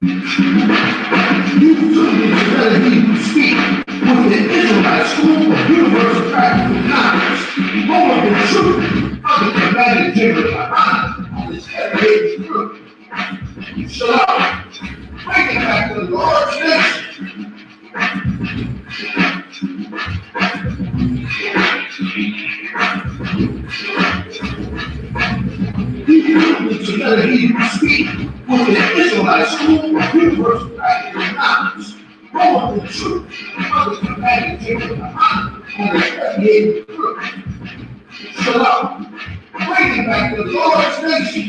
You took me to let me speak with the Israelite School of Universal Practical Knowledge, more of the truth of the commanded General Yohana on this heavy group. Shalom. Bring it back to the Lord's nation. You took me to let me speak with the Israelite School of Universal Practical Knowledge, more of the truth of the commanded General Yohana on this heavy group. Shalom. Bring it back to the Lord's nation.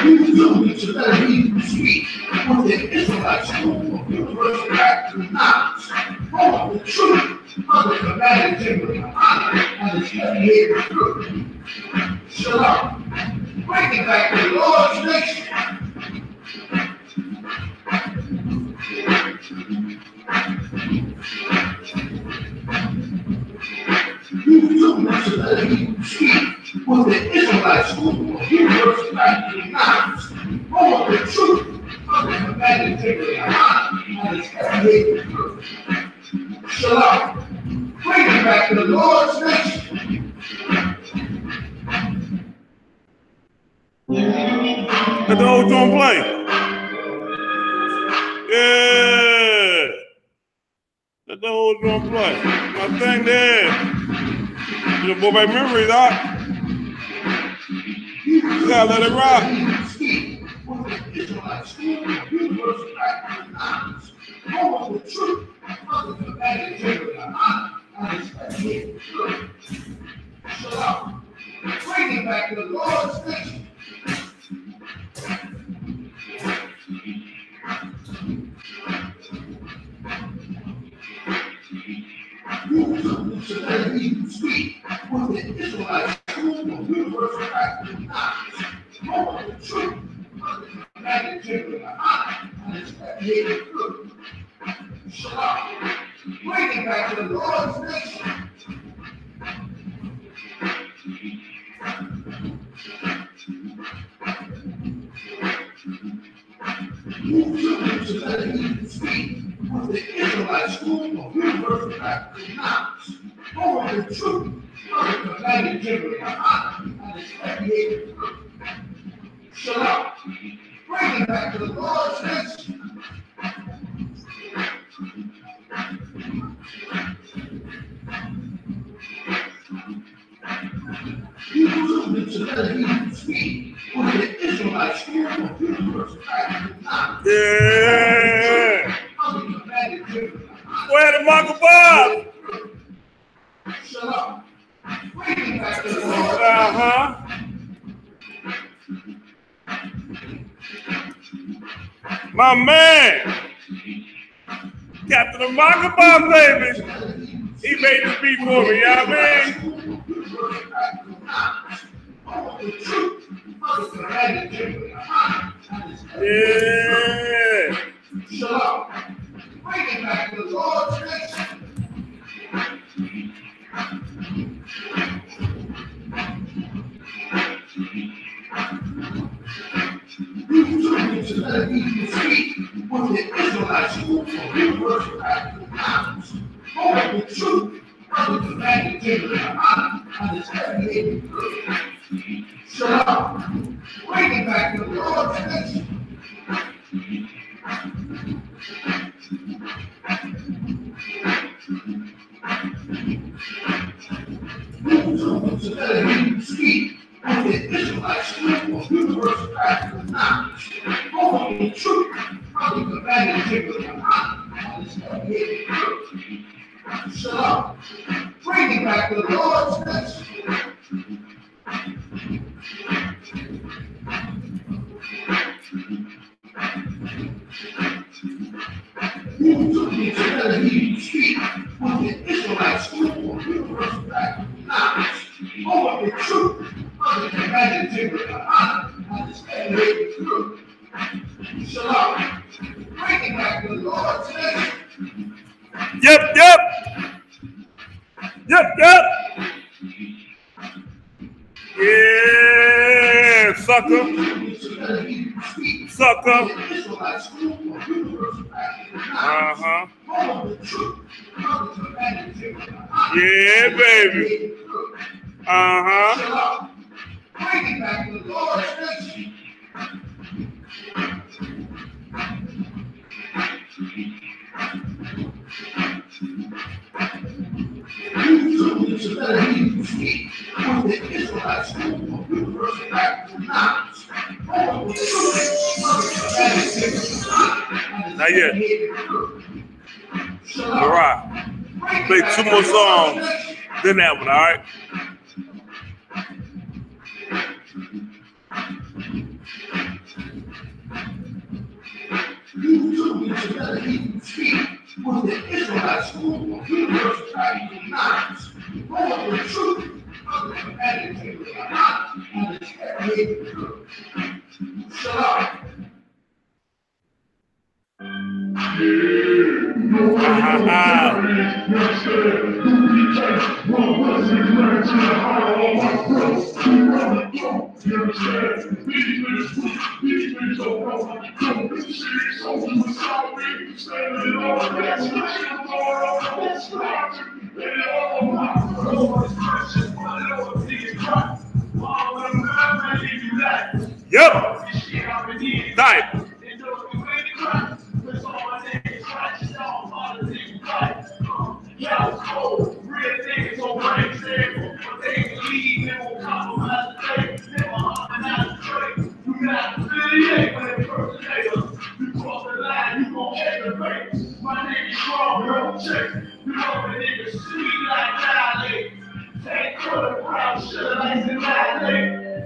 You told me to let me speak with the Israelite School of Universal Practical Knowledge, more of the truth of the commanded General Yohana and his heavy-handed group. Shalom. Bring it back to the Lord's nation. You told me to let me speak with the Israelite School of Universal Practical Knowledge, more of the truth of the commanded General Yohana and his heavy-handed group. Shalom. Bring it back to the Lord's nation. Let the old drum play. Yeah. Let the old drum play. My thing there. You go back memories, huh? You gotta let it rock. Bring it back to the Lord's nation. You took me to let me speak with the Israelite School of Universal Practical Knowledge, more of the truth of the commanded General Yohana and his heavy-handed group. Shalom. Bring it back to the Lord's nation. You took me to let me speak with the Israelite School of Universal Practical Knowledge, more of the truth of the commanded General Yohana and his heavy-handed group. Shalom. Bring it back to the Lord's nation. You took me to let me speak with the Israelite School of Universal Practical Knowledge. Yeah. Go ahead, Michael Bob. Shalom. Bring it back to the Lord. My man. Captain Michael Bob, baby. He made this beat for me, you know what I mean? Yeah. Shalom. Bring it back to the Lord's nation. You took me to let me speak with the Israelite School of Universal Practical Knowledge, more of the truth of the commanded General Yohana and his heavy-handed group. Shalom. Bring it back to the Lord's nation. You took me to let me speak with the Israelite School of Universal Practical Knowledge, more of the truth of the commanded General Yohana and his heavy-handed group. Shalom. Bring it back to the Lord's nation. You took me to let me speak with the Israelite School of Universal Practical Knowledge, more of the truth of the commanded General Yohana and his heavy-handed group. Shalom. Bring it back to the Lord's nation. Yep. Yeah, sucker. Sucker. Uh-huh. Yeah, baby. Uh-huh. Not yet. All right. Play 2 more songs, then that one, all right? Was the Israelite school of universal knowledge. All the truth of the attitude of knowledge and the created truth. Shalom. Yep. Type.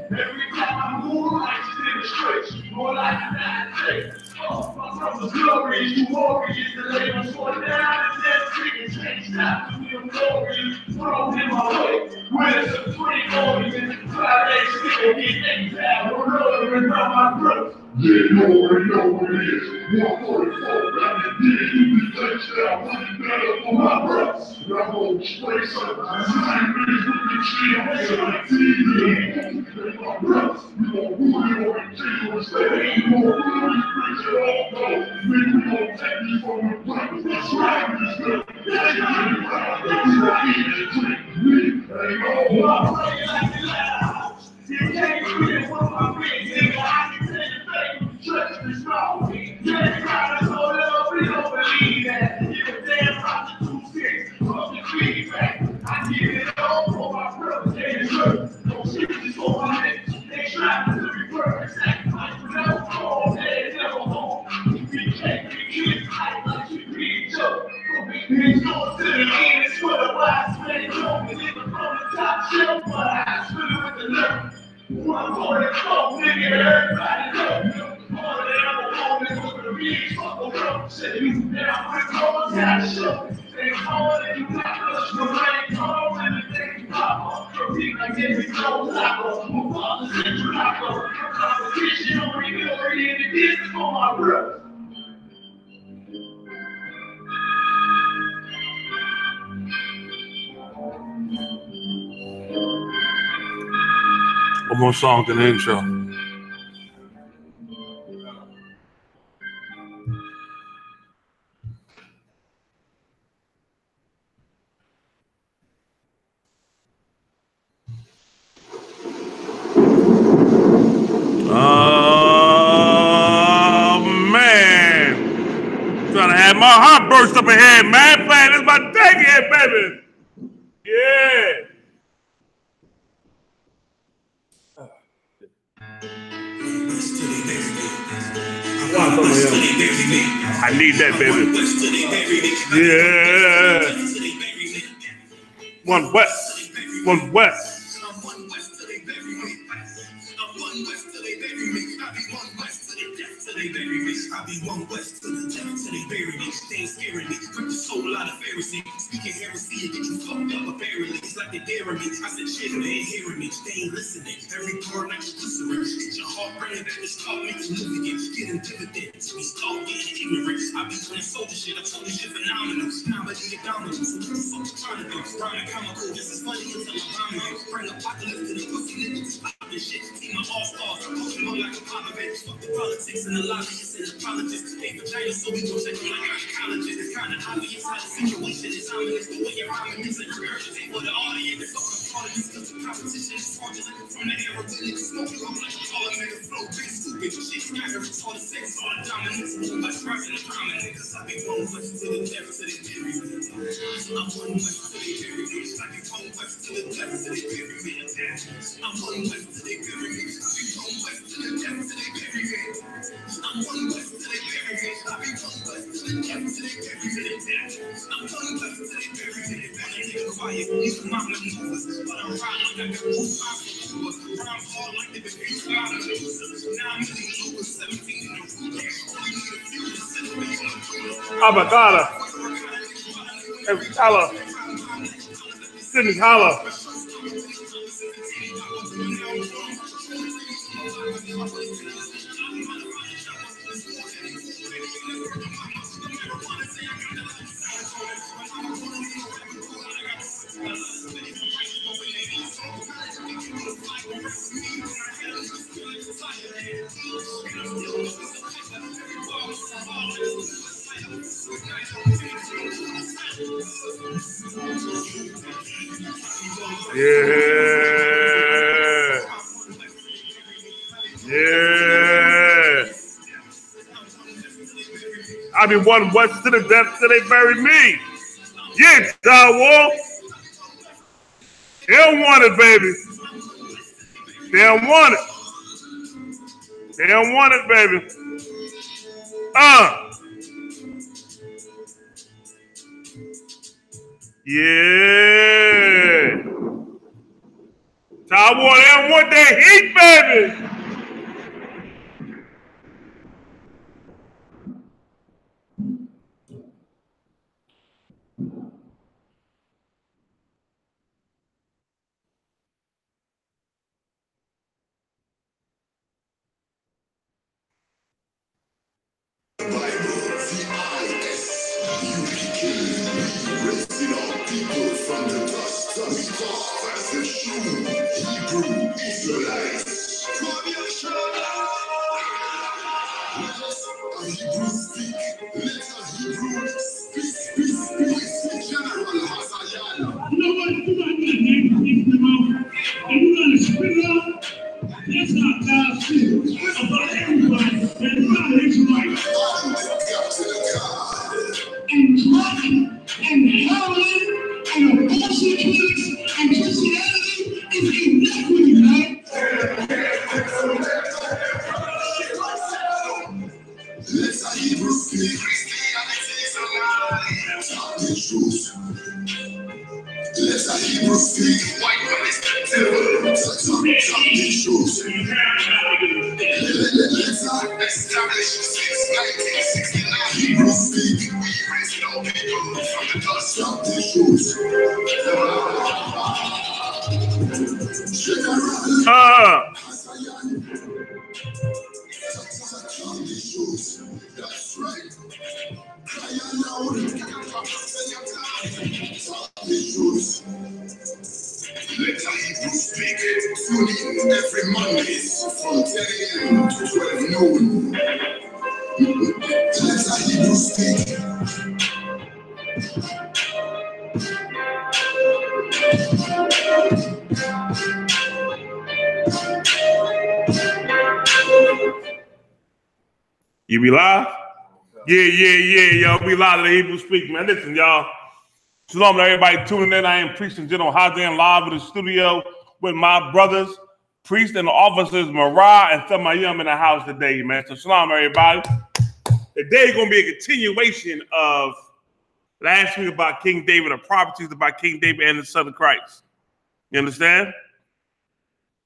Every time I move, like in the stretch, more like a 9-6. My brother's glory, you warriors, the labels going down, and that freaking change now. We are warriors, throw him away. We're supreme warriors, Friday, still get things out. We're rolling on my brother. Yeah, you already know what it is. 144, back in here, you be touchdown, running better for my brothers. And I'm gonna spray some same things with the shit, I'm saying, TV. My brothers, we gon' rule it on the continuous day. We gon' rule these bricks at all costs. We gon' take these from the brothers. That's right, this good. That's it, and we gon' eat and drink. Me, ain't all my brothers. You can't quit for my friends, nigga. I can tell you fake. Trust me, strong. Yeah, try to hold up, we don't believe that. Give a damn about the 2-6 of the feedback. I give it all for my brothers, they deserve. Don't shit this for my niggas. They try to be perfect, sacrifice without all. They never home. We can't be kids, I like you be each other. It's going to the end, it's for the wise man. Don't believe it from the top shelf, but I split it with the left. One more than four, nigga, everybody know. More than ever, more than over the beach, fuck the road. Shit, you down with all the time, show. They more than you got us, no rain, cold, and the thing pop up. For people, I give me no locker. My father's in the locker. Competition, only glory in the business for my brother. One more song to the intro. Oh, man. Trying to have my heart burst up ahead, man. Man, this is my day here, baby. Yeah. I need that, baby. Yeah. One west. One west. I be one west to the death till they bury me. They ain't scaring me. Put the soul whole lot of Pharisees speaking heresy and get you fucked up apparently. It's like they're daring me. I said shit, they ain't hearing me. They ain't listening. Every part like glycerin. Get your heart burning back. This talk makes you move again. Getting dividends. We start getting ignorant. I be doing soldier shit. I told you shit phenomenal. Comedy and domino. So what the fuck you trying to do? Rhyming comical. This is funny until I'm rhyming you. Bring apocalypse to the pussy niggas. Popping shit. See my all-stars. Pushing on like a pop event. Fuck the politics and the lobbyists and the apologists. They vagina so we gon' check you like gynecologist. It's kind of obvious how the situation is ominous. The way you're rhyming is an emergency for the audience. So I'm part of this because the competition is fraudulent. From the era when niggas smoking on like a parliament. Flow big stupid shit. Scatter retarded sex. All the dominance. Like rapping the prominent. Cause I be one west to the depths of the pyramid. I'm one west to the pyramid. I be one west to the depths of the pyramid. I'm one west to the pyramid. I be one west to the depths of the pyramid. I'm one west to the pyramid. I be one west to the depths of the pyramid. I'm one west to the pyramid. When I nigga quiet, these are my maneuvers. But I'm riding like I got both eyes for Cuba. Rhyme hard like the defeat of my losers. 9 million losers, 17 in the ruler. Only need a few to celebrate on the ruler. Abakala. Holla. Sydney, holla. Yeah. Yeah. I be one west to the depths till they bury me. Yeah, Star Wars. They don't want it, baby. They don't want it. They don't want it, baby. Yeah. Star Wars, they don't want that heat, baby. I.S.U.P.K. Raising our people from the dust. We talk as the true Hebrew Israelites. A Hebrew speak. Let a Hebrew speak. General Hazayan. You know what? You're not going to name the mouth, and you're going to spit it out. That's not God's will about everybody. And you're not Israelite. And drugging and heroin and abortion clinics and Christianity is iniquity, man. Let a Hebrew speak. Christianity is a lie. Talk the truth. Let a Hebrew speak. White man is the devil. Talk the truth. Let's establish since 1969. Hebrew speak. We raised our people from the dust. Talk the truth. That's right. Cry aloud. Talk the truth. Let a Hebrew speak. Tune in every Mondays from 10 a.m. to 12 noon. Let a Hebrew speak. You be live? Yeah. Y'all be live to the Hebrew speak, man. Listen, y'all. Shalom to everybody tuning in. I am Priest and General Hadan live in the studio with my brothers, Priest and the officers, Marah and Thamayim in the house today, man. So shalom, everybody. Today is going to be a continuation of last week about King David, the prophecies about King David and the Son of Christ. You understand?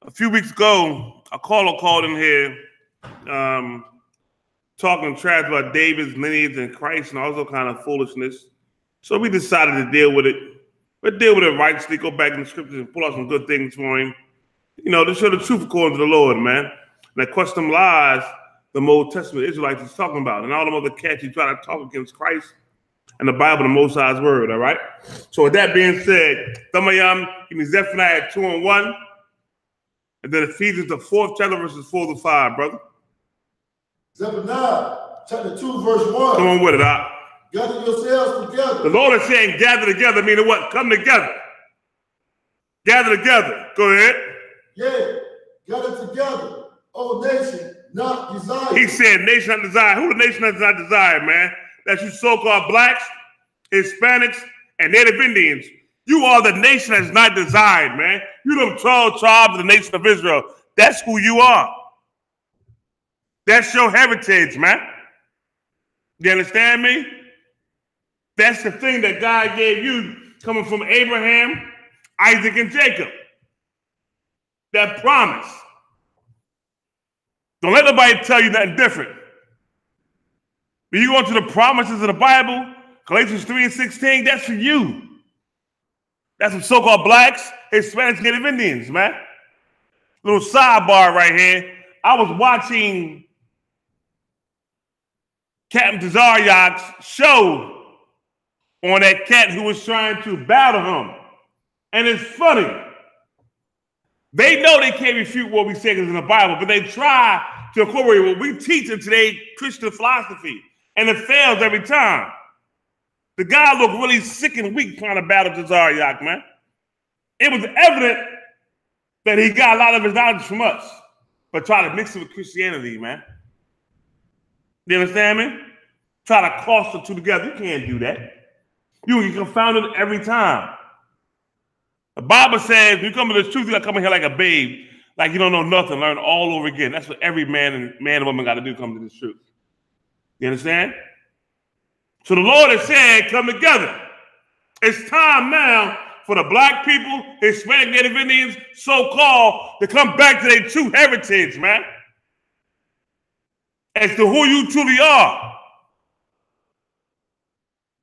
A few weeks ago, a caller called in here talking trash about David's lineage and Christ and also kind of foolishness. So we decided to deal with it. But deal with it righteously, go back in the scriptures and pull out some good things for him. You know, to show the truth according to the Lord, man. And that custom lies the Old Testament Israelites is talking about. And all them other cats who try to talk against Christ and the Bible, the Most High's word, all right? So with that being said, some of y'all give me Zephaniah 2:1. And then Ephesians, the 4th chapter, verses 4 to 5, brother. Zephaniah chapter 2, verse 1. Come on with it, Doc. Gather yourselves together. The Lord is saying gather together, meaning what? Come together. Gather together. Go ahead. Yeah, gather together, O nation, not desired. He said nation not desired. Who the nation that's not desired, man? That's you so-called blacks, Hispanics, and Native Indians. You are the nation that's not desired, man. You them 12 tribes of the nation of Israel. That's who you are. That's your heritage, man. You understand me? That's the thing that God gave you coming from Abraham, Isaac, and Jacob. That promise. Don't let nobody tell you nothing different. When you go into the promises of the Bible, Galatians 3:16, that's for you. That's some so-called blacks, Hispanics, Native Indians, man. Little sidebar right here. I was watching Captain T.D.JAKES' show on that cat who was trying to battle him. And it's funny. They know they can't refute what we say is in the Bible, but they try to incorporate what we teach into their Christian philosophy. And it fails every time. The guy looked really sick and weak trying to battle T.D.JAKES, man. It was evident that he got a lot of his knowledge from us, but try to mix it with Christianity, man. You understand me? Try to cross the two together. You can't do that. You get confounded every time. The Bible says, you come to this truth, you got to come in here like a babe, like you don't know nothing, learn all over again. That's what every man and woman got to do, come to this truth. You understand? So the Lord is saying, come together. It's time now for the black people, Hispanic, Native Indians, so-called, to come back to their true heritage, man. As to who you truly are.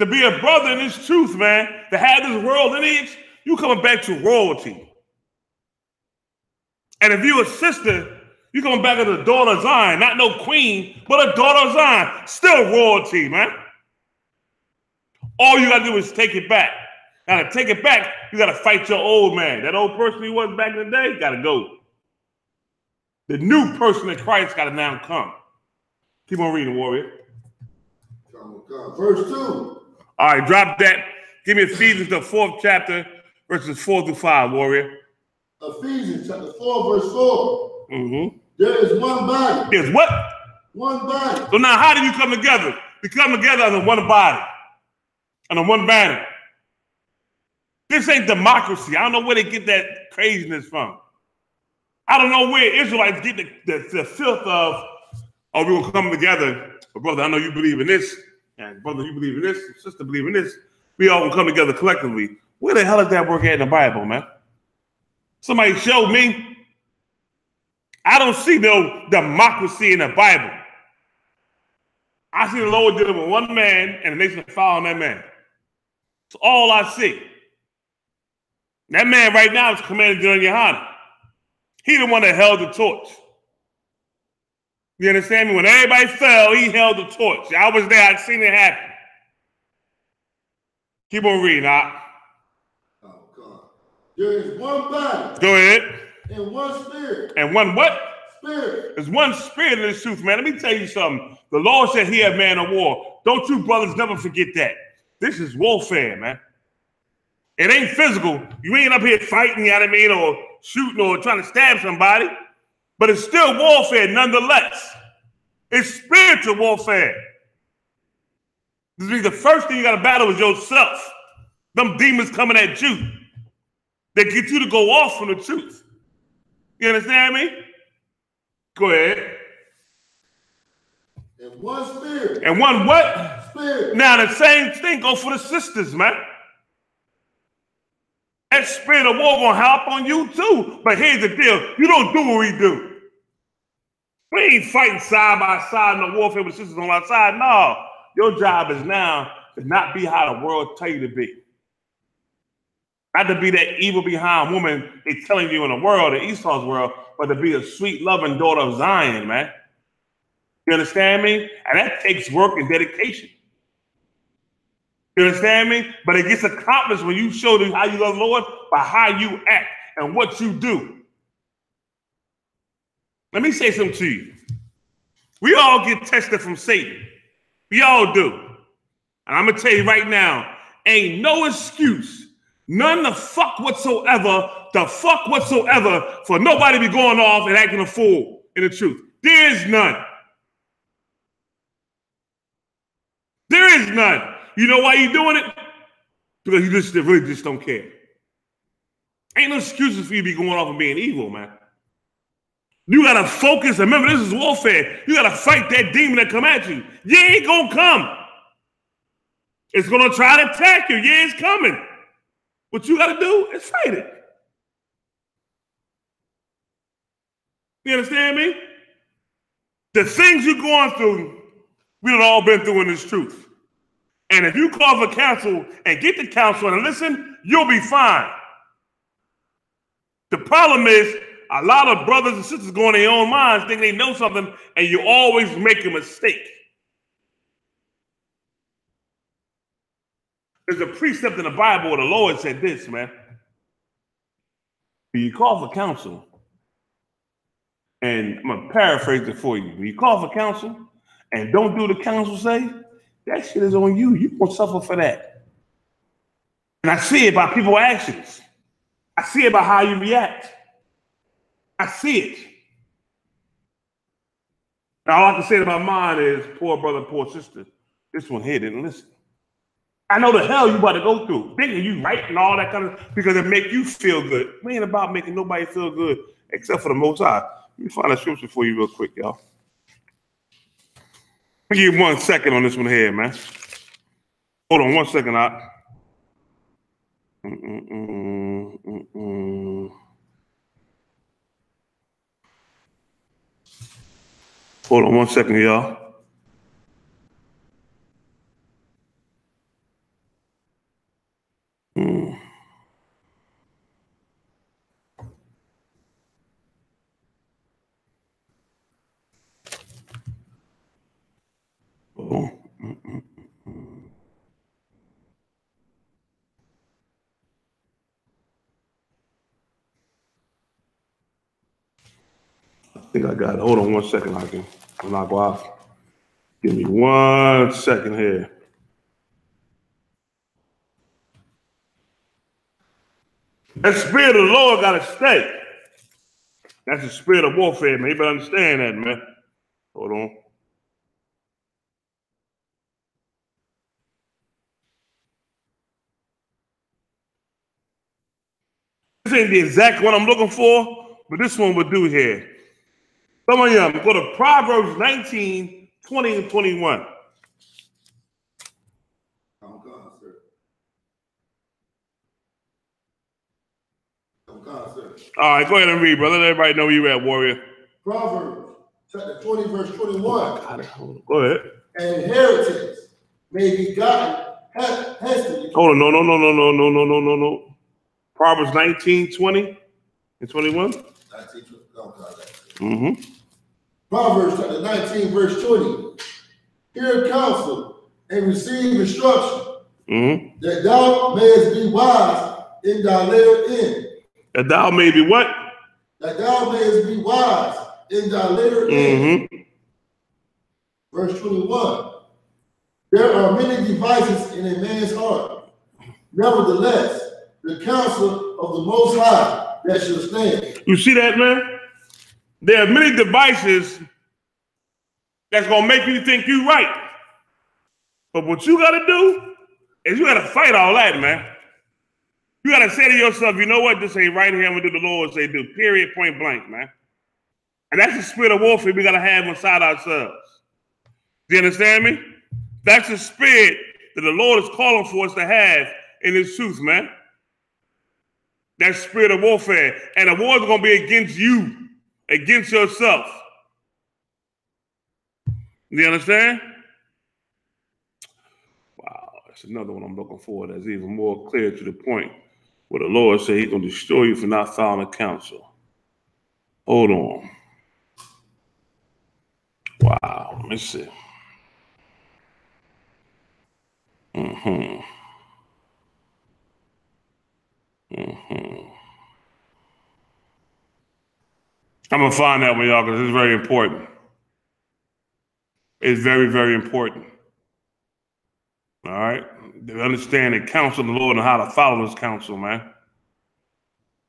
To be a brother in this truth, man, to have this world lineage, you coming back to royalty. And if you a sister, you coming back as a daughter of Zion, not no queen, but a daughter of Zion, still royalty, man. All you gotta do is take it back. Now to take it back, you gotta fight your old man. That old person he was back in the day, gotta go. The new person in Christ gotta now come. Keep on reading, warrior. Verse 2. All right, drop that. Give me Ephesians, the 4th chapter, verses 4 through 5, warrior. Ephesians chapter 4, verse 4. Mm-hmm. There is one body. There's what? One body. So now how do you come together? You come together as a one body, and a one banner. This ain't democracy. I don't know where they get that craziness from. I don't know where Israelites get the filth of, oh, we're going to come together. But brother, I know you believe in this. And brother, you believe in this. Sister, believe in this. We all going to come together collectively. Where the hell does that work at in the Bible, man? Somebody show me. I don't see no democracy in the Bible. I see the Lord dealing with one man and the nation following that man. That's all I see. That man right now is Commander GEN.YAHANNA. He the one that held the torch. You understand me? When everybody fell, he held the torch. I was there. I'd seen it happen. Keep on reading, Doc. Oh, God. There is one body. Go ahead. And one spirit. And one what? Spirit. There's one spirit in this truth, man. Let me tell you something. The Lord said he a man of war. Don't you brothers never forget that. This is warfare, man. It ain't physical. You ain't up here fighting, you know what I mean, or shooting or trying to stab somebody. But it's still warfare nonetheless. It's spiritual warfare. This means the first thing you got to battle is yourself. Them demons coming at you. They get you to go off from the truth. You understand me? Go ahead. And one spirit. And one what? Spirit. Now the same thing go for the sisters, man. That spirit of war gonna help on you too. But here's the deal. You don't do what we do. We ain't fighting side by side in the warfare with sisters on our side. No. Your job is now to not be how the world tell you to be. Not to be that evil behind woman they telling you in the world, the Esau's world, but to be a sweet, loving daughter of Zion, man. You understand me? And that takes work and dedication. You understand me? But it gets accomplished when you show them how you love the Lord by how you act and what you do. Let me say something to you. We all get tested from Satan. We all do. And I'm going to tell you right now, ain't no excuse, none the fuck whatsoever for nobody to be going off and acting a fool in the truth. There is none. There is none. You know why you doing it? Because you really just don't care. Ain't no excuses for you to be going off and being evil, man. You got to focus. Remember, this is warfare. You got to fight that demon that come at you. Yeah, it's going to come. It's going to try to attack you. Yeah, it's coming. What you got to do is fight it. You understand me? The things you're going through, we've all been through in this truth. And if you call for counsel and get the counsel and listen, you'll be fine. The problem is a lot of brothers and sisters go in their own minds, think they know something, and you always make a mistake. There's a precept in the Bible where the Lord said this, man. When you call for counsel, and I'm going to paraphrase it for you. When you call for counsel and don't do the counsel say, that shit is on you. You're going to suffer for that. And I see it by people's actions. I see it by how you react. I see it. Now, all I can say to my mind is, poor brother, poor sister, this one here didn't listen. I know the hell you about to go through. Thinking you right and all that kind of, because it make you feel good. We ain't about making nobody feel good except for the Most High. Let me find a scripture for you real quick, y'all. Let me give you 1 second on this one here, man. Hold on 1 second, out. Hold on 1 second, y'all. I think I got it. Hold on 1 second, I'm not go out. Give me 1 second here. That spirit of the Lord got to stay. That's the spirit of warfare, man. You better understand that, man. Hold on. This ain't the exact one I'm looking for, but this one will do here. Some of y'all go to Proverbs 19, 20, and 21. I'm gone, sir. I'm gone, sir. All right, go ahead and read, brother. Let everybody know where you at, warrior. Proverbs chapter 20, verse 21. Got it. Hold on. Go ahead. And inheritance may be gotten hastily. Hold on. No. Proverbs 19, 20, and 21. 19, Proverbs chapter 19, verse 20. Hear counsel and receive instruction, that thou mayest be wise in thy later end. That thou may be what? That thou mayest be wise in thy later end. Verse 21. There are many devices in a man's heart. Nevertheless, the counsel of the Most High that shall stand. You see that, man? There are many devices that's going to make you think you're right. But what you got to do is you got to fight all that, man. You got to say to yourself, you know what? This ain't right here. I'm going to do the Lord say do. Period, point blank, man. And that's the spirit of warfare we got to have inside ourselves. Do you understand me? That's the spirit that the Lord is calling for us to have in His truth, man. That spirit of warfare. And the war is going to be against you, against yourself. You understand? Wow. That's another one I'm looking for that's even more clear to the point where the Lord said he's going to destroy you for not following counsel. Hold on. Wow, let me see. I'm going to find that one, y'all, because it's very important. It's very, very important. All right? To understand the counsel of the Lord and how to follow his counsel, man.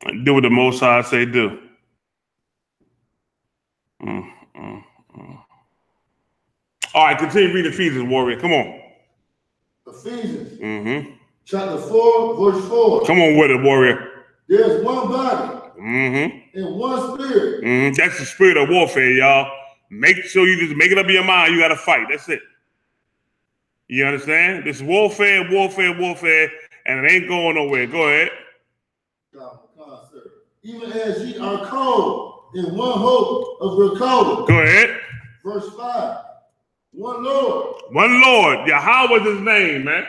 And do what the Most High say do. All right, continue reading Ephesians, warrior. Come on. Ephesians. Chapter 4, verse 4. Come on with it, warrior. There's one body and one spirit. That's the spirit of warfare, y'all. Make sure you just make it up in your mind. You got to fight. That's it. You understand? This warfare, warfare, warfare, and it ain't going nowhere. Go ahead. Even as ye are called in one hope of your calling. Go ahead. Verse 5. One Lord. One Lord. Yahweh is his name, man.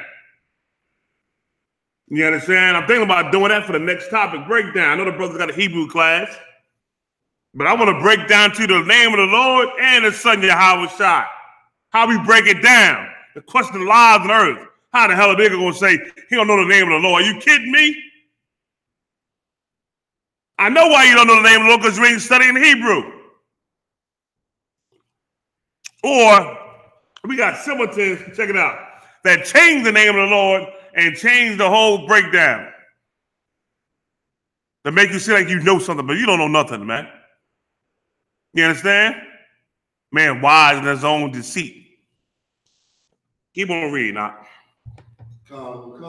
You understand? I'm thinking about doing that for the next topic breakdown. I know the brother's got a Hebrew class, but I want to break down to the name of the Lord and his son Yahweh Shai. How we break it down. The question of lives on earth. How the hell are they going to say he don't know the name of the Lord? Are you kidding me? I know why you don't know the name of the Lord, because you ain't studying Hebrew. Or we got simpletons, check it out, that change the name of the Lord and change the whole breakdown. To make you seem like you know something, but you don't know nothing, man. You understand? Man, wise in his own deceit. Keep on reading now. Come.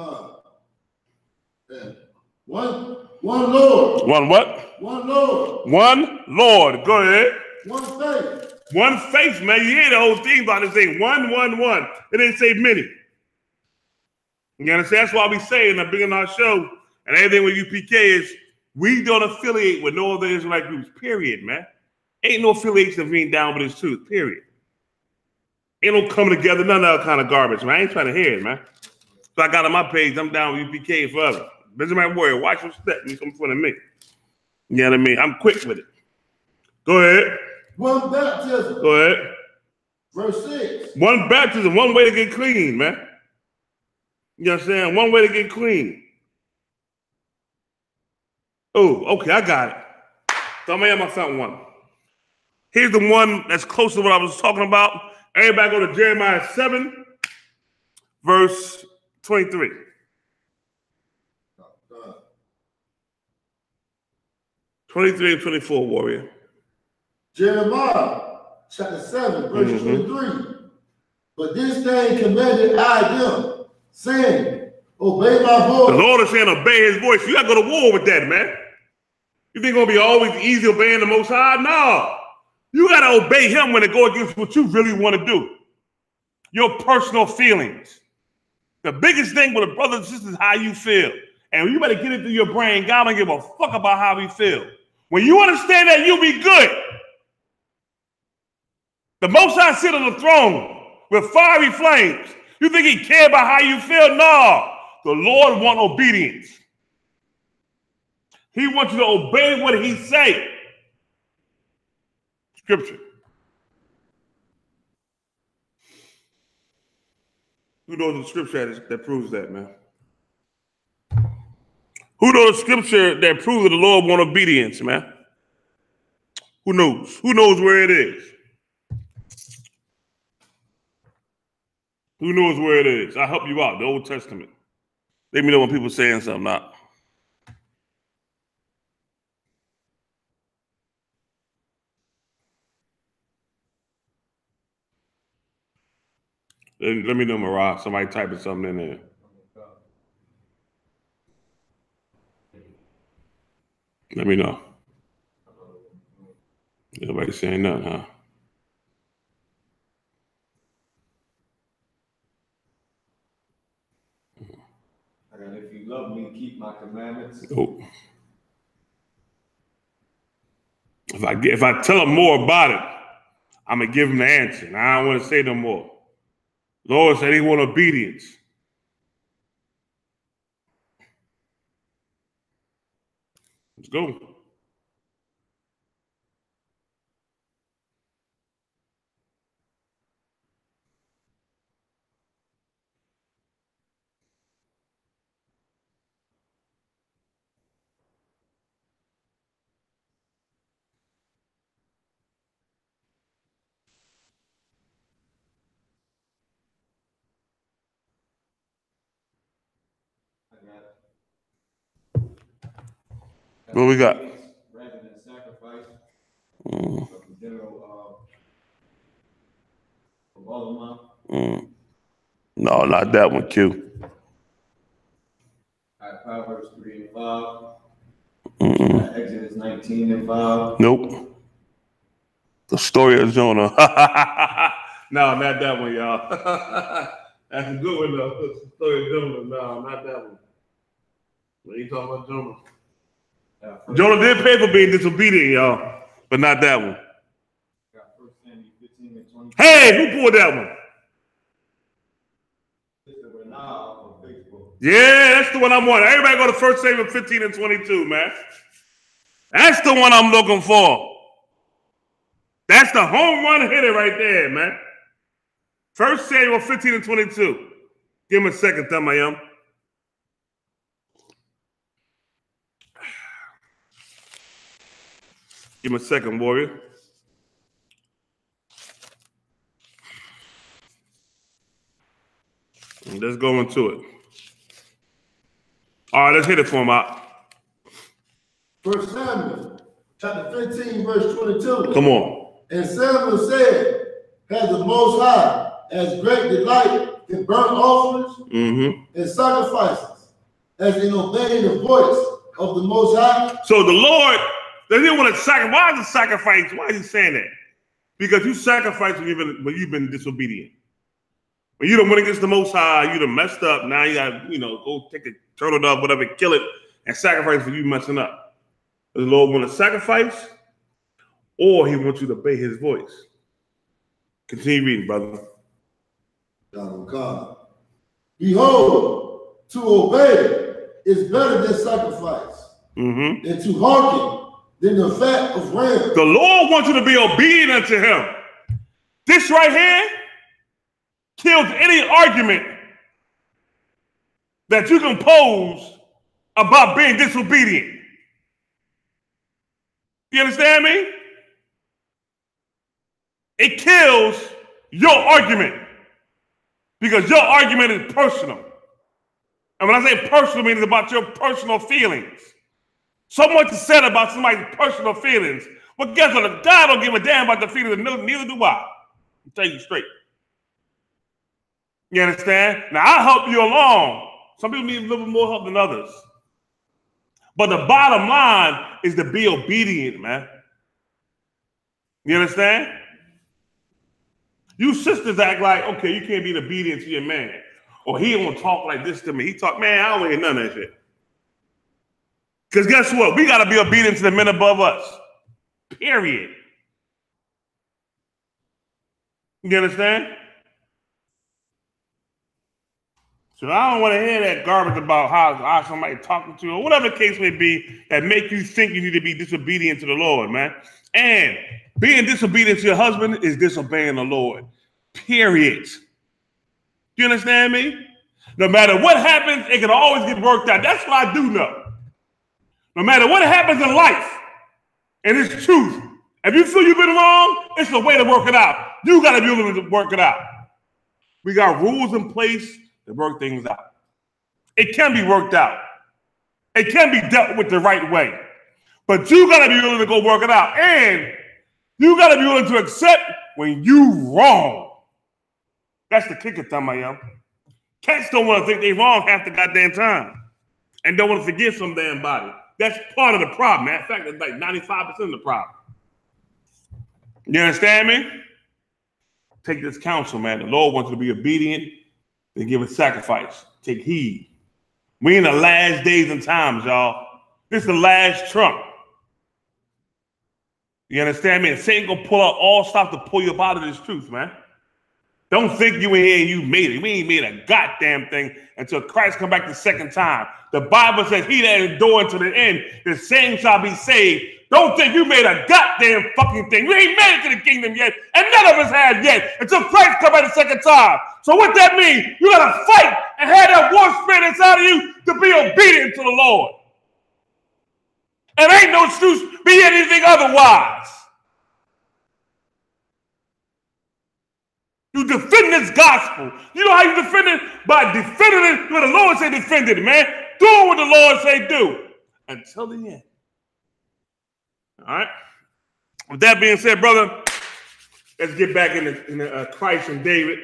Yeah. One Lord. One what? One Lord. One Lord. Go ahead. One faith. One faith, man. You hear the whole thing about it saying one. It didn't say many. You understand? That's why we say in the beginning of our show and everything with UPK is we don't affiliate with no other Israelite groups, period, man. Ain't no affiliation of being down with this truth, period. Ain't no coming together, none of that kind of garbage, man. I ain't trying to hear it, man. So I got on my page, I'm down with UPK forever. Benjamin Warrior, watch your step. You come in front of me. You know what I mean? I'm quick with it. Go ahead. One baptism. Go ahead. Verse 6. One baptism, one way to get clean, man. You understand? One way to get clean. Oh, okay, I got it. So I'm going to found one. Here's the one that's close to what I was talking about. Everybody go to Jeremiah 7, verse 23. 23 and 24, warrior. Jeremiah chapter 7, verse 23. But this thing commanded I them, saying, obey my voice. The Lord is saying, obey his voice. You got to go to war with that, man. You think it's going to be always easy obeying the Most High? No. You got to obey him when it goes against what you really want to do. Your personal feelings. The biggest thing with a brother and sister is how you feel. And you better get it through your brain. God don't give a fuck about how we feel. When you understand that, you'll be good. The Most High sit on the throne with fiery flames. You think he care about how you feel? No. The Lord wants obedience. He wants you to obey what he say. Scripture. Who knows the scripture that proves that, man? Who knows the scripture that proves that the Lord wants obedience, man? Who knows? Who knows where it is? Who knows where it is? I'll help you out. The Old Testament. Let me know when people saying something not. Let me know, Marah. Somebody typing something in there. Let me know. Nobody saying nothing, huh? And if you love me, keep my commandments. Nope. If I tell them more about it, I'm gonna give them the answer. And I don't want to say no more. Lord said he want obedience. Let's go. What we got? Rather than sacrifice of the general No, not that one, Q. Proverbs 3 and 5. Exodus 19 and 5. Nope. The story of Jonah. No, not that one, y'all. That's a good one, though. The story of Jonah. No, not that one. We ain't talking about Jonah. Jonah did pay for being disobedient, y'all, but not that one. Hey, who pulled that one? Yeah, that's the one I'm on. Everybody go to 1 Samuel 15 and 22, man. That's the one I'm looking for. That's the home run hitter right there, man. 1 Samuel 15 and 22. Give me a second, Tamayam. Give me a second, warrior. Let's go into it. All right, let's hit it for him out. 1 Samuel chapter 15, verse 22. Come on. And Samuel said, has the Most High as great delight in burnt offerings and sacrifices, as in obeying the voice of the Most High? So the Lord, they didn't want to sacrifice. Why is it sacrifice? Why is he saying that? Because you sacrifice when you've been disobedient. When you done went against the Most High, you done messed up. Now you got to, go take a turtle dove, whatever, kill it, and sacrifice for you messing up. Does the Lord want to sacrifice, or he wants you to obey his voice? Continue reading, brother. God. Behold, to obey is better than sacrifice, and to hearken than the fat of rams. The Lord wants you to be obedient unto him. This right here kills any argument that you can pose about being disobedient. You understand me? It kills your argument because your argument is personal. And when I say personal, I mean it's about your personal feelings. So much is said about somebody's personal feelings. Well, guess what? God don't give a damn about the feelings, neither do I. I'll tell you straight. You understand? Now, I'll help you along. Some people need a little bit more help than others. But the bottom line is to be obedient, man. You understand? You sisters act like, okay, you can't be obedient to your man. Or he won't talk like this to me. He talk, man, I don't hear none of that shit. Because guess what? We got to be obedient to the men above us. Period. You understand? So I don't want to hear that garbage about how somebody talking to you or whatever the case may be that make you think you need to be disobedient to the Lord, man. And being disobedient to your husband is disobeying the Lord. Period. You understand me? No matter what happens, it can always get worked out. That's what I do know. No matter what happens in life, and it's truth, if you feel you've been wrong, it's the way to work it out. You got to be able to work it out. We got rules in place to work things out. It can be worked out. It can be dealt with the right way. But you got to be willing to go work it out. And you got to be willing to accept when you wrong. That's the kicker, Tamayam. Cats don't want to think they wrong half the goddamn time. And don't want to forgive some damn body. That's part of the problem, man. In fact, it's like 95% of the problem. You understand me? Take this counsel, man. The Lord wants you to be obedient and give a sacrifice. Take heed. We in the last days and times, y'all. This is the last trump. You understand me? And Satan gonna pull out all stuff to pull you up out of this truth, man. Don't think you in here and you made it. We ain't made a goddamn thing until Christ come back the second time. The Bible says, he that endure to the end, the same shall be saved. Don't think you made a goddamn fucking thing. You ain't made it to the kingdom yet, and none of us have yet, until Christ come back the second time. So what that means, you got to fight and have that war spirit inside of you to be obedient to the Lord. And ain't no excuse be anything otherwise. You defend this gospel. You know how you defend it? By defending it where the Lord say defend it, man. Doing what the Lord say do. Until the end. All right? With that being said, brother, let's get back into Christ and David.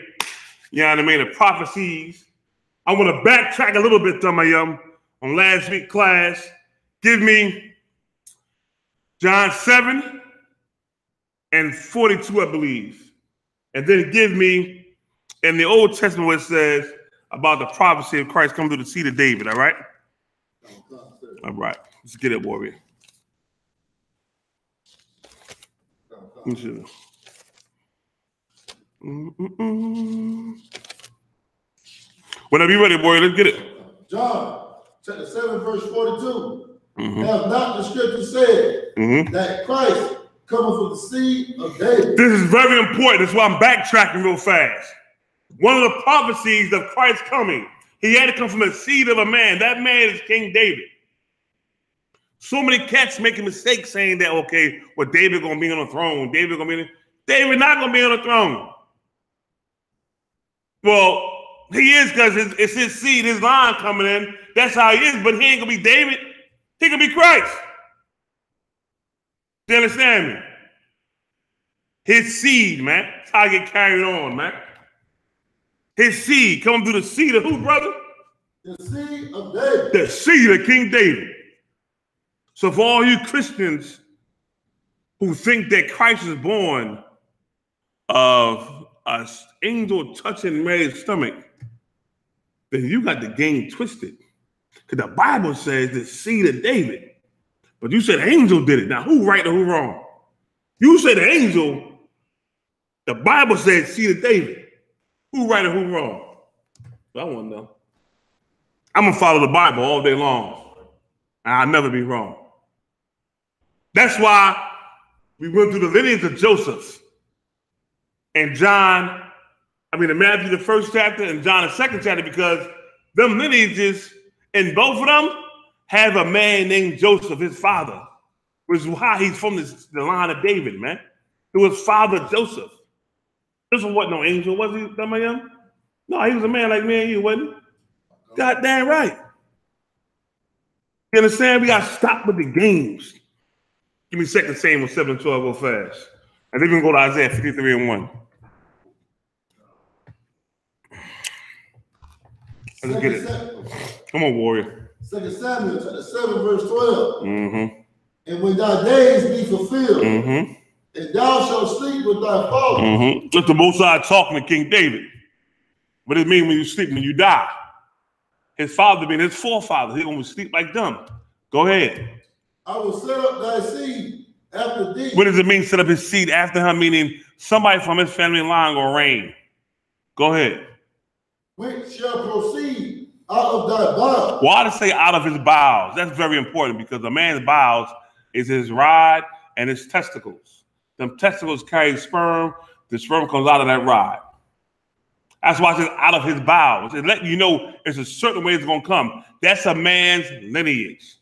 You know what I mean? The prophecies. I want to backtrack a little bit on last week's class. Give me John 7 and 42, I believe. And then give me in the Old Testament where it says about the prophecy of Christ coming through the seed of David, all right? All right. Let's get it, warrior. Whenever you're ready, warrior, let's get it. John chapter 7, verse 42. Have not the scripture said that Christ coming from the seed of David? This is very important. That's why I'm backtracking real fast. One of the prophecies of Christ coming, he had to come from the seed of a man. That man is King David. So many cats making mistakes saying that, okay, well, David gonna be on the throne. David not gonna be on the throne. Well, he is, because it's his seed, his line coming in. That's how he is, but he ain't gonna be David. He can be Christ. Do you understand me? His seed, man. That's how I get carried on, man. His seed coming through the seed of who, brother? The seed of David. The seed of King David. So for all you Christians who think that Christ is born of an angel touching Mary's stomach, then you got the game twisted. Because the Bible says the seed of David. But you said the angel did it. Now, who right or who wrong? You said the angel. The Bible says seed of David. Who right or who wrong? I want to know. I'm going to follow the Bible all day long. And I'll never be wrong. That's why we went through the lineage of Joseph. And in Matthew the first chapter and John the second chapter, because them lineages, and both of them have a man named Joseph, his father, which is why he's from the line of David, man. It was father Joseph. Joseph wasn't no angel, was he, Damayan? No, he was a man like me and you, wasn't he? Goddamn right. You understand? We got to stop with the games. Give me 2 Samuel 7:12 real fast. And then we can go to Isaiah 53:1. Let's get it. Come on, warrior. 2 Samuel chapter 7, verse 12. And when thy days be fulfilled, and thou shalt sleep with thy father. That's the Most High talking to King David. What does it mean when you sleep, when you die? His father being his forefather. He gonna sleep like them. Go ahead. I will set up thy seed after thee. What does it mean, set up his seed after him? Meaning somebody from his family line gonna reign. Go ahead. Which shall proceed out of thy bowels. Why to say out of his bowels? That's very important, because a man's bowels is his rod and his testicles. Them testicles carry sperm. The sperm comes out of that rod. That's why it says out of his bowels. It letting you know there's a certain way it's going to come. That's a man's lineage.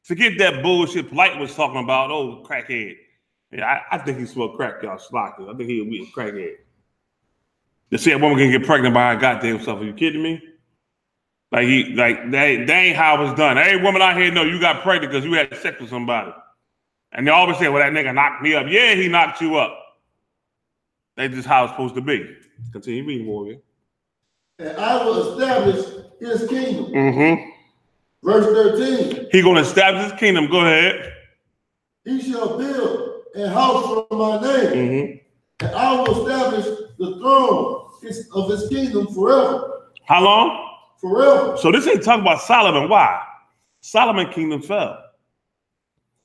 Forget that bullshit Polite was talking about. Oh, crackhead. Yeah, I think he smoked crack, y'all. Slocky. I think he a crackhead. To see a woman can get pregnant by her goddamn self. Are you kidding me? That ain't how it was done. Every woman out here know you got pregnant because you had sex with somebody. And they always say, well, that nigga knocked me up. Yeah, he knocked you up. That's just how it's supposed to be. Continue reading, warrior. And I will establish his kingdom. Verse 13. He gonna establish his kingdom. Go ahead. He shall build a house for my name. And I will establish the throne of his kingdom forever. How long? Forever. So this ain't talking about Solomon. Why? Solomon's kingdom fell.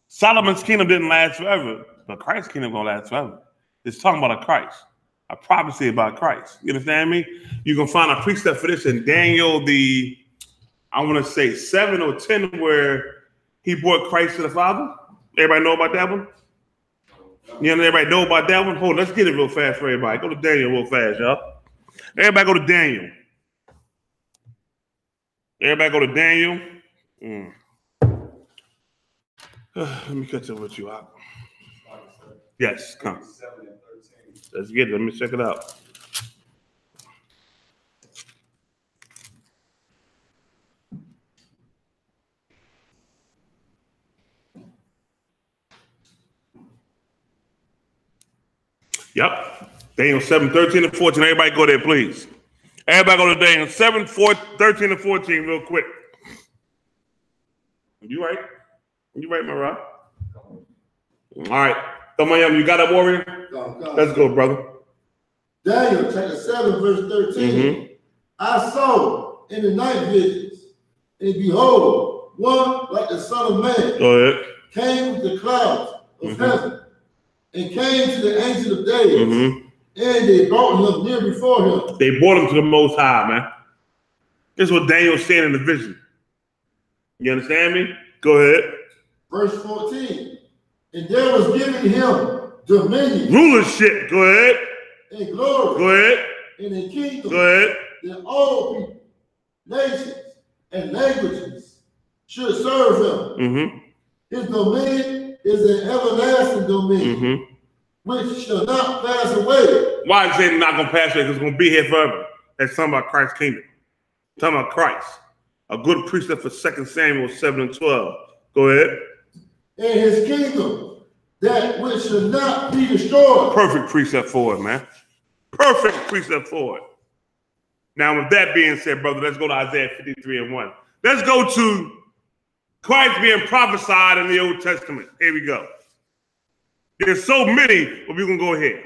Solomon's kingdom didn't last forever, but Christ's kingdom gonna last forever. It's talking about a Christ. a prophecy about Christ. You understand me? You can find a precept for this in Daniel, I want to say 7 or 10, where he brought Christ to the Father. Everybody know about that one? You know, everybody know about that one? Hold on, let's get it real fast for everybody. Go to Daniel real fast, y'all. Everybody go to Daniel. Everybody go to Daniel. Let me catch up with you out. Yes, come. Let's get it. Let me check it out. Yep. Daniel 7, 13 and 14. Everybody go there, please. Everybody go to Daniel 7, 13 and 14 real quick. You right? You right, my rock? All right. Come on, you got it, warrior? Let's go, brother. Daniel chapter 7, verse 13. I saw in the night visions, and behold, one like the Son of Man came with the clouds of heaven, and came to the Ancient of Days, and they brought him near before him. They brought him to the Most High, man. This is what Daniel said in the vision. You understand me? Go ahead. Verse 14. And there was given him dominion. Rulership. Go ahead. And glory. Go ahead. And a kingdom. Go ahead. That all people, nations, and languages should serve him. His dominion is an everlasting dominion, which shall not pass away. Why is it not going to pass away? Because it's going to be here forever. That's talking about Christ's kingdom. Talking about Christ. A good precept for 2 Samuel 7 and 12. Go ahead. And his kingdom, that which shall not be destroyed. Perfect precept for it, man. Perfect precept for it. Now, with that being said, brother, let's go to Isaiah 53 and 1. Let's go to Christ being prophesied in the Old Testament. Here we go. There's so many, but we're going to go here.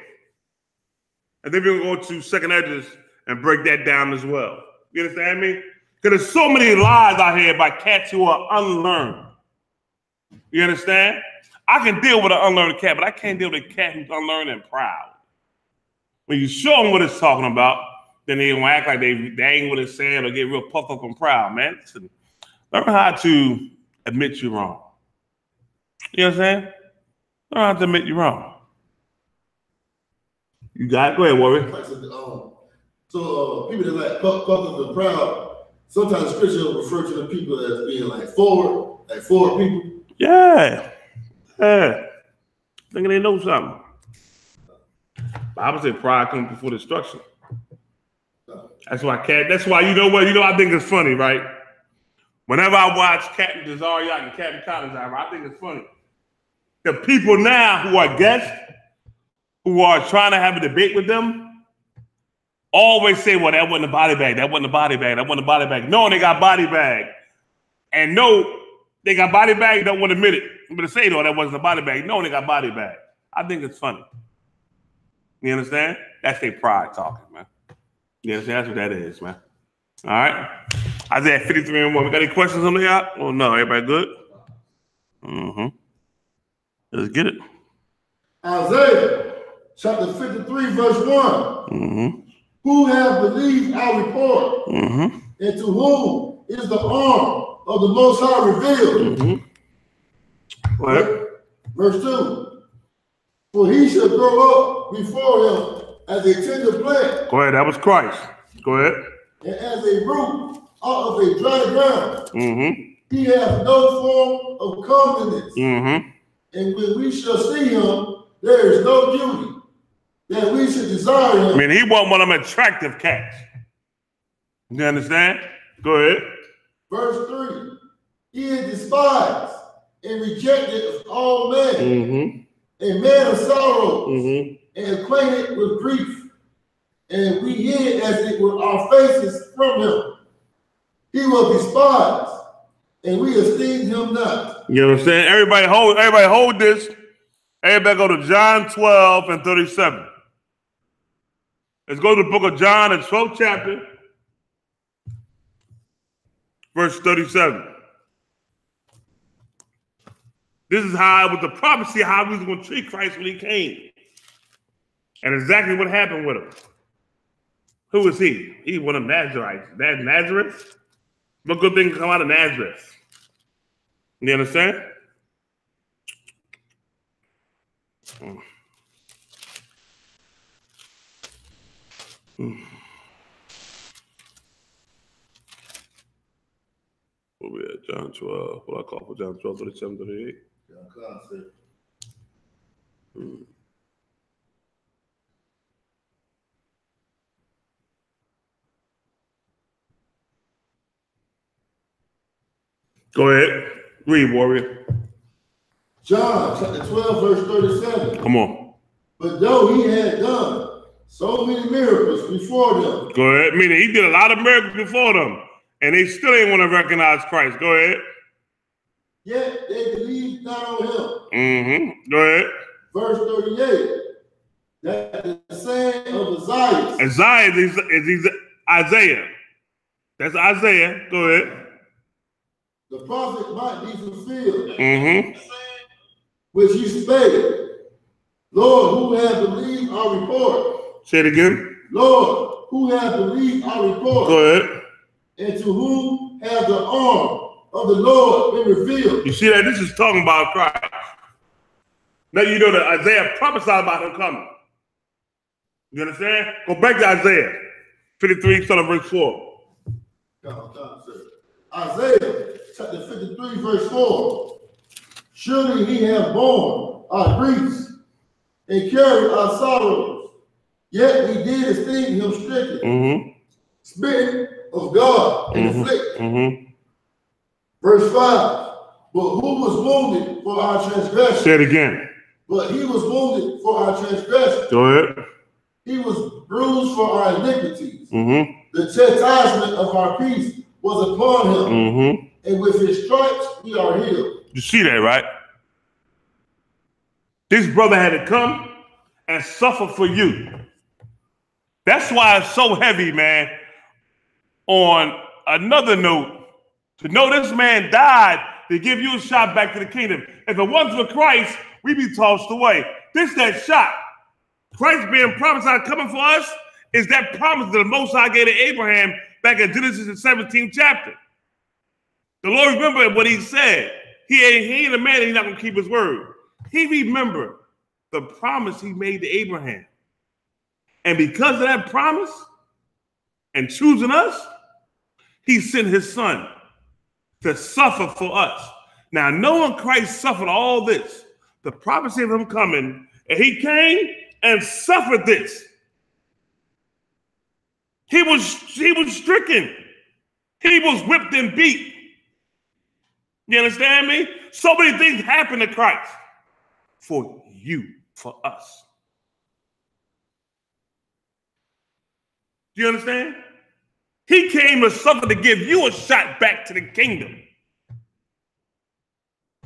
And then we're going to go to second Edges and break that down as well. You understand me? Because there's so many lies out here by cats who are unlearned. You understand? I can deal with an unlearned cat, but I can't deal with a cat who's unlearned and proud. When you show them what it's talking about, then they gonna act like they ain't what it's saying or get real puffed up and proud, man. Listen, learn how to admit you're wrong. You know what I'm saying? Learn how to admit you're wrong. You got it? Go ahead, Warrior. So people that like puffed up and proud, sometimes scripture will refer to the people as being like forward people. Yeah. Thinking they know something. Bible said pride comes before destruction. That's why you know what? You know, I think it's funny, right? Whenever I watch Captain Desariat and Captain Collins, I think it's funny. The people now who are guests, who are trying to have a debate with them, always say, well, that wasn't a body bag. That wasn't a body bag. That wasn't a body bag. No, they got body bag. And no, they got body bag, don't want to admit it. I'm going to say, no, that wasn't a body bag. No, they got body bag. I think it's funny. You understand? That's their pride talking, man. You understand? That's what that is, man. All right. Isaiah 53 and 1. We got any questions on the out? Oh, no. Everybody good? Let's get it. Isaiah chapter 53, verse 1. Who have believed our report, and to whom is the arm of the Most High revealed? Verse 2. For he shall grow up before him as a tender plant. Go ahead. That was Christ. Go ahead. And as a root out of a dry ground. He has no form of comeliness. And when we shall see him, there is no beauty that we should desire him. I mean, he wasn't one of them attractive cats. You understand? Go ahead. Verse 3. He is despised and rejected of all men. A man of sorrows and acquainted with grief. And we hid as it were our faces from him. He was despised, and we esteemed him not. You know what I'm saying? Everybody hold this. Everybody go to John 12 and 37. Let's go to the book of John, the 12th chapter, verse 37. This is how it was the prophecy, how we was going to treat Christ when he came. And exactly what happened with him. Who was he? He was one of Nazarites. That Nazareth? What good thing can come out of Nazareth? You understand? What we at? John 12. What I call for John 12, 37, 38. Go ahead. Read, warrior. John chapter 12, verse 37. Come on. But though he had done so many miracles before them. Go ahead. Meaning he did a lot of miracles before them, and they still ain't want to recognize Christ. Go ahead. Yet they believed not on him. Mm-hmm. Go ahead. Verse 38. That the saying of Isaiah. Isaiah is Isaiah. That's Isaiah. Go ahead. The prophet might be fulfilled. Mm-hmm. Which he spake. Lord, who hath believed our report? Say it again. Lord, who hath believed our report? Go ahead. And to whom hath the arm of the Lord been revealed? You see that? This is talking about Christ. Now you know that Isaiah prophesied about him coming. You understand? Go back to Isaiah 53, start of verse 4. Isaiah chapter 53, verse 4. Surely he hath borne our griefs and carried our sorrows, yet we did esteem him stricken, smitten of God, and afflicted. Verse 5. But who was wounded for our transgression? Say it again. But he was wounded for our transgression. Go ahead. He was bruised for our iniquities. The chastisement of our peace was upon him. And with his stripes we are healed. You see that, right? This brother had to come and suffer for you. That's why it's so heavy, man. On another note, to know this man died to give you a shot back to the kingdom. If it wasn't for Christ, we'd be tossed away. This that shot. Christ being prophesied coming for us is that promise that the Most High gave to Abraham back in Genesis the 17th chapter. The Lord remembered what he said. He ain't a man that he's not going to keep his word. He remembered the promise he made to Abraham. And because of that promise and choosing us, he sent his son to suffer for us. Now, knowing Christ suffered all this, the prophecy of him coming, and he came and suffered this. He was stricken. He was whipped and beat. You understand me? So many things happened to Christ for you, for us. Do you understand? He came to suffer to give you a shot back to the kingdom.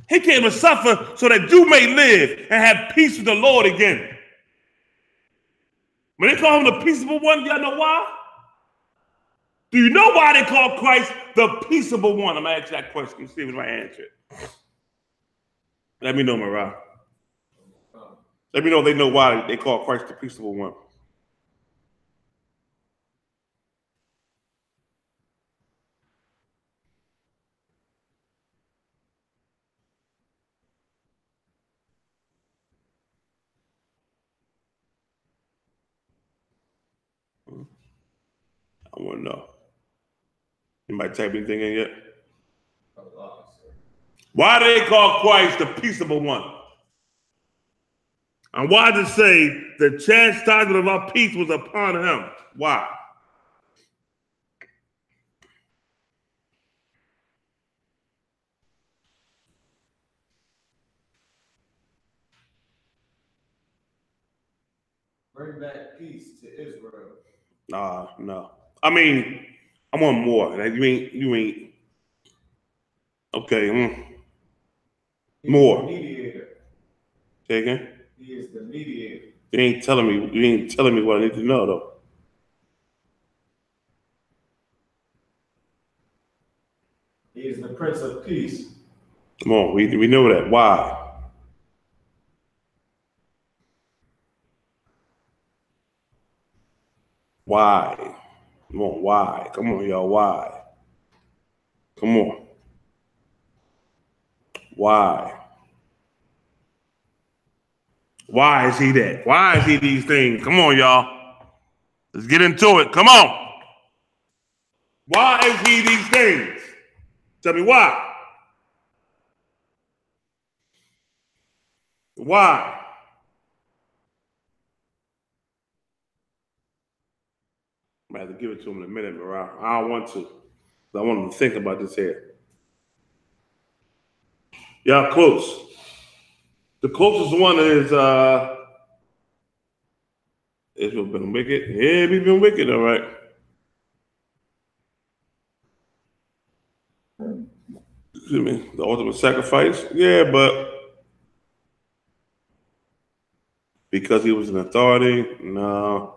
He came to suffer so that you may live and have peace with the Lord again. When they call him the peaceable one, y'all know why? Do you know why they call Christ the peaceable one? I'm going to ask you that question. See if I answer it. Let me know, Mariah. Let me know if they know why they call Christ the peaceable one. I want to know. Anybody type anything in yet? Why do they call Christ the peaceable one? And why does it say the chastisement of our peace was upon him? Why? Bring back peace to Israel. No. I mean, I want more. Like, you ain't. Okay. More. Mediator. Say again? He is the mediator. You ain't telling me what I need to know, though. He is the Prince of Peace. Come on, we know that. Why? Why? Come on, why? Come on, y'all, why? Come on. Why? Why is he that? Why is he these things? Come on, y'all. Let's get into it. Come on. Why is he these things? Tell me why. Why? I'm going to have to give it to him in a minute, but I don't want to. I want him to think about this here. Y'all close. The closest one is Israel been wicked. Yeah, we've been wicked, all right. Excuse me, the ultimate sacrifice. Yeah, but because he was an authority, no.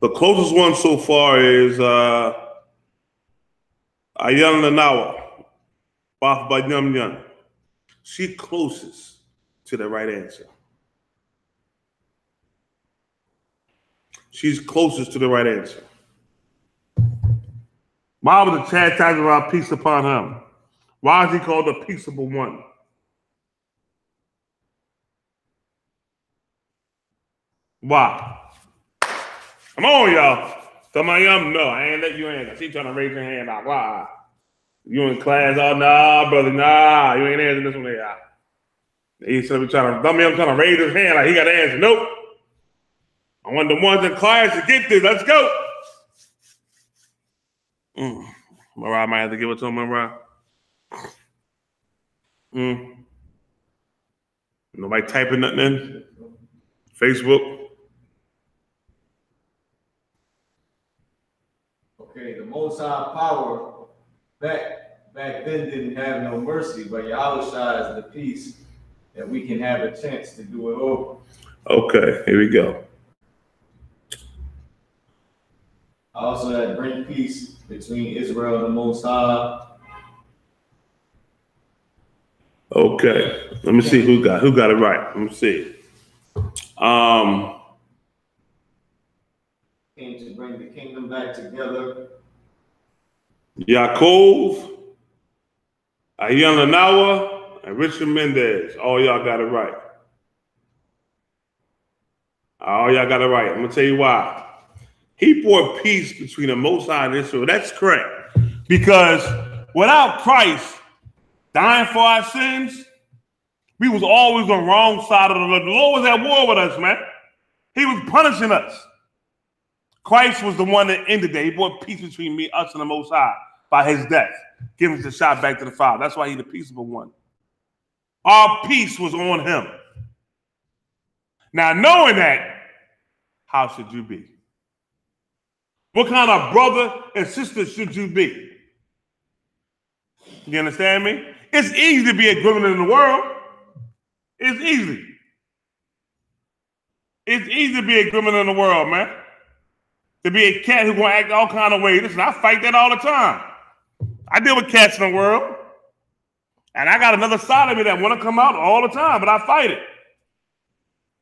The closest one so far is ISRAELITES, Baf Yum. She closest to the right answer. She's closest to the right answer. Why was the chastisement of our peace upon him? Why is he called the peaceable one? Why? Come on, y'all. Tell my no, I ain't let you answer. She trying to raise your hand out. Why? You in class? Oh, nah, brother, nah. You ain't answering this one there. He's trying to raise his hand like he got to answer. Nope. I want the ones in class to get this. Let's go. Mariah might have to give it to him, Mariah. Nobody typing nothing in? Facebook? Okay, the Most High power back then didn't have no mercy, but Yahushua is the peace that we can have a chance to do it over. Okay, here we go. I also had bring peace between Israel and the Most High. Okay, let me see who got it right. Let me see. Came to bring the kingdom back together. Yaakov, ISRAELITES, and Richard Mendez. All y'all got it right. All y'all got it right. I'm gonna tell you why. He brought peace between the Most High and Israel. That's correct. Because without Christ dying for our sins, we was always on the wrong side of the Lord. The Lord was at war with us, man. He was punishing us. Christ was the one that ended that. He brought peace between us and the Most High by his death, giving us a shot back to the Father. That's why he's the peaceable one. Our peace was on him. Now, knowing that, how should you be? What kind of brother and sister should you be? You understand me? It's easy to be a criminal in the world. It's easy. It's easy to be a criminal in the world, man. To be a cat who's going to act all kind of ways. Listen, I fight that all the time. I deal with cats in the world. And I got another side of me that want to come out all the time, but I fight it.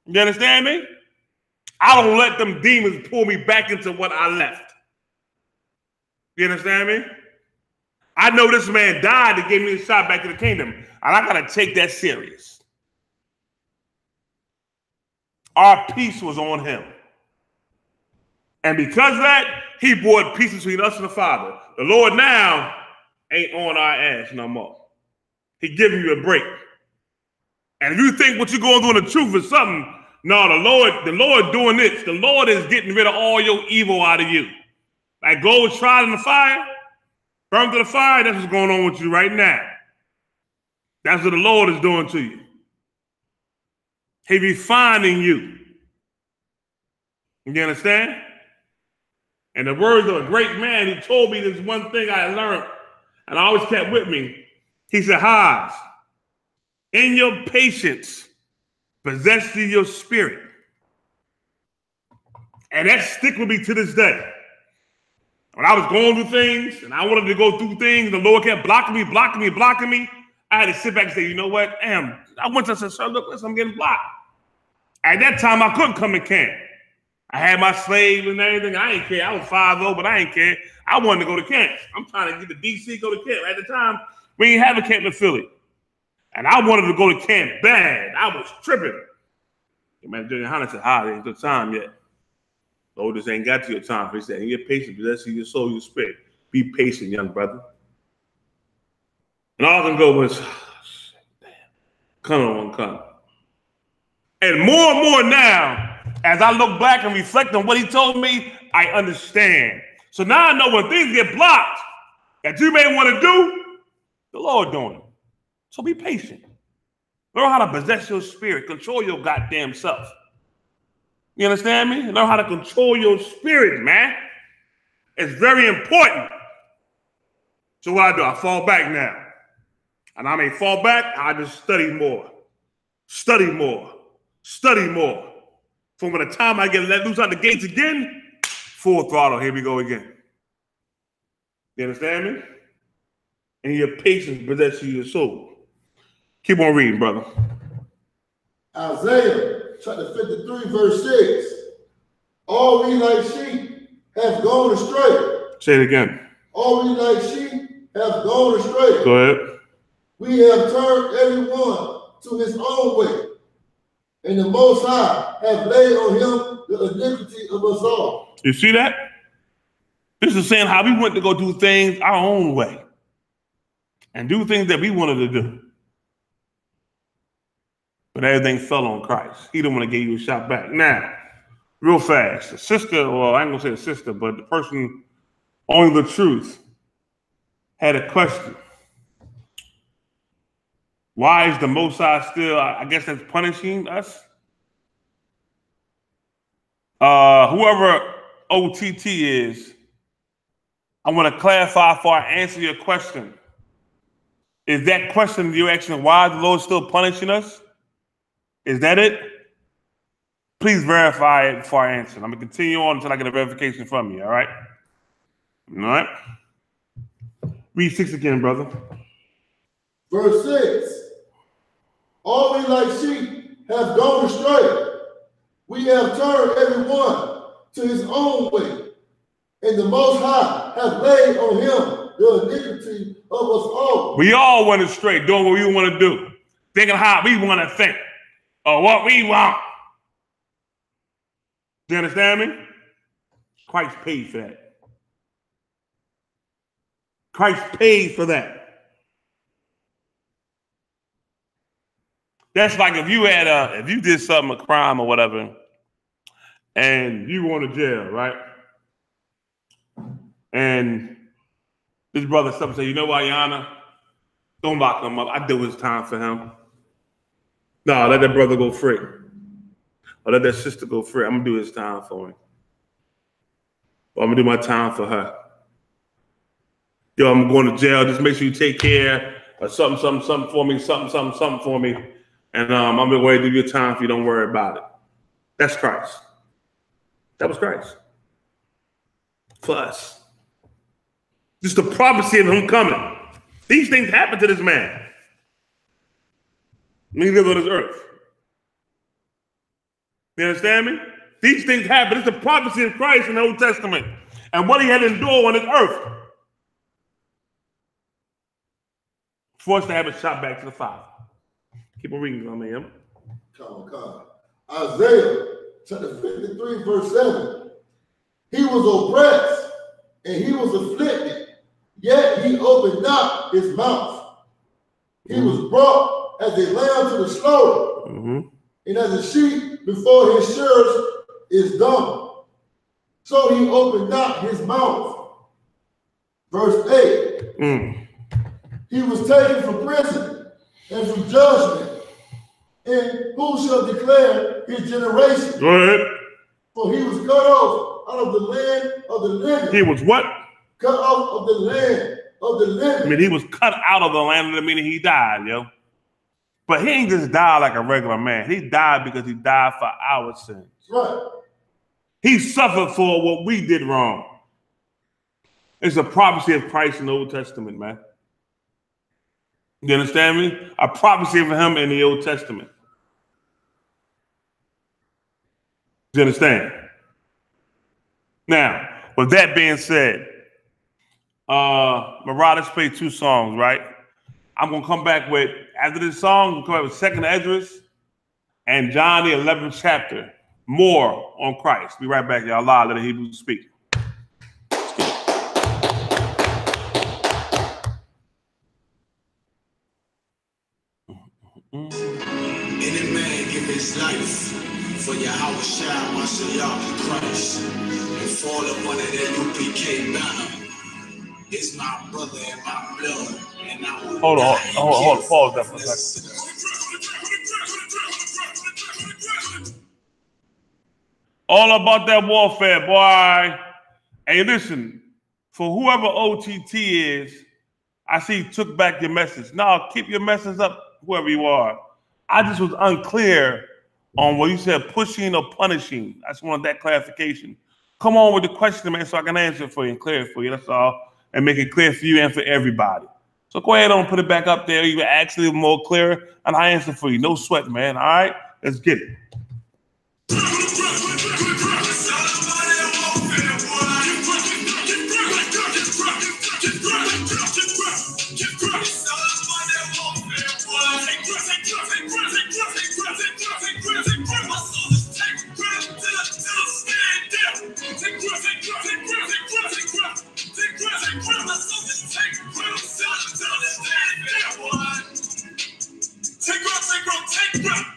You understand me? I don't let them demons pull me back into what I left. You understand me? I know this man died to give me a shot back to the kingdom, and I got to take that serious. Our peace was on him. And because of that, he brought peace between us and the Father. The Lord now ain't on our ass no more. He giving you a break. And if you think what you're going through in the truth is something, no, the Lord doing this. The Lord is getting rid of all your evil out of you. Like gold tried in the fire, burned to the fire, that's what's going on with you right now. That's what the Lord is doing to you. He refining you. You understand? And the words of a great man who told me this one thing I learned, and I always kept with me. He said, Hajj, in your patience, possess your spirit. And that stick with me to this day. When I was going through things and I wanted to go through things, the Lord kept blocking me. I had to sit back and say, you know what? I went to say, sir, look, listen, I'm getting blocked. At that time, I couldn't come in camp. I had my slave and everything. I ain't care. I was 5'0", but I ain't care. I wanted to go to camp. I'm trying to get to DC, go to camp. At the time, we didn't have a camp in Philly. And I wanted to go to camp bad. I was tripping. Man, GEN.YAHANNA said, "Hi, it ain't the time yet. Lord, this ain't got to your time." He said, "And your patience, possess your soul, your spirit. Be patient, young brother." And all I can go was, oh, shit, damn. Come on, come. And more now, as I look back and reflect on what he told me, I understand. So now I know when things get blocked that you may want to do, the Lord doing it. So be patient. Learn how to possess your spirit. Control your goddamn self. You understand me? Learn how to control your spirit, man. It's very important. So what I do, I fall back now. And I may fall back, I just study more. Study more. Study more. From when the time I get let loose out the gates again, full throttle, here we go again. You understand me? And your patience possesses your soul. Keep on reading, brother. Isaiah chapter 53, verse 6. All we like sheep have gone astray. Say it again. All we like sheep have gone astray. Go ahead. We have turned everyone to his own way, and the Most High have laid on him the iniquity of us all. You see that? This is saying how we went to go do things our own way and do things that we wanted to do. But everything fell on Christ. He didn't want to give you a shot back. Now, real fast, the sister, well, I ain't gonna say the sister, but the person owning the truth had a question. Why is the Most High still, I guess that's punishing us? Whoever OTT is, I want to clarify before I answer your question. Is that question you're asking why the Lord is still punishing us? Is that it? Please verify it before I answer. I'm going to continue on until I get a verification from you, all right? All right? Read 6 again, brother. Verse 6. All we like sheep have gone astray. We have turned everyone to his own way, and the Most High have laid on him the iniquity of us all. We all went astray, doing what we want to do, thinking how we want to think, or what we want. Do you understand me? Christ paid for that. Christ paid for that. That's like if you had if you did something, a crime or whatever, and you were in jail, right? And this brother stepped and said, "You know what, Yana? Don't lock him up. I do his time for him. No, let that brother go free. Or let that sister go free. I'm gonna do his time for him. Or I'm gonna do my time for her. Yo, I'm going to jail. Just make sure you take care of something for me, something for me. And I'm gonna go ahead and do your time for you. Don't worry about it." That's Christ. That was Christ. For us. Just the prophecy of him coming. These things happen to this man when he lived on this earth. You understand me? These things happen. It's the prophecy of Christ in the Old Testament and what he had endured on this earth for us to have a shot back to the Father. Keep on reading, man. Come. Isaiah chapter 53, verse 7. He was oppressed and he was afflicted, yet he opened not his mouth. He was brought as a lamb to the slaughter, and as a sheep before his shearers is dumb. So he opened not his mouth. Verse 8. He was taken from prison and from judgment. And who shall declare his generation? Go ahead. For he was cut off out of the land of the living. He was what? Cut off of the land of the living. I mean, he was cut out of the land of the meaning he died, yo. But he ain't just died like a regular man. He died because he died for our sins. Right. He suffered for what we did wrong. It's a prophecy of Christ in the Old Testament, man. You understand me? A prophecy of him in the Old Testament. You understand? Now, with that being said, Marauders played 2 songs, right? I'm gonna come back with, after this song, we'll come back with 2nd Esdras and John the 11th chapter. More on Christ. Be right back, y'all. Live, let the Hebrews speak. Any man give his life for I.S.U.P.K Christ and fall up under that I.S.U.P.K banner. It's my brother and my blood, and I will hold on, pause that for a second. All about that warfare, boy. Hey, listen, for whoever OTT is, I see you took back your message. No, keep your message up, whoever you are. I just was unclear on what you said, pushing or punishing. I just wanted that clarification. Come on with the question, man, so I can answer it for you and clear it for you. That's all. And make it clear for you and for everybody. So go ahead and put it back up there. You can actually more clear, and I answer for you. No sweat, man. All right? Let's get it.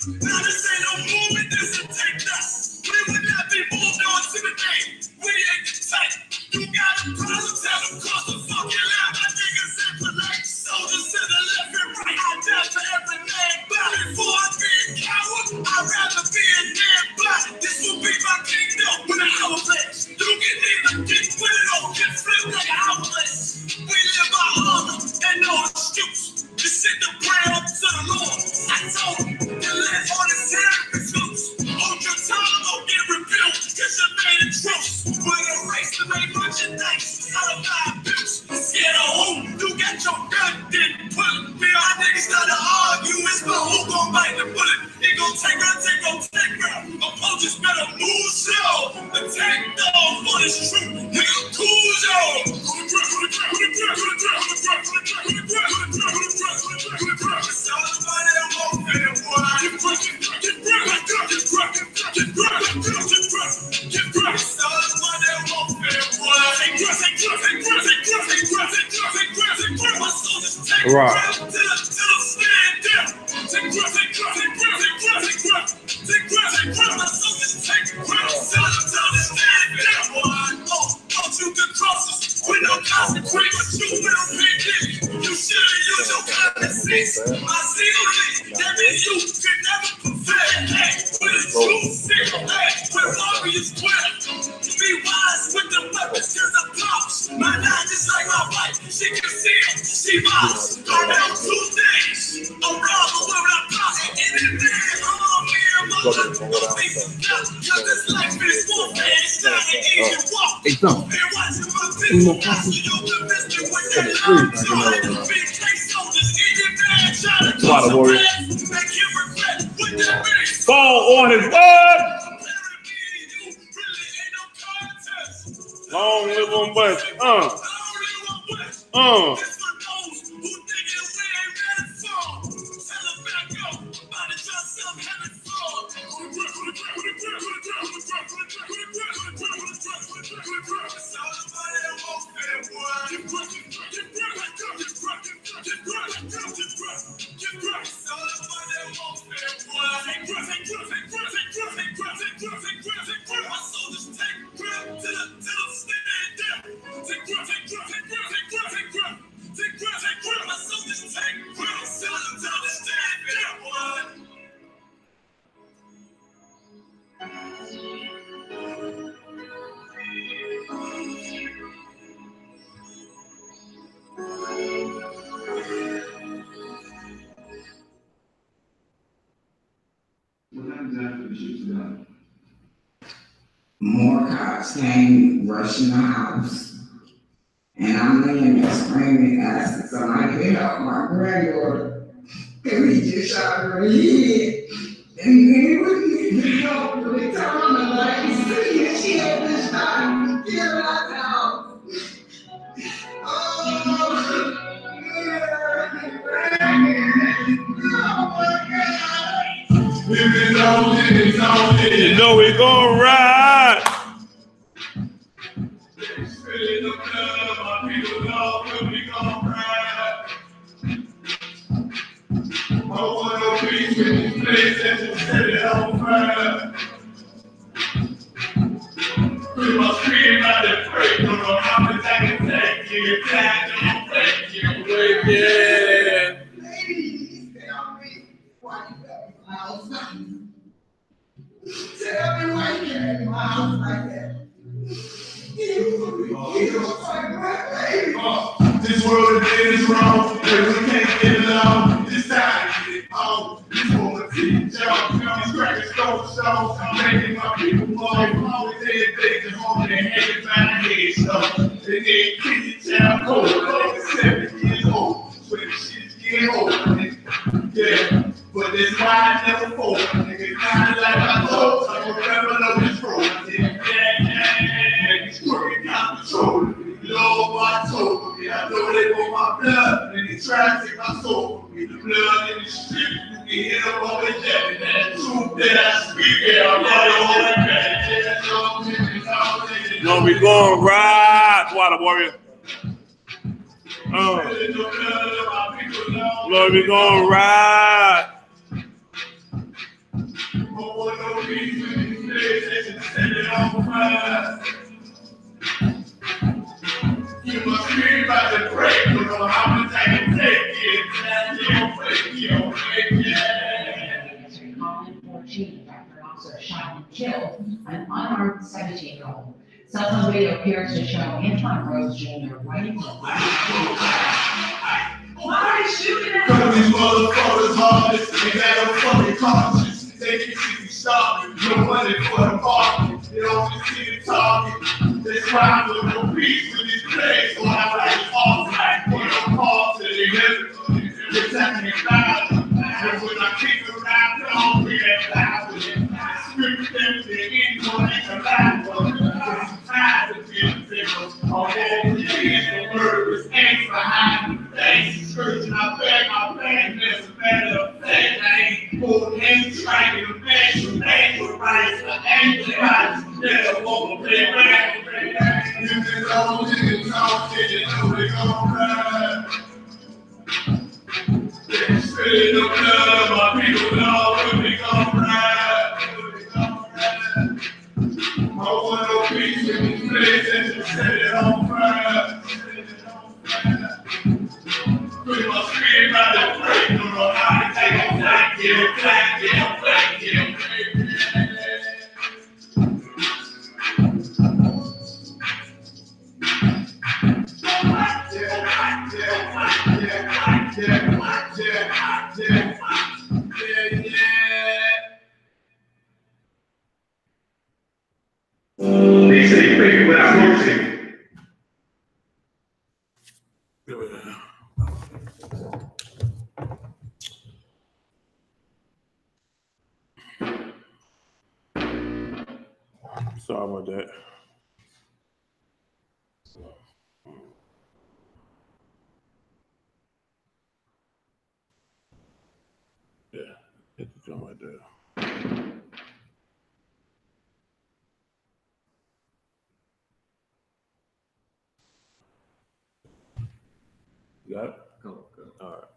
Now this ain't no movement, this is take that. We would not be moved on to the game. We ain't the type. You got a problem, tell them cause the fucking line. My niggas in polite. Soldiers to the left and right. I die for every man body. Before I be a coward, I'd rather be a damn body. This will be my kingdom with an hourglass. You can either get with it or get flipped like an hourglass. We live by honor and no excuse. Just sit the prayer up to the Lord. I told him to let all this time refuse. Hold your tongue, don't get rebuked. Cause you made a truce. We're a race to make merchandise out of my abuse. Scared of who? You got your gun, didn't put it. Me and my niggas gotta argue. It's but who gon' bite the bullet? It gon' take her, Approaches better move slow. Attack dog for this truth. Nigga, cool yo. Fall on his word. Long live on West. More cops came rushing the house, and I'm laying there screaming, asking somebody to help my granddaughter. And he just shot her in the head. And they turn on the light, you see it, she had this shot, get her out the house. You know we gon' ride. This world is wrong, but we can't get along. It's time to get it on. This woman teach y'all. These crackers don't show. I'm making my people move. Always dead things and home their head by the head. So they did kids child cold. Like 7 years old. But the shit's getting old. Yeah. But that's why I never fold. Nigga, kinda like I told. I'm a revolution pro. Working out control. Lord, my soul. I know they want my blood. And they try to take my soul. With the blood in the street. You can hear them on the jet. And that truth that I speak. Yeah, I'm not on No, we gon' ride, Water Warrior. Lord, we gon' ride. You must be about to break. You know how much I can take it. After an officer shot and killed an unarmed 17-year-old. Cell phone video appears to show Antoine Rose Jr. writing the why are you shooting at Cause these motherfuckers heartless, they got no fucking conscience. They can see me stopping, no money for the market. They don't see the target. That's why I'm with no peace with this place. So I like all night, put no call to the heaven. They're attacking the cloud. And when I kick around, don't be that loud. Script them to anyone they can lie for. There's time to be a victim. All that is the murderous ain't behind me. Thanks, church, and I beg my plan. There's a matter of fact. I ain't pulling hands, striking the match. From anger rights to anger rights. Never want to play back. If it's on, it's on, you know they gon' ride. They're spilling the blood of my people, Lord, we gon' ride. I want no peace in this place and just set it on fire. Put my spirit by the break, don't know how to take a flight, get a flight, get a flight, get a flight. They say faith without mercy. Sorry about that. Yeah, hit the drum right there. You got it? Go. All right.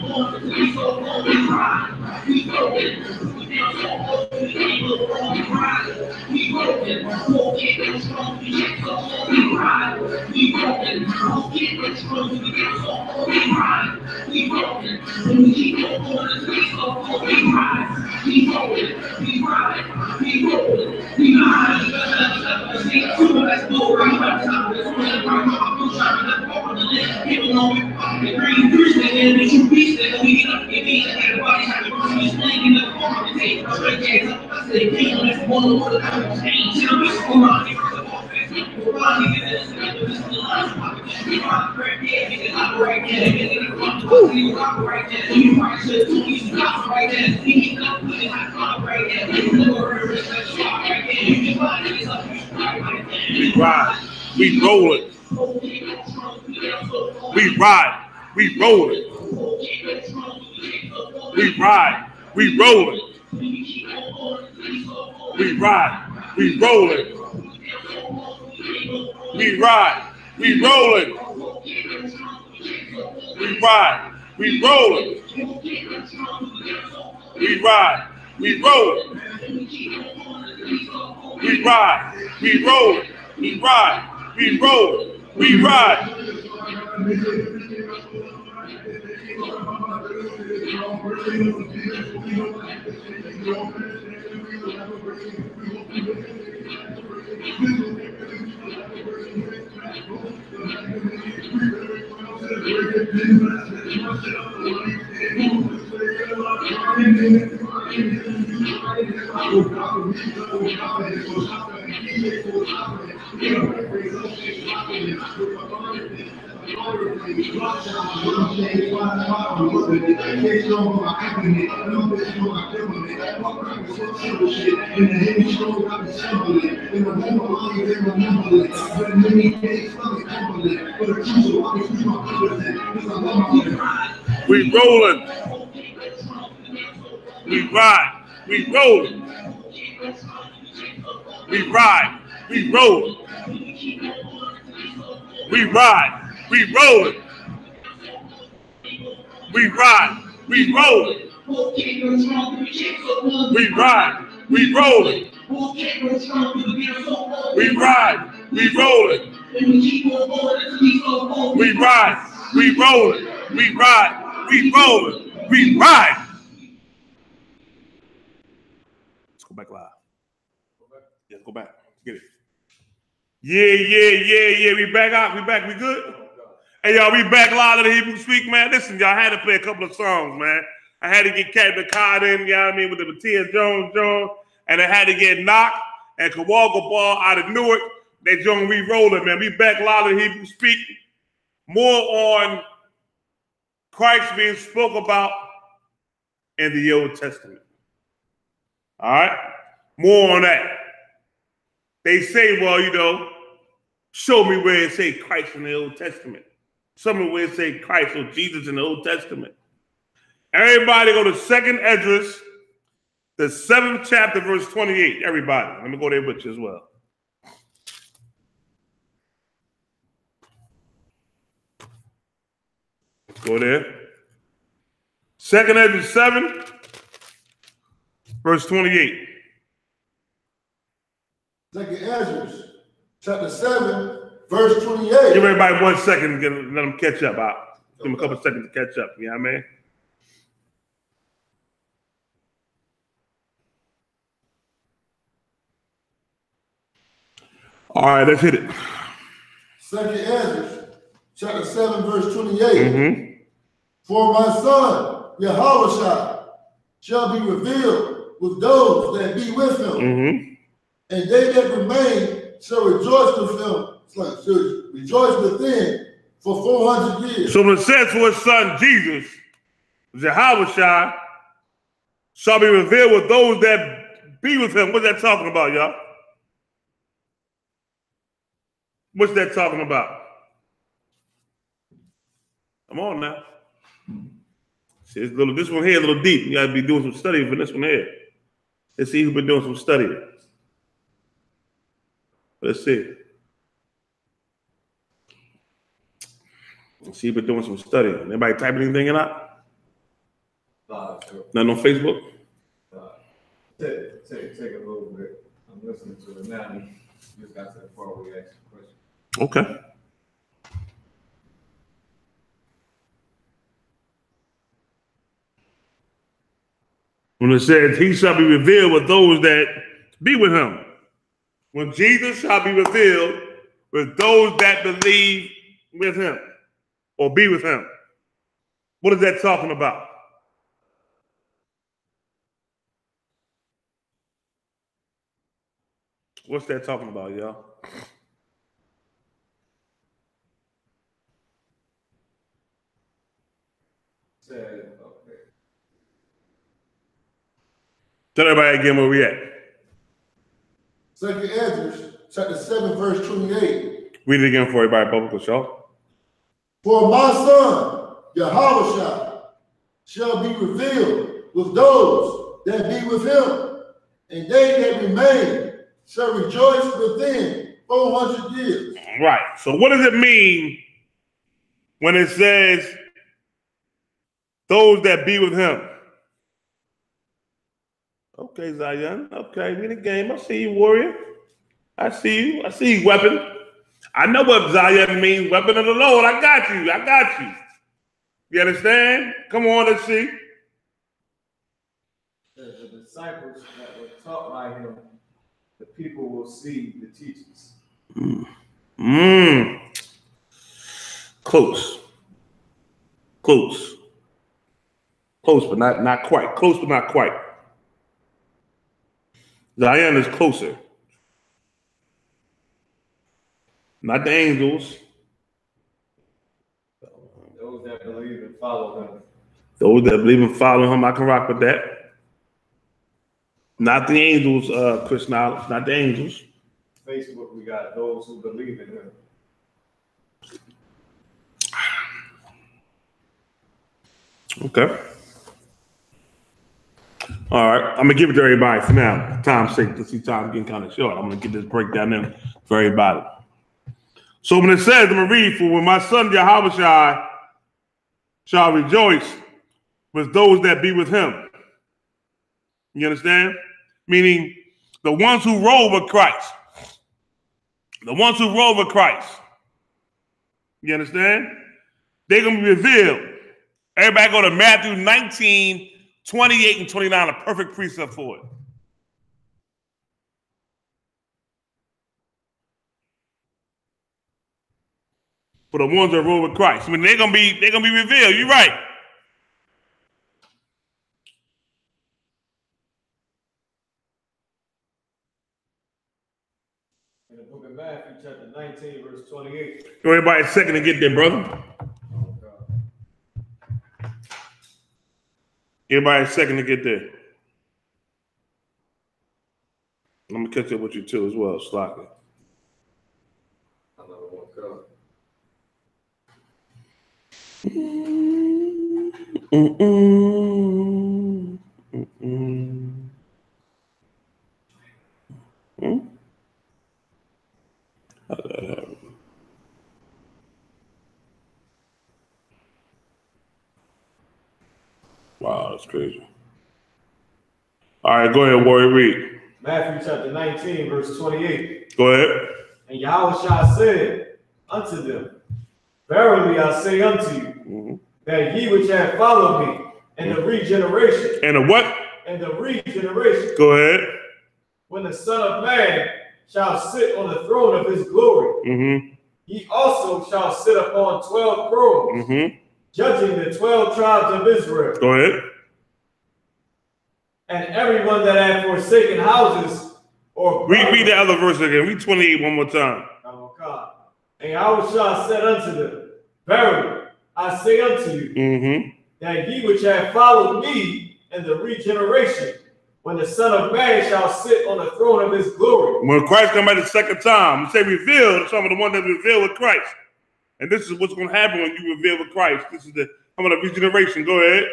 We ride, we roll it. We ride, we roll it. We ride, we roll it. We ride, we roll it. We ride, we roll it. We ride, we roll it. We ride, we roll it. We ride, we roll it. We ride, we roll it. We ride. We rolling. We ride. We rolling. We ride. We rolling. We ride. We rolling. We ride. We rolling. We ride. We rolling. We ride. We rolling. We ride. We rolling. We ride. We rolling. We ride. Let's go back live. Yeah, let's go back. Let's get it. Yeah. We back out. We back. We good? Hey, y'all, we back live at the Hebrew Speak, man. Listen, y'all, I had to play a couple of songs, man. I had to get Captain Cod in, you know what I mean, with the Matthias Jones, and I had to get Knock and Kawaga Ball out of Newark. They joined we rolling, man. We back live at the Hebrew Speak. More on Christ being spoke about in the Old Testament. All right? More on that. They say, well, you know, show me where it say Christ in the Old Testament. Some of where it say Christ or Jesus in the Old Testament. Everybody go to 2nd Esdras, the 7th chapter, verse 28. Everybody. Let me go there with you as well. Let's go there. 2nd Esdras 7, verse 28. 2nd Esdras, chapter 7, verse 28. Give everybody 1 second to let them catch up. Give them a couple seconds to catch up. You know what I mean? All right, let's hit it. 2nd Esdras, chapter 7, verse 28. For my son, Yahushua, shall be revealed with those that be with him. And they that remain shall rejoice with him, shall rejoice within for 400 years. So when it says for his son Jesus, Yahushua shall be revealed with those that be with him. What's that talking about, y'all? What's that talking about? Come on now. See, this one here a little deep. You gotta be doing some studying for this one here. Let's see who's been doing some studying. Let's see. Let's see who's been doing some studying. Anybody typing anything in up? Nothing on Facebook? Take a little bit. I'm listening to it now. Just got to the part where we asked the question. Okay. When it says, he shall be revealed with those that be with him. When Jesus shall be revealed with those that believe with him or be with him. What is that talking about? What's that talking about, y'all? Okay. Tell everybody again where we at. 2nd Ezra, chapter 7, verse 28. Read it again for everybody, public show. For my son, Yahweh shall be revealed with those that be with him, and they that remain shall rejoice within 400 years. Right. So what does it mean when it says those that be with him? Okay, Zion. Okay, we in the game. I see you, warrior. I see you. I see you, weapon. I know what Zion means, weapon of the Lord. I got you. I got you. You understand? Come on, let's see. The disciples that were taught by him, the people will see the teachings. Close. Close. Close, but not quite. Close, but not quite. Zion is closer. Not the angels. Those that believe and follow him. Those that believe and follow him, I can rock with that. Not the angels, Chris Knowledge. Not the angels. Facebook, we got those who believe in him. Okay. All right. I'm gonna give it to everybody for now. Time's sake, to see time getting kind of short. I'm gonna get this breakdown in for everybody. So when it says, I'm gonna read, for when my son Yahweh shall rejoice with those that be with him. You understand? Meaning the ones who roll with Christ. The ones who roll with Christ. You understand? They're gonna be revealed. Everybody go to Matthew 19, 28 and 29, a perfect precept for it. For the ones that roll with Christ. I mean, they're gonna be revealed. You're right. In the book of Matthew, chapter 19, verse 28. Everybody a second to get there, brother. Everybody a second to get there. I'm gonna catch up with you too as well, Slocky. Another one come. How did that happen? Wow, that's crazy. All right, go ahead, Warrior, read. Matthew chapter 19, verse 28. Go ahead. And Yahweh said unto them, verily I say unto you, that ye which have followed me in the regeneration. And the what? And the regeneration. Go ahead. When the Son of Man shall sit on the throne of his glory, ye also shall sit upon 12 thrones, judging the 12 tribes of Israel. Go ahead. And everyone that hath forsaken houses or read the other verse again. Read 28 one more time. Oh God. And Yahweh said unto them, verily I say unto you, that ye which have followed me in the regeneration, when the Son of Man shall sit on the throne of his glory. When Christ comes back the second time, we say revealed, some of the one that revealed with Christ. And this is what's going to happen when you reveal with Christ. This is the regeneration. Go ahead.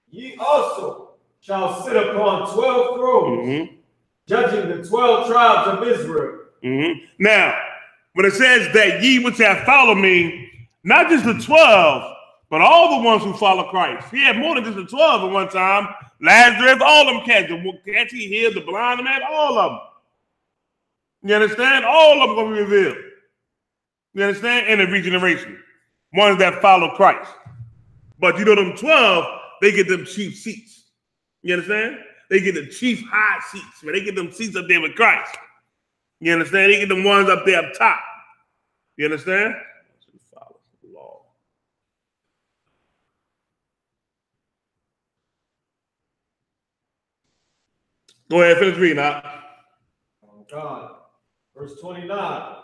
Ye also shall sit upon 12 thrones, judging the 12 tribes of Israel. Now, when it says that ye which have followed me, not just the 12, But all the ones who follow Christ, he had more than just the 12 at one time. Lazarus, all them cats, the cats he healed, the blind man, all of them. You understand? All of them going to be revealed. You understand? In the regeneration. Ones that follow Christ. But you know them 12, they get them chief seats. You understand? They get the chief high seats, man. They get them seats up there with Christ. You understand? They get them ones up there up top. You understand? Follow the law. Go ahead, finish reading now. God. Verse 29.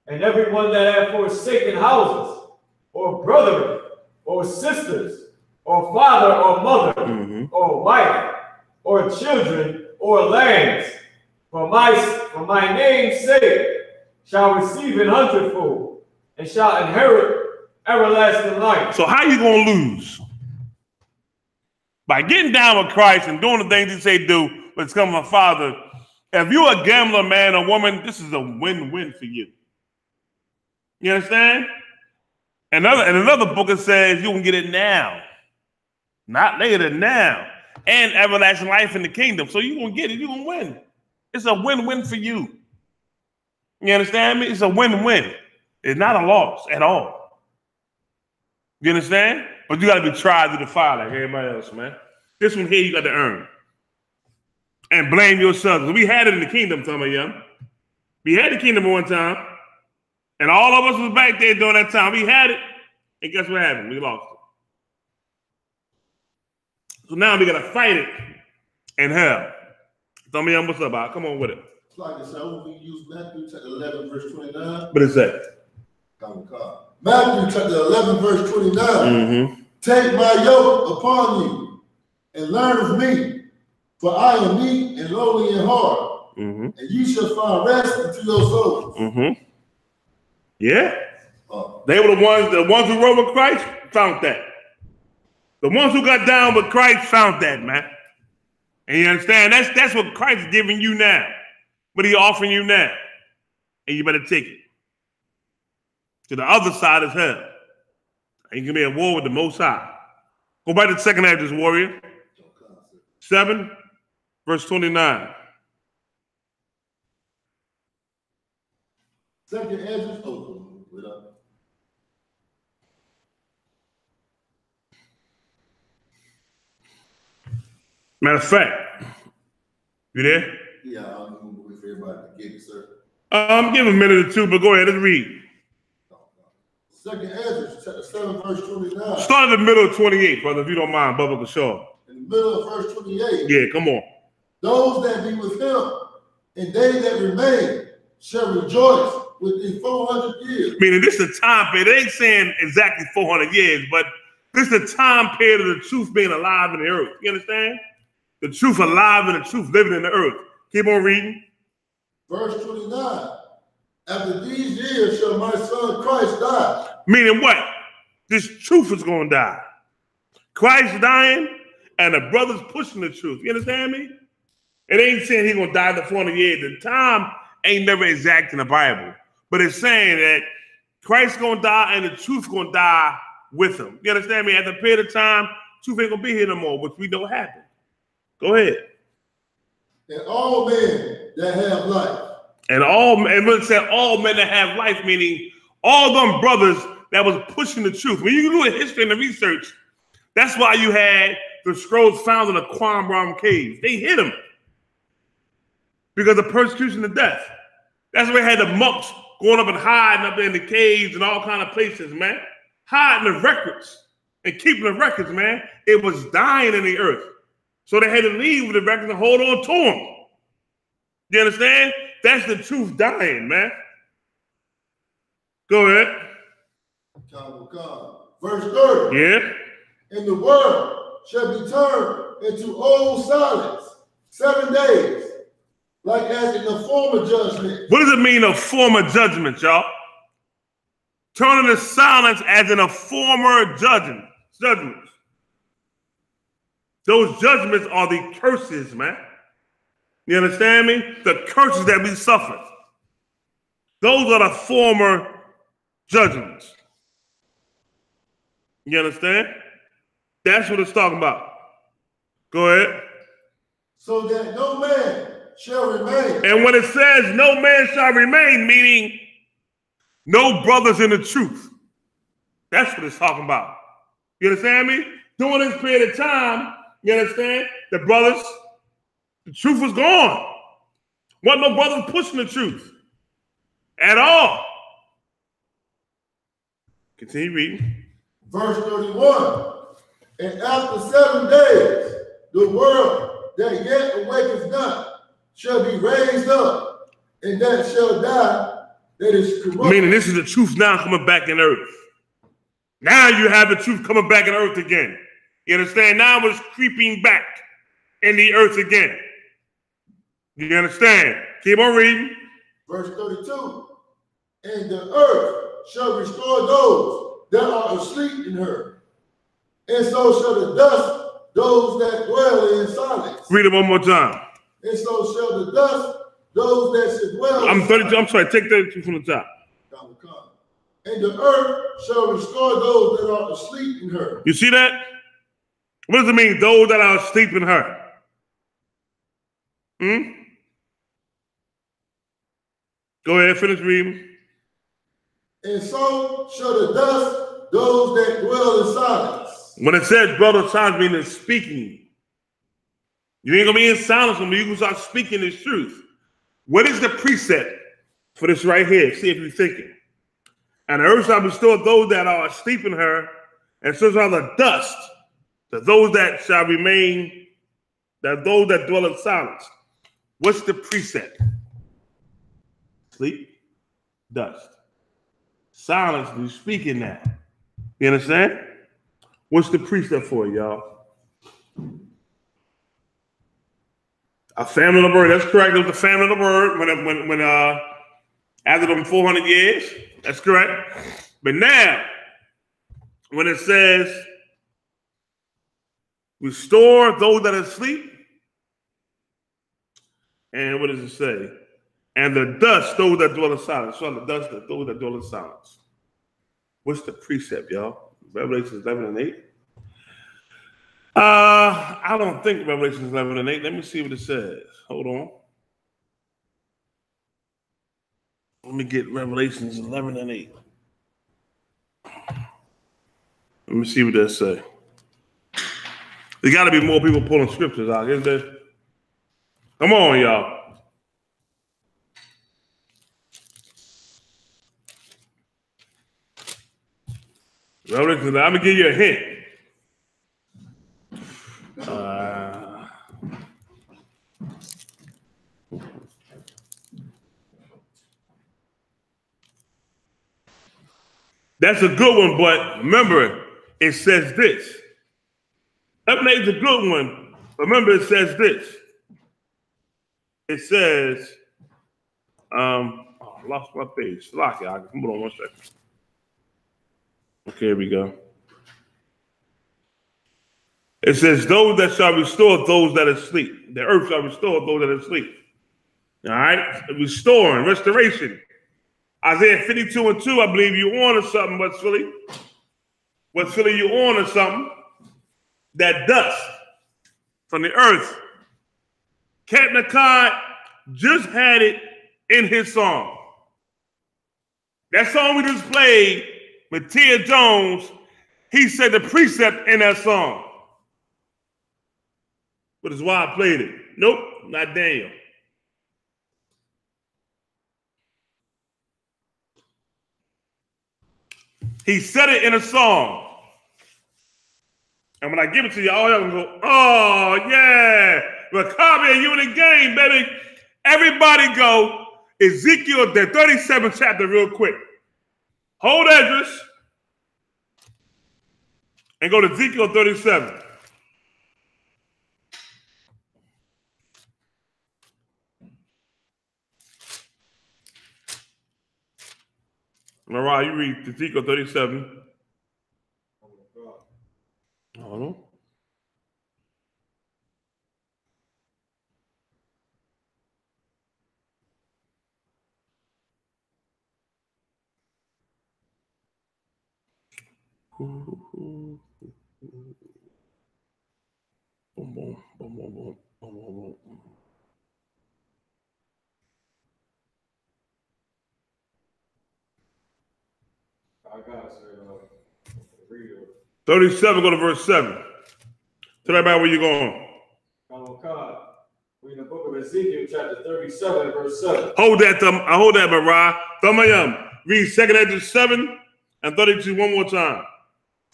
And everyone that hath forsaken houses, or brethren, or sisters, or father, or mother, or wife, or children, or lands, for my name's sake, shall receive an hundredfold, and shall inherit everlasting life. So how you gonna lose? By getting down with Christ and doing the things he say do, but it's coming from Father. If you're a gambler, man or woman, this is a win-win for you. You understand? And another book it says you can get it now, not later, now, and everlasting life in the kingdom. So you're gonna get it, you're gonna win. It's a win-win for you. You understand me? It's a win-win. It's not a loss at all. You understand? But you got to be tried to the fire like everybody else, man. This one here you got to earn. And blame yourself. We had it in the kingdom, some of you. We had the kingdom at one time. And all of us was back there during that time. We had it. And guess what happened? We lost it. So now we got to fight it in hell. Some of y'all, what's up, Bob? Come on with it. It's like this. I will use Matthew chapter 11, verse 29. What is that? Matthew chapter 11, verse 29. Take my yoke upon you and learn of me, for I am meek and lowly in heart, and you shall find rest unto your souls. Yeah. They were the ones who rode with Christ found that. The ones who got down with Christ found that, man. And you understand? That's what Christ is giving you now. What he offering you now. And you better take it. To the other side is hell. And you can be at war with the Most High. Go back to the second address, warrior. 7, verse 29. Second address. Oh, wait up. Matter of fact, you there? Yeah, I'm going to wait for everybody to get it, sir. Give a minute or two, but go ahead, let's read. Second address, chapter 7, verse 29. Start in the middle of 28, brother, if you don't mind, Bubba Shaw. In the middle of verse 28. Yeah, come on. Those that be with him, and they that remain, shall rejoice within 400 years. Meaning this is a time period. They ain't saying exactly 400 years, but this is the time period of the truth being alive in the earth. You understand? The truth alive and the truth living in the earth. Keep on reading. Verse 29. After these years shall my son Christ die. Meaning what? This truth is going to die. Christ dying and the brothers pushing the truth. You understand me? It ain't saying he's going to die in the 400 years. The time ain't never exact in the Bible. But it's saying that Christ's going to die and the truth's going to die with him. You understand me? At the period of time, truth ain't going to be here no more, which we know happened. Go ahead. And all men that have life. And when it said all men that have life, meaning all them brothers that was pushing the truth. When you do a history and the research, that's why you had the scrolls found in the Qumran cave. They hid them because of persecution and death. That's why they had the monks going up and hiding up in the caves and all kind of places, man. Hiding the records and keeping the records, man. It was dying in the earth. So they had to leave with the records and hold on to them. You understand? That's the truth dying, man. Go ahead. Verse 30. Yeah. And the world shall be turned into old silence 7 days, like as in the former judgment. What does it mean, a former judgment, y'all? Turning to silence as in a former judgment. Those judgments are the curses, man. You understand me? The curses that we suffered. Those are the former judgments. You understand? That's what it's talking about. Go ahead. So that no man shall remain. And when it says no man shall remain, meaning no brothers in the truth. That's what it's talking about. You understand me? During this period of time, you understand? The brothers, the truth was gone. Wasn't no brothers pushing the truth at all. Continue reading. Verse 31. And after 7 days, the world that yet awaketh not shall be raised up, and that shall die that is corrupt. Meaning this is the truth now coming back in earth. Now you have the truth coming back in earth again. You understand? Now it's creeping back in the earth again. You understand? Keep on reading. Verse 32. And the earth shall restore those that are asleep in her, and so shall the dust those that dwell in silence. Read it one more time. And so shall the dust those that should dwell I'm in 32. silence. I'm sorry. Take 32 from the top. And the earth shall restore those that are asleep in her. You see that? What does it mean, those that are asleep in her? Go ahead, finish reading. And so shall the dust those that dwell in silence. When it says brother silence, meaning speaking. You ain't gonna be in silence when you can start speaking this truth. What is the precept for this right here? See if you're thinking. And the earth shall restore those that are asleep in her, and so shall the dust to those that shall remain, that those that dwell in silence. What's the precept? Sleep, dust. Silence, you're speaking now. You understand? What's the precept for it, y'all? A famine of the word. That's correct. It was the famine of the word when after them 400 years. That's correct. But now, when it says, restore those that are asleep, and what does it say? And the dust, those that dwell in silence. So the dust, those that dwell in silence. What's the precept, y'all? Revelation 11 and 8. I don't think Revelation 11 and 8. Let me see what it says. Hold on. Let me get Revelations 11 and 8. Let me see what that say. There got to be more people pulling scriptures out, isn't there? Come on, y'all. Revelation, I'm going to give you a hint. That's a good one, but remember, it says this. Lemonade's a good one. Remember, it says this. It says, I lost my page. Lock it. Hold on 1 second. Okay, here we go. It says, those that shall restore those that are asleep. The earth shall restore those that are asleep. All right? Restoring, restoration. Isaiah 52 and 2, I believe you on to something, West Philly. West Philly, you on to something. That dust from the earth. Captain Akkad just had it in his song. That song we just played with Tia Jones, he said the precept in that song. But it's why I played it. Nope, not Daniel. He said it in a song. And when I give it to you, all y'all can go, oh, yeah. Rakabi, you in the game, baby. Everybody go Ezekiel, the 37th chapter real quick. Hold Esdras and go to Ezekiel 37. Mariah, you read Ezekiel 37. Hold on. I got it, sir. Read it. 37, go to verse 7. Tell everybody where you're going. We're in the book of Ezekiel, chapter 37, verse 7. Hold that, Mariah. Read 2 Ezra 7 and 32 one more time.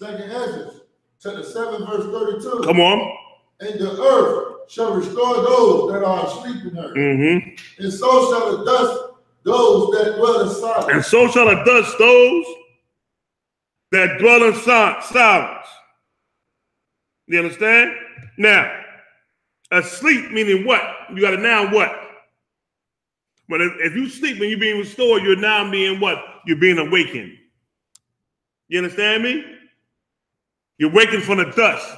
2 Ezra, chapter 7, verse 32. Come on. And the earth shall restore those that are asleep in her. Mm-hmm. And so shall the dust those that dwell in silence. And so shall the dust those that dwell in silence. You understand? Now, asleep meaning what? You got to now what? But if you sleep and you're being restored, you're now being what? You're being awakened. You understand me? You're waking from the dust.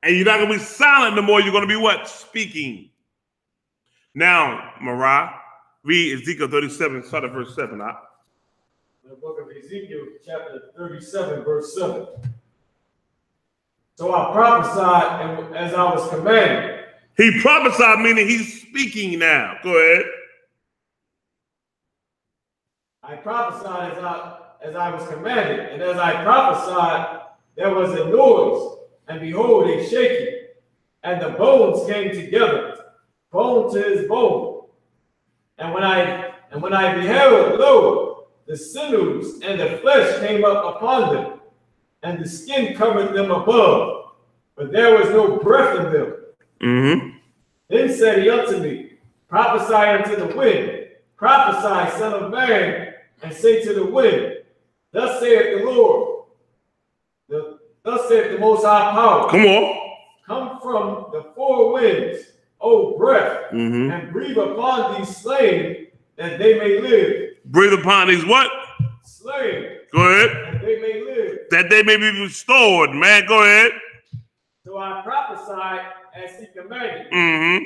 And you're not going to be silent no more. You're going to be what? Speaking. Now, Mariah, read Ezekiel 37, start at verse 7. The book of Ezekiel, chapter 37, verse 7. So I prophesied as I was commanded. He prophesied, meaning he's speaking now. Go ahead. I prophesied as I was commanded, and as I prophesied, there was a noise, and behold, a shaking, and the bones came together, bone to his bone. And when I beheld, lo, the sinews and the flesh came up upon them, and the skin covered them above, but there was no breath in them. Mm-hmm. Then said he unto me, prophesy unto the wind, prophesy, son of man, and say to the wind, thus saith the Lord, thus saith the Most High Power. Come on. Come from the four winds, O breath, and breathe upon these slain, that they may live. Breathe upon these what? Slain. Go ahead. That they may live. That they may be restored, man. Go ahead. So I prophesied as he commanded. Mm-hmm.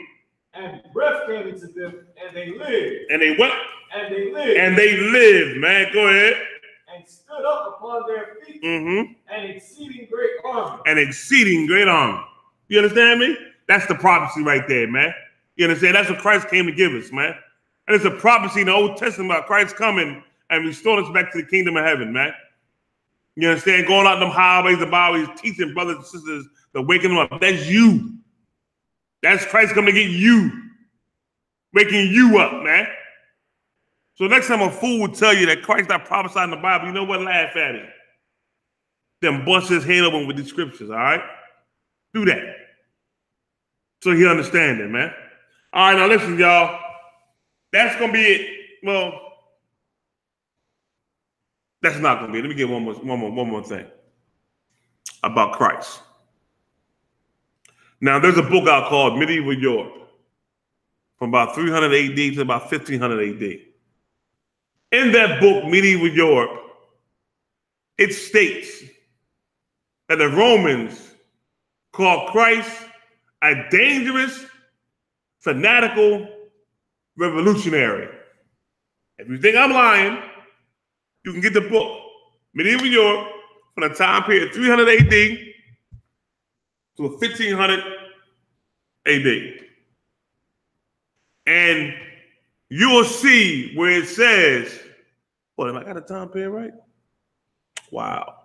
And breath came into them, and they lived. And they what? And they lived. And they lived, man. Go ahead. And stood up upon their feet, an exceeding great army. An exceeding great army. You understand me? That's the prophecy right there, man. You understand? That's what Christ came to give us, man. And it's a prophecy in the Old Testament about Christ coming and restoring us back to the kingdom of heaven, man. You understand? Going out them highways, the byways, teaching brothers and sisters, to waking them up. That's you. That's Christ coming to get you. Waking you up, man. So next time a fool will tell you that Christ not prophesying the Bible, you know what? Laugh at him. Then bust his head open with the scriptures, all right? Do that. So he understand it, man. All right, now listen, y'all. That's going to be it. Well, that's not going to be it. Let me get one more thing about Christ. Now, there's a book out called Medieval Europe from about 300 AD to about 1500 AD. In that book, Medieval Europe, it states that the Romans called Christ a dangerous, fanatical revolutionary. If you think I'm lying, you can get the book, Medieval Europe, from the time period 300 AD to 1500 AD. And you will see where it says, what, am I got a time period right? Wow.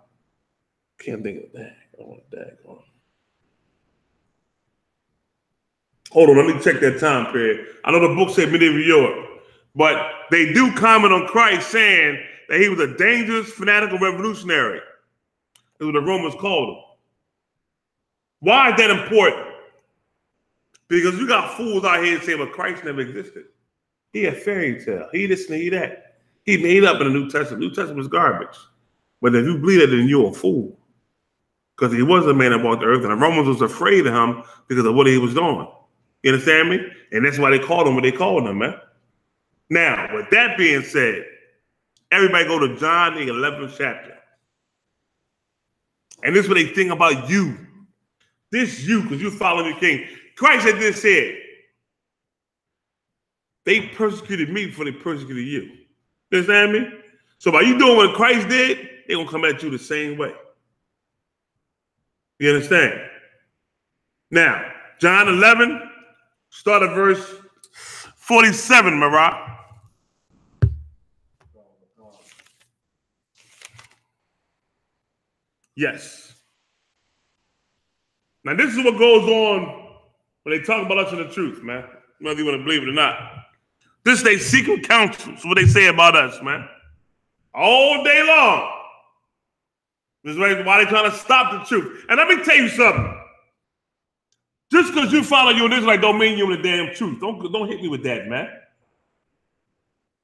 Can't think of that. Hold on, let me check that time period. I know the book said Medieval Europe, but they do comment on Christ saying that he was a dangerous, fanatical revolutionary. That's what the Romans called him. Why is that important? Because you got fools out here saying, well, Christ never existed. He a fairy tale. He this and he that. He made up in the New Testament. New Testament is garbage. But if you believe that, then you're a fool. Because he was a man that walked the earth, and the Romans was afraid of him because of what he was doing. You understand me? And that's why they called him what they called him, man. Now, with that being said, everybody go to John, the 11th chapter. And this is what they think about you. This you, because you're following the king. Christ had this said, they persecuted me before they persecuted you. You understand me? So by you doing what Christ did, they're going to come at you the same way. You understand? Now, John 11, start at verse 47, Marah. Yes. Now, this is what goes on when they talk about us in the truth, man. Whether you want to believe it or not. This is their secret counsel. It's what they say about us, man. All day long. This is why they're trying to stop the truth. And let me tell you something. Just because you follow you in Israelite don't mean you're in the damn truth. Don't hit me with that, man.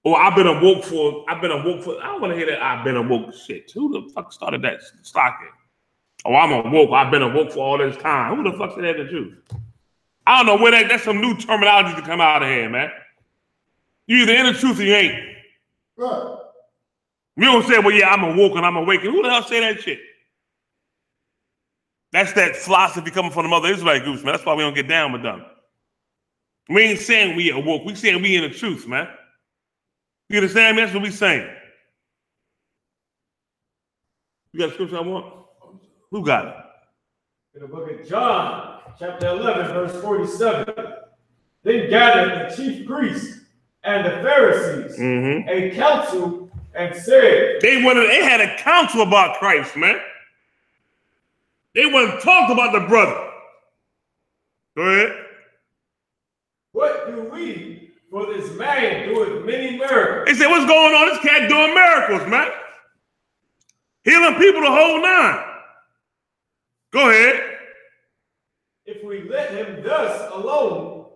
Or I've been awoke for, I don't want to hear that I've been awoke shit. Who the fuck started that stocking? Oh, I'm awoke. I've been awoke for all this time. Who the fuck said that the truth? I don't know where that's some new terminology to come out of here, man. You either in the truth or you ain't. Right. You don't say, well, yeah, I'm awoke and I'm awakened. Who the hell say that shit? That's that philosophy coming from the mother Israelite groups, man. That's why we don't get down with them. We ain't saying we awoke. We saying we in the truth, man. You understand me? That's what we saying. You got a scripture I want? Who got it? In the book of John, chapter 11, verse 47. Then gathered the chief priests and the Pharisees a council and said, they had a council about Christ, man. They went and talked about the brother. Go ahead. What do we, for this man doeth many miracles? They said, what's going on? This cat doing miracles, man. Healing people the whole nine. Go ahead. If we let him thus alone,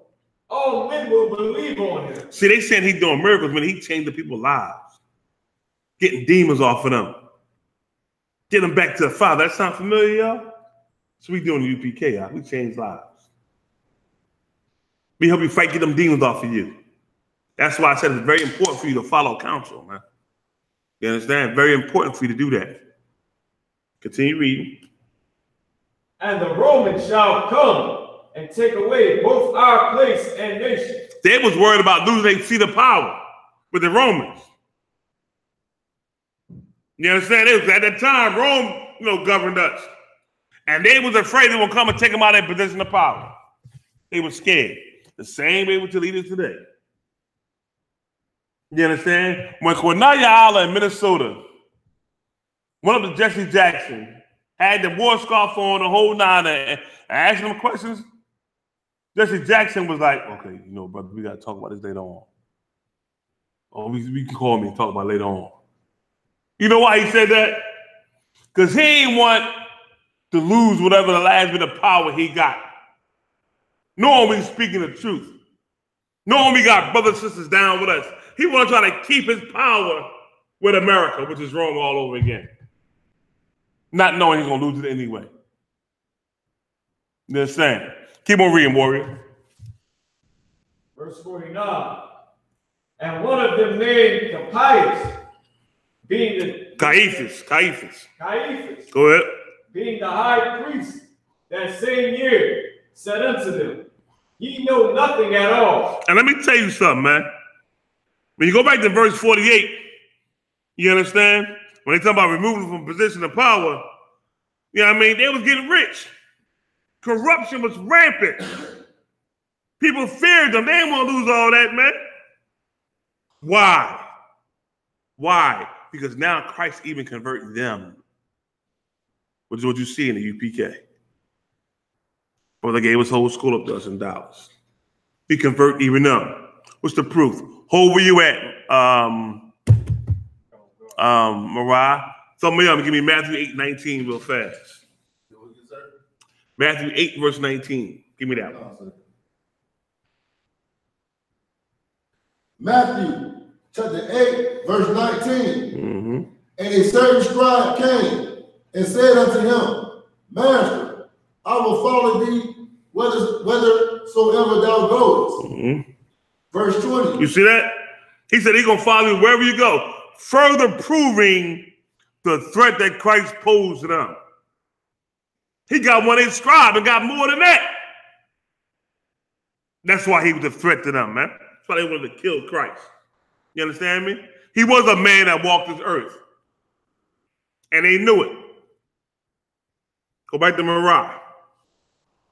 all men will believe on him. See, they said he's doing miracles when he changed the people's lives. Getting demons off of them. Getting them back to the Father. That sound familiar, y'all? So we doing the UPK, y'all. We change lives. We help you fight, get them demons off of you. That's why I said it's very important for you to follow counsel, man. You understand? Very important for you to do that. Continue reading. And the Romans shall come and take away both our place and nation. They was worried about losing their seat of power with the Romans. You understand? It was at that time, Rome, governed us. And they was afraid they would come and take them out of their position of power. They were scared. The same way with the leaders today. You understand? When GEN.YAHANNA in Minnesota, one of the Jesse Jackson had the war scarf on, the whole nine, and asking them questions, Jesse Jackson was like, okay, brother, we got to talk about this later on. Or we can call me and talk about it later on. You know why he said that? Because he ain't want to lose whatever the last bit of power he got. Knowing we speaking the truth. Knowing we got brothers and sisters down with us. He want to try to keep his power with America, which is wrong all over again. Not knowing he's going to lose it anyway. You understand? Keep on reading, warrior. Verse 49. And one of them named Caiaphas, being the Caiaphas. Go ahead. Being the high priest that same year, said unto them, ye know nothing at all. And let me tell you something, man. When you go back to verse 48, you understand? When they talk about removing from position of power, you know what I mean? They was getting rich. Corruption was rampant. People feared them. They didn't want to lose all that, man. Why? Why? Because now Christ even converting them. Which is what you see in the UPK. Brother gave us whole school up to us in Dallas. He convert even them. What's the proof? Who were you at? Mariah? Some of y'all give me Matthew 8:19 real fast. Matthew 8, verse 19. Give me that one. Matthew chapter 8, verse 19. And a certain scribe came and said unto him, Master, I will follow thee whithersoever thou goest. Verse 20. You see that? He said he's going to follow you wherever you go. Further proving the threat that Christ posed to them. He got one scribe and got more than that. That's why he was a threat to them, man. That's why they wanted to kill Christ. You understand me? He was a man that walked this earth. And they knew it. Go back to Marah.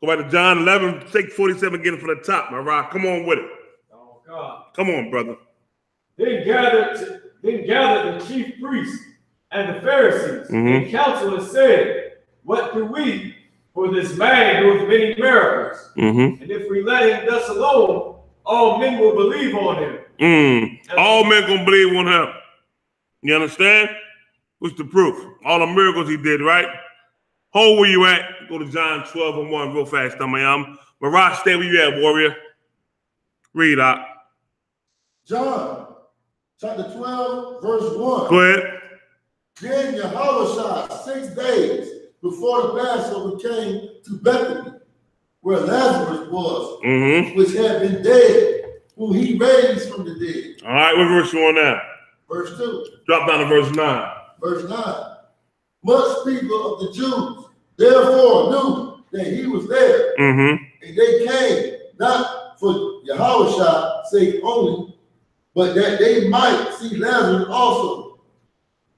Go back to John 11, take 47 again from the top, Marah. Come on with it. Oh, God. Come on, brother. Then gathered the chief priests and the Pharisees in council and said, what do we for this man doeth many miracles? And if we let him thus alone, all men will believe on him. All men gonna believe on him. You understand? What's the proof? All the miracles he did, right? Hold where you at. Go to John 12 and 1 real fast. Marah, stay where you at, warrior. Read out. John, chapter 12, verse 1. Go ahead. Then Yahushua 6 days before the Passover came to Bethany, where Lazarus was, which had been dead, whom he raised from the dead. All right, what verse you on now? Verse 2. Drop down to verse 9. Verse 9. Much people of the Jews therefore knew that he was there, and they came not for Yahushua's sake only, but that they might see Lazarus also,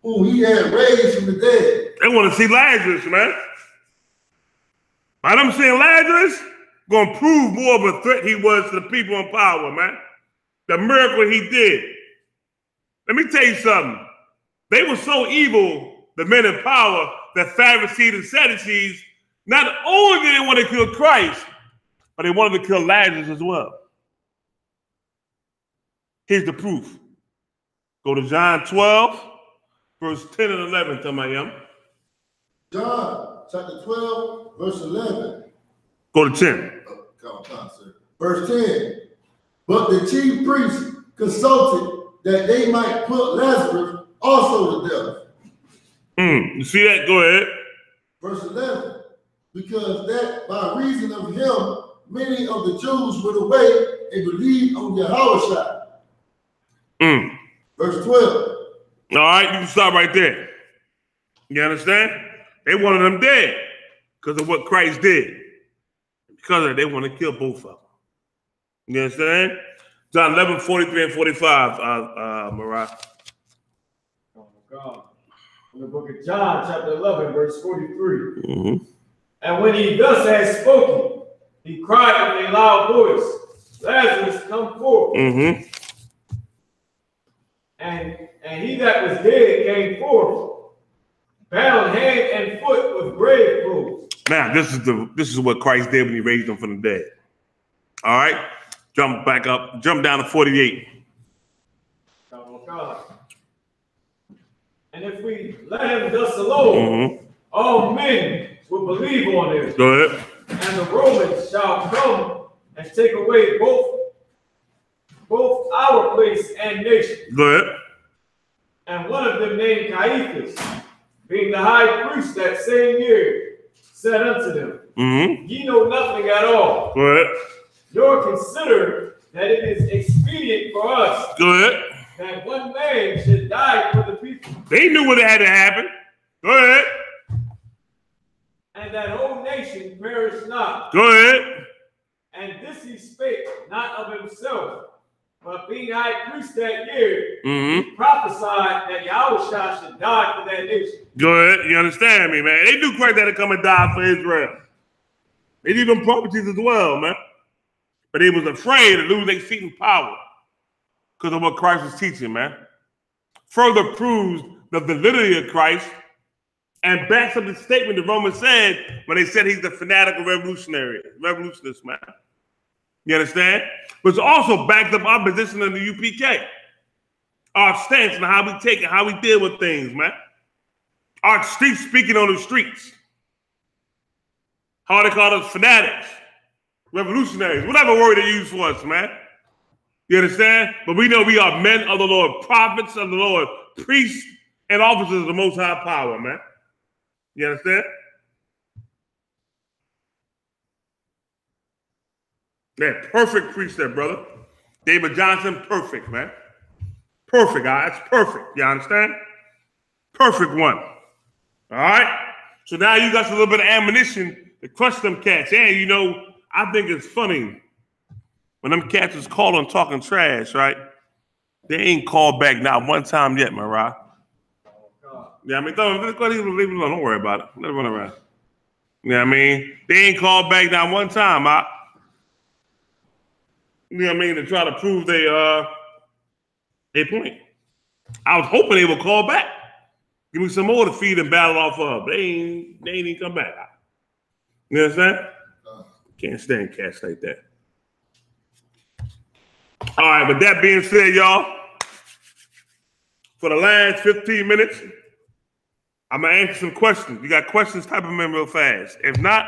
whom he had raised from the dead. They want to see Lazarus, man. By them seeing Lazarus, gonna prove more of a threat he was to the people in power, man. The miracle he did. Let me tell you something. They were so evil, the men in power, the Pharisees and Sadducees, not only did they want to kill Christ, but they wanted to kill Lazarus as well. Here's the proof. Go to John 12, verse 10 and 11, tell my young. John chapter 12, verse 11. Go to 10. Verse 10. But the chief priests consulted that they might put Lazarus also to death. You see that? Go ahead. Verse 11. Because that by reason of him, many of the Jews went away and believed on Yahushua. Verse 12. All right, you can stop right there. You understand? They wanted them dead because of what Christ did. Because of that, they want to kill both of them. You understand? John 11, 43 and 45, Marah. Oh, God. In the book of John, chapter 11, verse 43. And when he thus had spoken, he cried with a loud voice, Lazarus, come forth. And he that was dead came forth, bound hand and foot with grave clothes. Now, this is what Christ did when he raised them from the dead. All right, jump back up, jump down to 48. Oh, God. And if we let him thus alone, all men will believe on him. Go ahead. And the Romans shall come and take away both our place and nation. Go ahead. And one of them named Caiaphas, being the high priest that same year, said unto them, ye know nothing at all. Go ahead. Nor consider that it is expedient for us. Go ahead. That one man should die for the people. They knew what had to happen. Go ahead. And that whole nation perish not. Go ahead. And this he spake not of himself, but being high priest that year, he prophesied that Yahushua should die for that nation. Go ahead. You understand me, man? They knew Christ had to come and die for Israel. They did them prophecies as well, man. But they was afraid to lose their seat in power because of what Christ was teaching, man. Further proves the validity of Christ and backs up the statement the Romans said when they said he's the fanatical revolutionist, man. You understand? But it's also backed up our position in the UPK. Our stance and how we take it, how we deal with things, man. Our street speaking on the streets. How they call us fanatics, revolutionaries, whatever word they use for us, man. You understand? But we know we are men of the Lord, prophets of the Lord, priests, and officers of the Most High Power, man. You understand? Yeah, perfect precept, brother. David Johnson, perfect, man. Perfect, guys. That's perfect. You understand? Perfect one. All right? So now you got a little bit of ammunition to crush them cats. And, you know, I think it's funny when them cats is calling talking trash, right? They ain't called back not one time yet, Mariah. Yeah, I mean, leave it alone. Don't worry about it. Let it run around. You know what I mean? They ain't called back not one time. You know what I mean? To try to prove their point. I was hoping they would call back. Give me some more to feed and battle off of. They ain't even come back. You understand? Can't stand cats like that. All right, with that being said, y'all, for the last 15 minutes, I'm going to answer some questions. You got questions, type them in real fast. If not,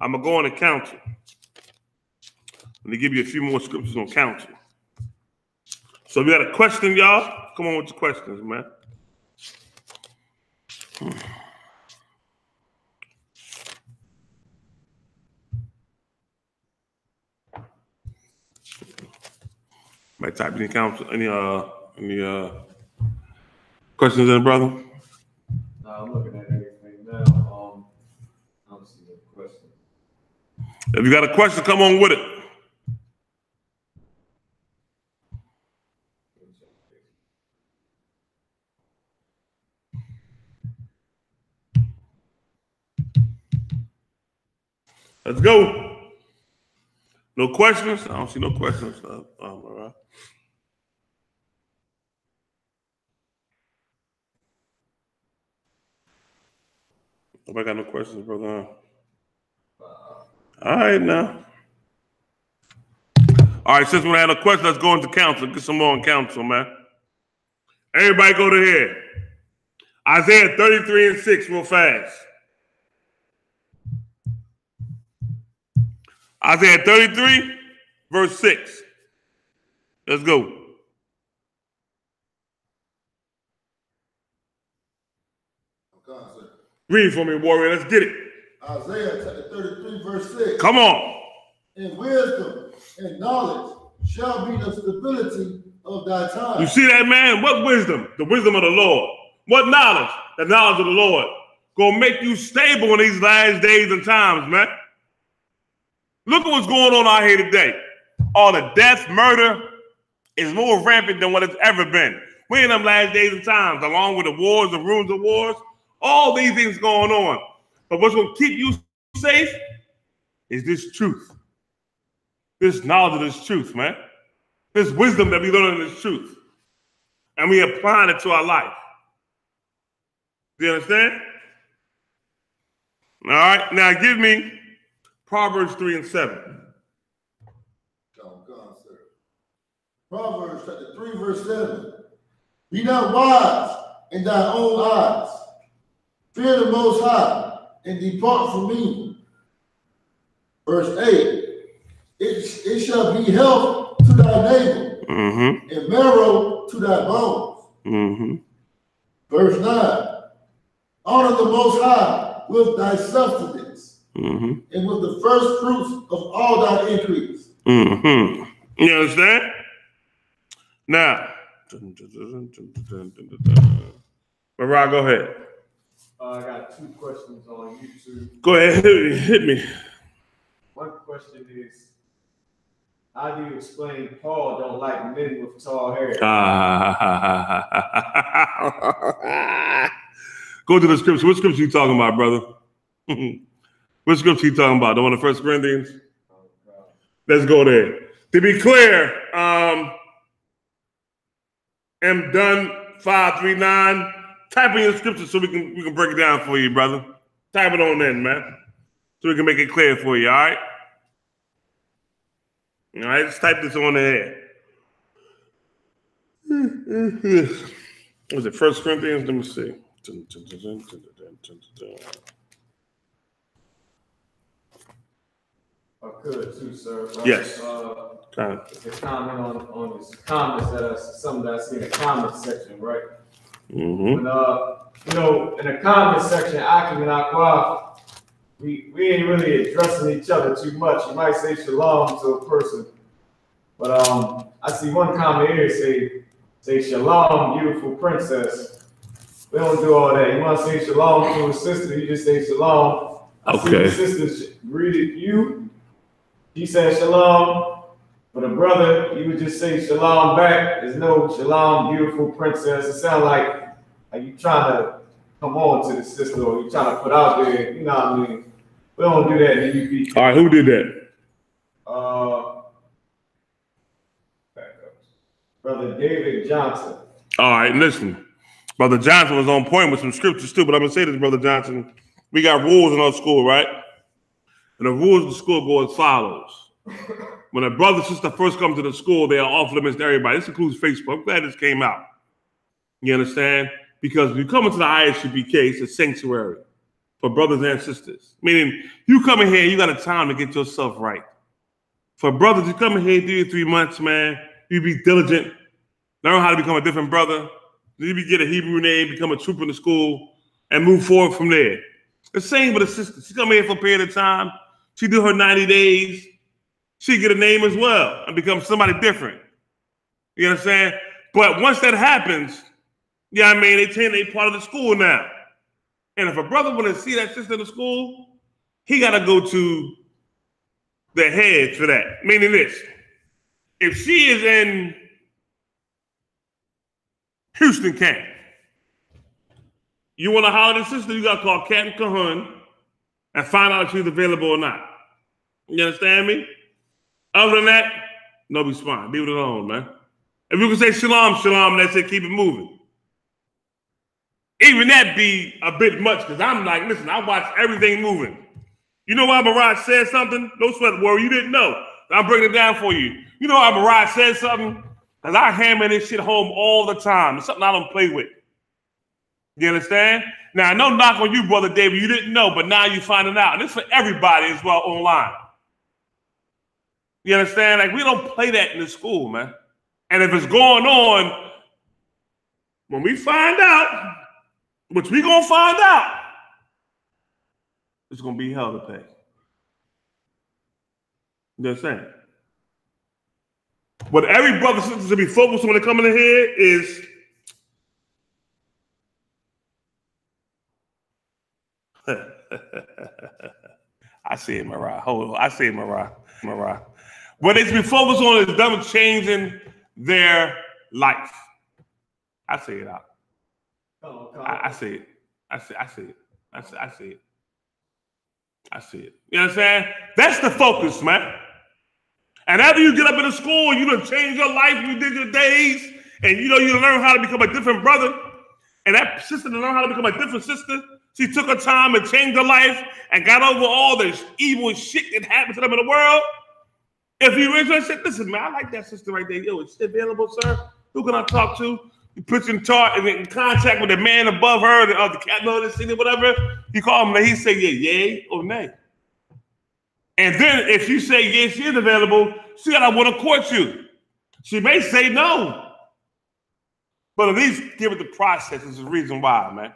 I'm going to go on to counsel. Let me give you a few more scriptures on counsel. So if you got a question, y'all, come on with your questions, man. Might type any counsel, any questions in, brother? No, I'm looking at everything now. I don't see no question. If you got a question, come on with it. Let's go. No questions? I don't see no questions. All right. Nobody got no questions, brother? All right, now. All right, since we had no questions, let's go into counsel. Get some more on counsel, man. Everybody go to here. Isaiah 33:6 real fast. Isaiah 33, verse 6. Let's go. Read for me, warrior. Let's get it. Isaiah chapter 33, verse 6. Come on. And wisdom and knowledge shall be the stability of thy time. You see that, man? What wisdom? The wisdom of the Lord. What knowledge? The knowledge of the Lord. Gonna make you stable in these last days and times, man. Look at what's going on out here today. All the death, murder is more rampant than what it's ever been. We're in them last days and times, along with the wars, the ruins of wars, all these things going on. But what's going to keep you safe is this truth. This knowledge of this truth, man. This wisdom that we learn in this truth. And we applying it to our life. Do you understand? All right, now give me Proverbs 3:7. Come, sir. Proverbs chapter 3, verse 7. Be not wise in thy own eyes. Fear the Most High and depart from evil. Verse 8. It shall be health to thy neighbor and marrow to thy bones. Verse 9. Honor the Most High with thy substance and with the first fruits of all thy increase. You understand? Now, Mariah, go ahead. I got 2 questions on YouTube. Go ahead, hit me. One question is, how do you explain Paul don't like men with tall hair? Go to the scripture. What scripture you talking about, brother? What scripture you talking about? The one in 1 Corinthians? Let's go there. To be clear, I'm done 539. Type in your scripture so we can break it down for you, brother. Type it on in, man. So we can make it clear for you, all right? All right, let's type this on the air. Was it 1 Corinthians? Let me see. I could too, sir. Yes. It's a comment on his comments that something that I see in the comment section, right? When, in the comment section, Akim and Aquaf, we ain't really addressing each other too much. You might say shalom to a person, but I see one comment here say shalom, beautiful princess. We don't do all that. You want to say shalom to a sister, you just say shalom. I see the sister greeted you. She said shalom. For the brother, you would just say shalom back. There's no shalom, beautiful princess. It sounds like you trying to come on to the sister, or you trying to put out there, you know what I mean? We don't do that in UP. All right, who did that? Brother David Johnson. All right, listen. Brother Johnson was on point with some scriptures too, but I'm going to say this, Brother Johnson. We got rules in our school, right? And the rules of the school go as follows. When a brother and sister first come to the school, they are off limits to everybody. This includes Facebook. I'm glad this came out. You understand? Because when you come into the I.S.U.P.K, it's a sanctuary for brothers and sisters. Meaning, you come in here, you got a time to get yourself right. For brothers, you come in here 3 months, man, you be diligent, learn how to become a different brother, you get a Hebrew name, become a trooper in the school, and move forward from there. The same with a sister. She come in here for a period of time, she do her 90 days, she get a name as well and become somebody different. You understand? But once that happens, yeah, I mean, they part of the school now. And if a brother want to see that sister in the school, he got to go to the head for that. Meaning this, if she is in Houston camp, you want to holler at the sister, you got to call Captain Cahoon and find out if she's available or not. You understand me? Other than that, no response. Leave it alone, man. If you can say shalom, shalom, that's it, keep it moving. Even that be a bit much, because I'm like, listen, I watch everything moving. You know why Mirage said something? No sweat word, you didn't know. I'm breaking it down for you. You know why Mirage said something? Because I hammer this shit home all the time. It's something I don't play with. You understand? Now, no knock on you, Brother David. You didn't know, but now you're finding out. And it's for everybody as well online. You understand? Like, we don't play that in the school, man. And if it's going on, when we find out, which we gonna find out, it's gonna be hell to pay. You understand? What every brother and sister should be focused on when they come in here is I see it, Mariah. Hold on. I see it, Mariah. What they should be focused on is them changing their life. I see it out. I see it. I see it. I see it. I see it. You understand? That's the focus, man. And after you get up in the school, you done change your life, you did your days, and you know you learn how to become a different brother. And that sister to learn how to become a different sister. She took her time and changed her life and got over all the evil shit that happened to them in the world. If you interested, listen, man, I like that sister right there. Yo, is she available, sir? Who can I talk to? You put you in contact with the man above her, the captain of the city, whatever. You call him, and he say, yeah, yay or nay. And then if you say yes, she is available, she gotta want to court you. She may say no. But at least give it the process. Is the reason why, man.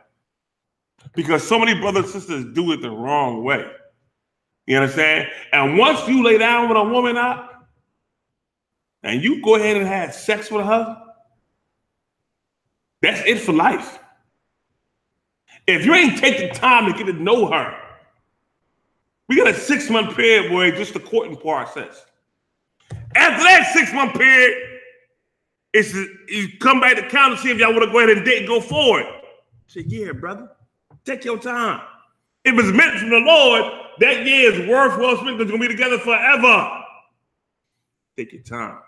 Because so many brothers and sisters do it the wrong way. You understand? And once you lay down with a woman out, and you go ahead and have sex with her, that's it for life. If you ain't take the time to get to know her, we got a 6-month period where it's just the courting process. After that 6-month period, it's you come back to count and see if y'all want to go ahead and date and go forward. I say, yeah, brother, take your time. If it's meant from the Lord, that year is worth well spent because we're going to be together forever. Take your time.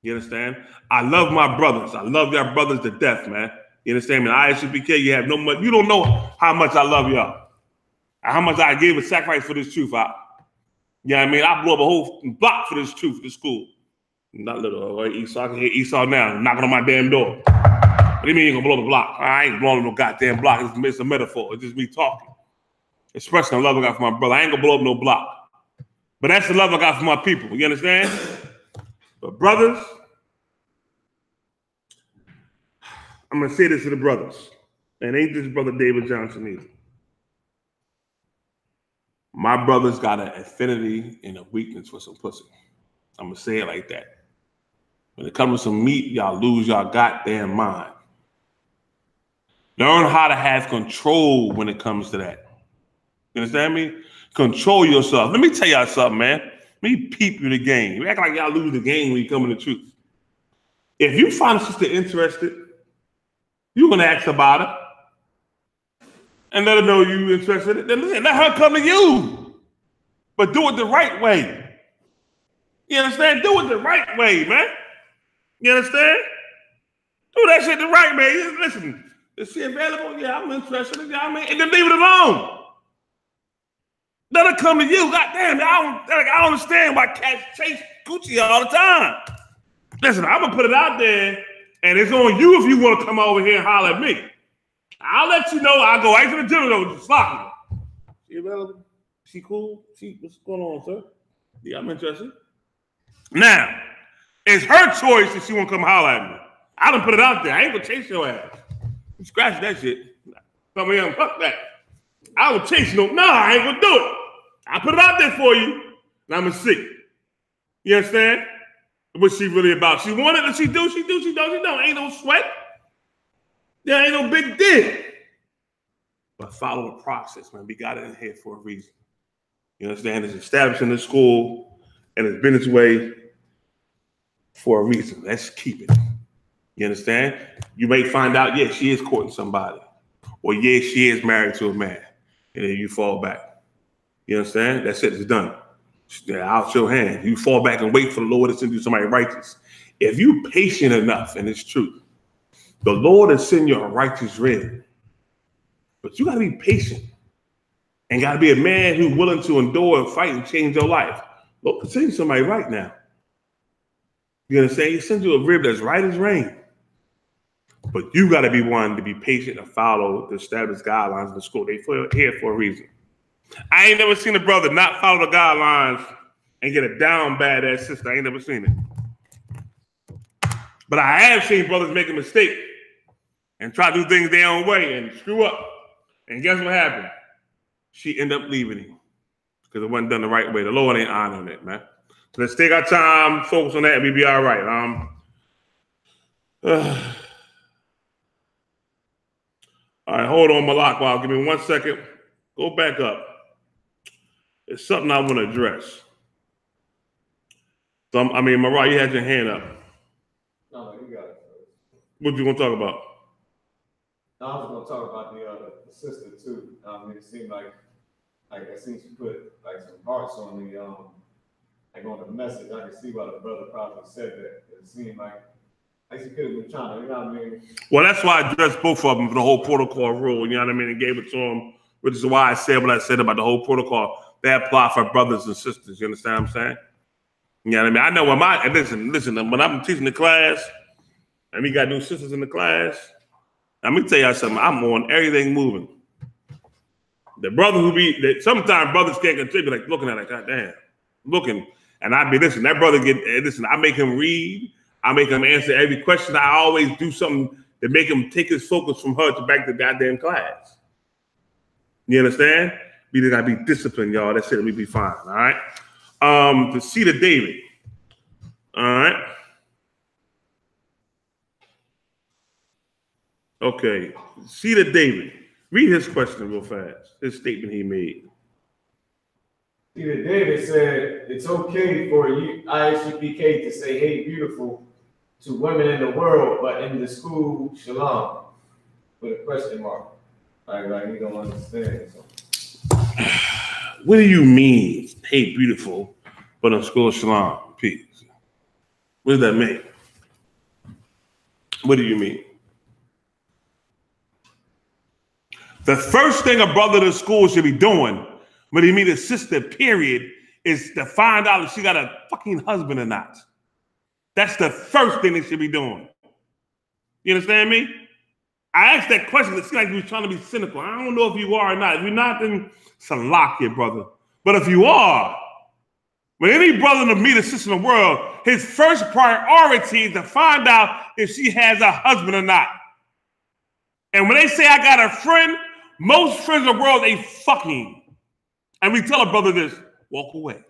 You understand? I love my brothers. I love y'all brothers to death, man. You understand me? I.S.U.P.K, you have no much. You don't know how much I love y'all. How much I gave a sacrifice for this truth. You know what I mean? I blew up a whole block for this truth, this school. Not little Esau. I can hear Esau now knocking on my damn door. What do you mean you're going to blow the block? I ain't blowing no goddamn block. It's a metaphor. It's just me talking. Expressing the love I got for my brother. I ain't going to blow up no block. But that's the love I got for my people. You understand? But brothers, I'm going to say this to the brothers. And ain't this brother David Johnson either. My brother's got an affinity and a weakness for some pussy. I'm going to say it like that. When it comes to some meat, y'all lose y'all goddamn mind. Learn how to have control when it comes to that. You understand me? Control yourself. Let me tell y'all something, man. Let me peep you the game. You act like y'all lose the game when you come to the truth. If you find a sister interested, you're going to ask about it. and let her know you interested, then listen, let her come to you. But do it the right way. You understand? Do it the right way, man. You understand? Do that shit the right way. Listen, is she available? Yeah, I'm interested. You know what I mean? And then leave it alone. Let her come to you. God damn, I don't understand why cats chase Gucci all the time. Listen, I'm gonna put it out there, and it's on you if you want to come over here and holler at me. I'll let you know. I'll go right to the gym though. Just sloppy. She available? She cool? What's going on, sir? Yeah, I'm interested. Now, it's her choice if she want to come holler at me. I done put it out there. I ain't gonna chase your ass. You scratch that shit. Come here and fuck that. I will chase you. No, I ain't gonna do it. I put it out there for you, and I'm gonna see. You understand? What's she really about? She wanted it, she do, she don't. Ain't no sweat. There ain't no big deal. But follow the process, man. We got it in here for a reason. You understand? It's established in the school, and it's been its way for a reason. Let's keep it. You understand? You may find out, yeah, she is courting somebody. Or yeah, she is married to a man. And then you fall back. You understand? That's it. It's done. Out your hand. You fall back and wait for the Lord to send you somebody righteous. If you patient enough, and it's true, the Lord will send you a righteous red. But you got to be patient. And got to be a man who's willing to endure and fight and change your life. Lord can send you somebody right now. You understand? He sends you a rib that's right as rain. But you got to be one to be patient and follow the established guidelines of the school. They here for a reason. I ain't never seen a brother not follow the guidelines and get a down badass sister. I ain't never seen it. But I have seen brothers make a mistake and try to do things their own way and screw up. And guess what happened? She ended up leaving him because it wasn't done the right way. The Lord ain't honoring it, man. So let's take our time, focus on that, and we'll be all right. All right, hold on, Malak. Give me 1 second. Go back up. It's something I want to address. So, Mariah, you had your hand up. No, you got it. What you going to talk about? No, I was going to talk about the sister, too. It seemed like I seen she put, like, some hearts on the, like, on the message. I can see why the brother probably said that. It seemed like she could have been trying to, you know what I mean? Well, that's why I addressed both of them for the whole protocol rule, you know what I mean, and gave it to them, which is why I said what I said about the whole protocol. They apply for brothers and sisters, you understand what I'm saying? You know what I mean? I know when listen, when I'm teaching the class, and we got new sisters in the class, let me tell y'all something, I'm on everything moving. The brother sometimes brothers can't contribute, like looking at it, goddamn, looking, and I make him read, I make him answer every question. I always do something to make him take his focus from her to back to the goddamn class. You understand? We gotta be disciplined, y'all. That's it. We be fine. All right. The seed of David. All right. Okay. Seed of David. Read his question real fast. His statement he made. Seed of David said it's okay for you, I.S.U.P.K, to say, "Hey, beautiful," to women in the world, but in the school, SHALAM, with a question mark. Like you don't understand. So. What do you mean, "Hey, beautiful," but in school, SHALAM? Peace. What does that mean? What do you mean? The first thing a brother to school should be doing when he meet a sister, period, is to find out if she got a fucking husband or not. That's the first thing they should be doing. You understand me? I asked that question. It seemed like he was trying to be cynical. I don't know if you are or not. If you're not, then salak your brother. But if you are, when any brother to meet a sister in the world, his first priority is to find out if she has a husband or not. And when they say I got a friend, most friends in the world, they fucking. And we tell a brother this, walk away.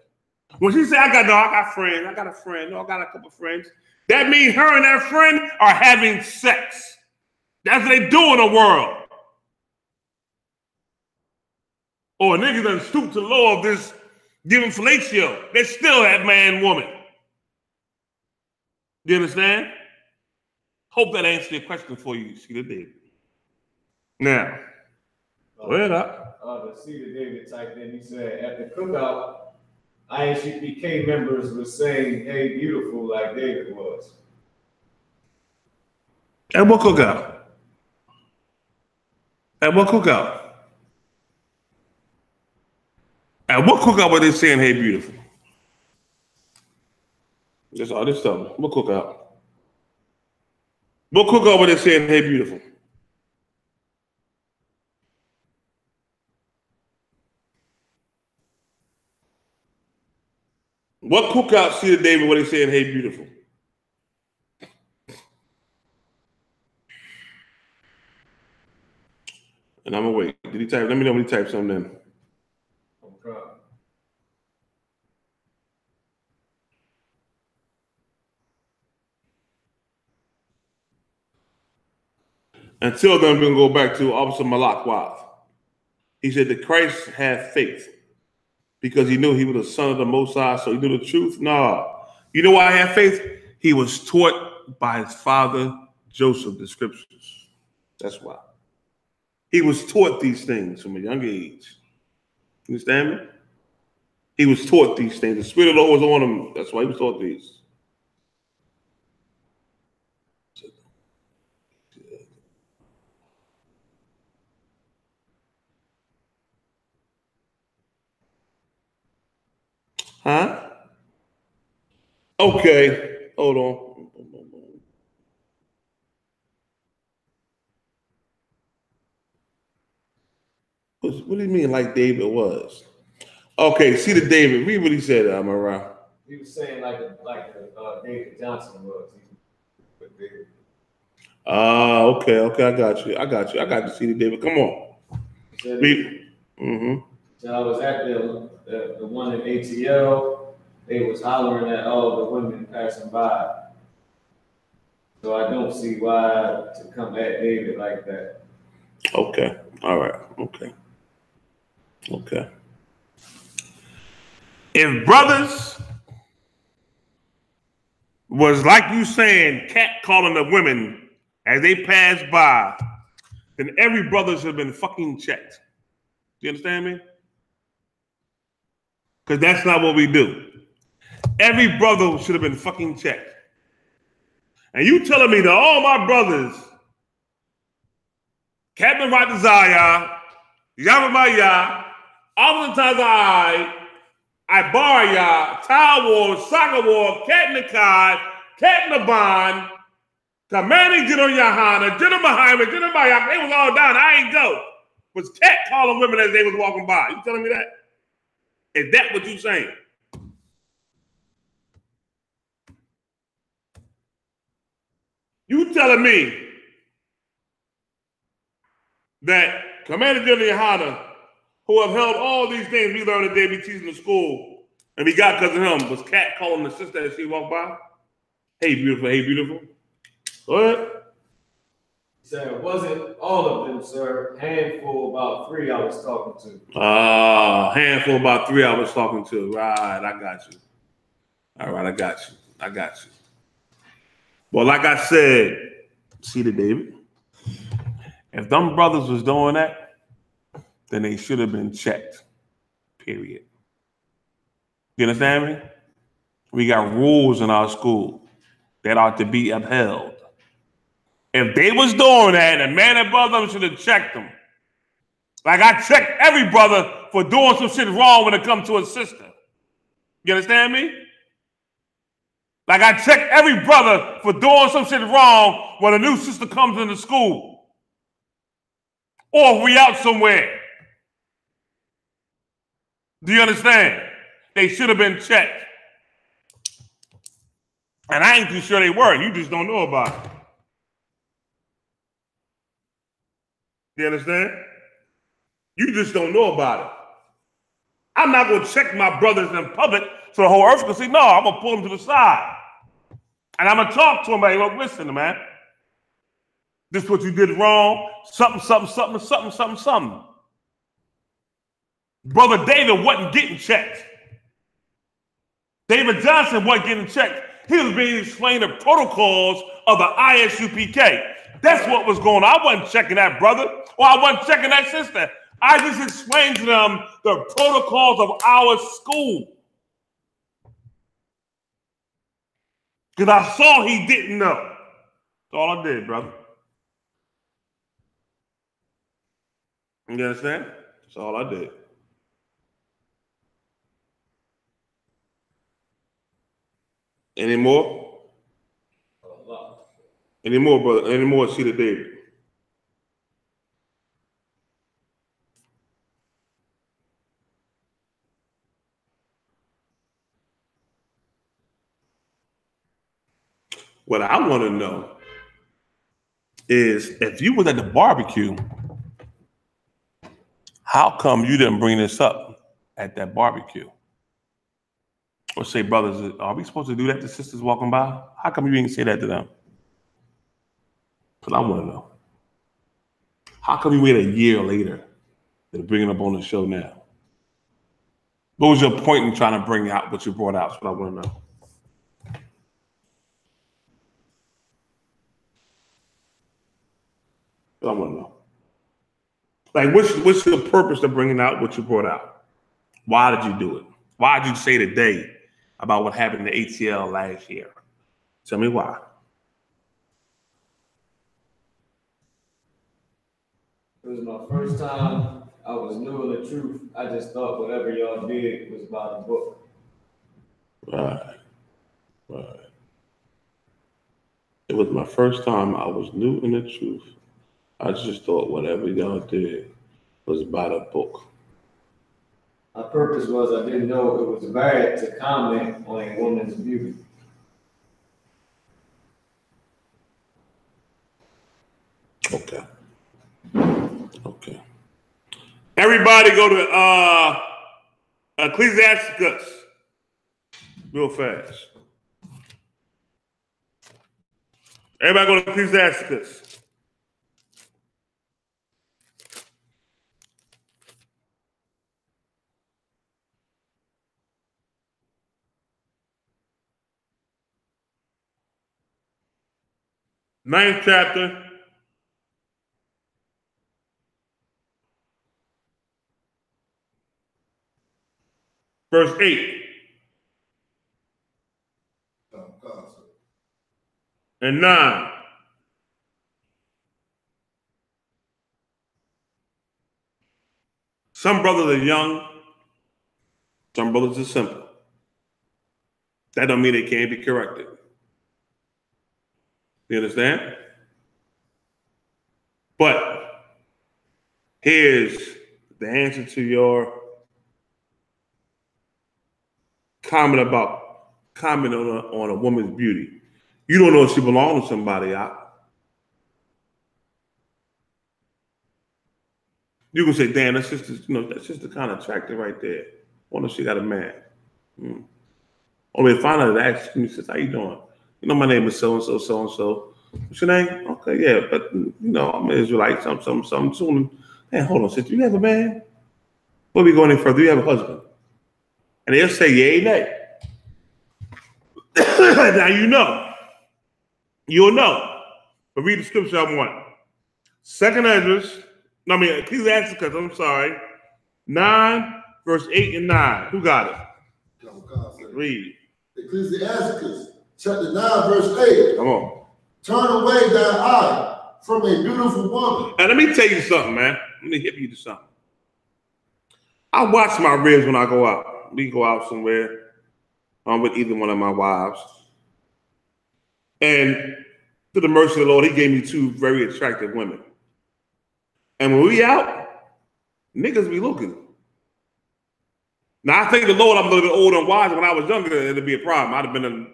When she say I got a friend, I got a couple friends, that means her and that friend are having sex. That's what they do in the world. Or niggas done stoop to the law of this giving fellatio. They still that man woman. You understand? Hope that answers your question for you, Sheila David. Now, Go ahead, The Seed of David typed in. He said, at the cookout, I.S.U.P.K members were saying, "Hey, beautiful," like David was. At what cookout? At what cookout? At what cookout were they saying, "Hey, beautiful"? That's all this stuff. What cookout? What cookout were they saying, "Hey, beautiful"? What cookout Seed of David were they saying, "Hey, beautiful"? And I'm gonna wait. Did he type? Let me know when he typed something in. Okay. Until then, we're gonna go back to Officer Malak Wath. He said that Christ had faith because he knew he was the son of the Most High, so he knew the truth. No. You know why he had faith? He was taught by his father, Joseph, the scriptures. That's why. He was taught these things from a young age. You understand me? He was taught these things. The Spirit of the Lord was on him. That's why he was taught these. Huh? Okay. Hold on. What do you mean like David was? Okay, see the David. Read what he said, Amara. He was saying like David Johnson was. Okay, I got you. See the David. Come on. So I was at the one in ATL. They was hollering at all the women passing by. So I don't see why to come at David like that. Okay. All right. Okay. If brothers was like you saying, catcalling the women as they pass by, then every brother should have been fucking checked. You understand me? Because that's not what we do. Every brother should have been fucking checked. And you telling me that all my brothers, Captain Ratazaya, Yamamaya, Avantaza, Ibarya, Tawar, Sakawar, Katnikai, Katnaban, Commanding General Yahanna, General Muhammad, General Mayak, they was all down. I ain't go. Was cat calling women as they was walking by. You telling me that? Is that what you saying? You telling me that Commander General Yahanna, who have held all these things we learned that they be teaching in school, and we got because of him, was cat calling the sister as she walked by? Hey, beautiful. Hey, beautiful. Go ahead. He said it wasn't all of them, sir. Handful, about 3 I was talking to. Handful, about 3 I was talking to. Right, I got you. All right, I got you. Well, like I said, see the David. If them brothers was doing that, then they should have been checked. Period. You understand me? We got rules in our school that are to be upheld. If they was doing that, a man above them should have checked them. Like I checked every brother for doing some shit wrong when it comes to a sister. You understand me? Like I checked every brother for doing some shit wrong when a new sister comes into school. Or if we out somewhere. Do you understand? They should have been checked. And I ain't too sure they were. You just don't know about it. You understand? You just don't know about it. I'm not going to check my brothers in public so the whole earth can see. No, I'm going to pull them to the side. And I'm going to talk to them. Like, look, listen, man. This is what you did wrong. Something. Brother David wasn't getting checked. David Johnson wasn't getting checked. He was being explained the protocols of the I.S.U.P.K. That's what was going on. I wasn't checking that brother, or I wasn't checking that sister. I just explained to them the protocols of our school. Because I saw he didn't know. That's all I did, brother. You understand? That's all I did. Any more? Any more, brother? Any more, Sheila David? What I want to know is if you was at the barbecue, how come you didn't bring this up at that barbecue? Or say, brothers, are we supposed to do that to sisters walking by? How come you didn't say that to them? Because I want to know. How come you wait a year later to bring it up on the show now? What was your point in trying to bring out what you brought out? That's what I want to know. I want to know. Like, what's your purpose of bringing out what you brought out? Why did you do it? Why did you say today about what happened in the ATL last year? Tell me why. It was my first time. I was new in the truth. I just thought whatever y'all did was about the book. Right. It was my first time. I was new in the truth. I just thought whatever y'all did was about a book. My purpose was I didn't know it was bad to comment on a woman's beauty. Okay. Everybody go to Ecclesiasticus real fast. Everybody go to Ecclesiasticus. Ninth chapter. Verse 8. And 9. Some brothers are young. Some brothers are simple. That don't mean they can't be corrected. You understand? But here's the answer to your comment on a woman's beauty. You don't know if she belongs to somebody. You can say, damn, that's just the kind of attractive right there. Wonder if she got a man. Only find out that ask me, says, how you doing? You know, my name is so-and-so, so-and-so. What's your name? Okay, yeah, but I'm an Israelite, something soon. Hey, hold on, sister, you have a man? Before we go any further, do you have a husband? And they'll say, yay, nay. Now you'll know. But read the scripture I want. Ecclesiasticus, I'm sorry. 9, verse 8 and 9. Who got it? Read. Ecclesiasticus, chapter 9, verse 8. Come on. Turn away thine eye from a beautiful woman. And let me tell you something, man. Let me hit you to something. I watch my ribs when I go out. We go out somewhere. I'm with either one of my wives. And to the mercy of the Lord, he gave me 2 very attractive women. And when we out, niggas be looking. Now, I think the Lord, I'm a little bit older and wiser. When I was younger, it'd be a problem. I'd have been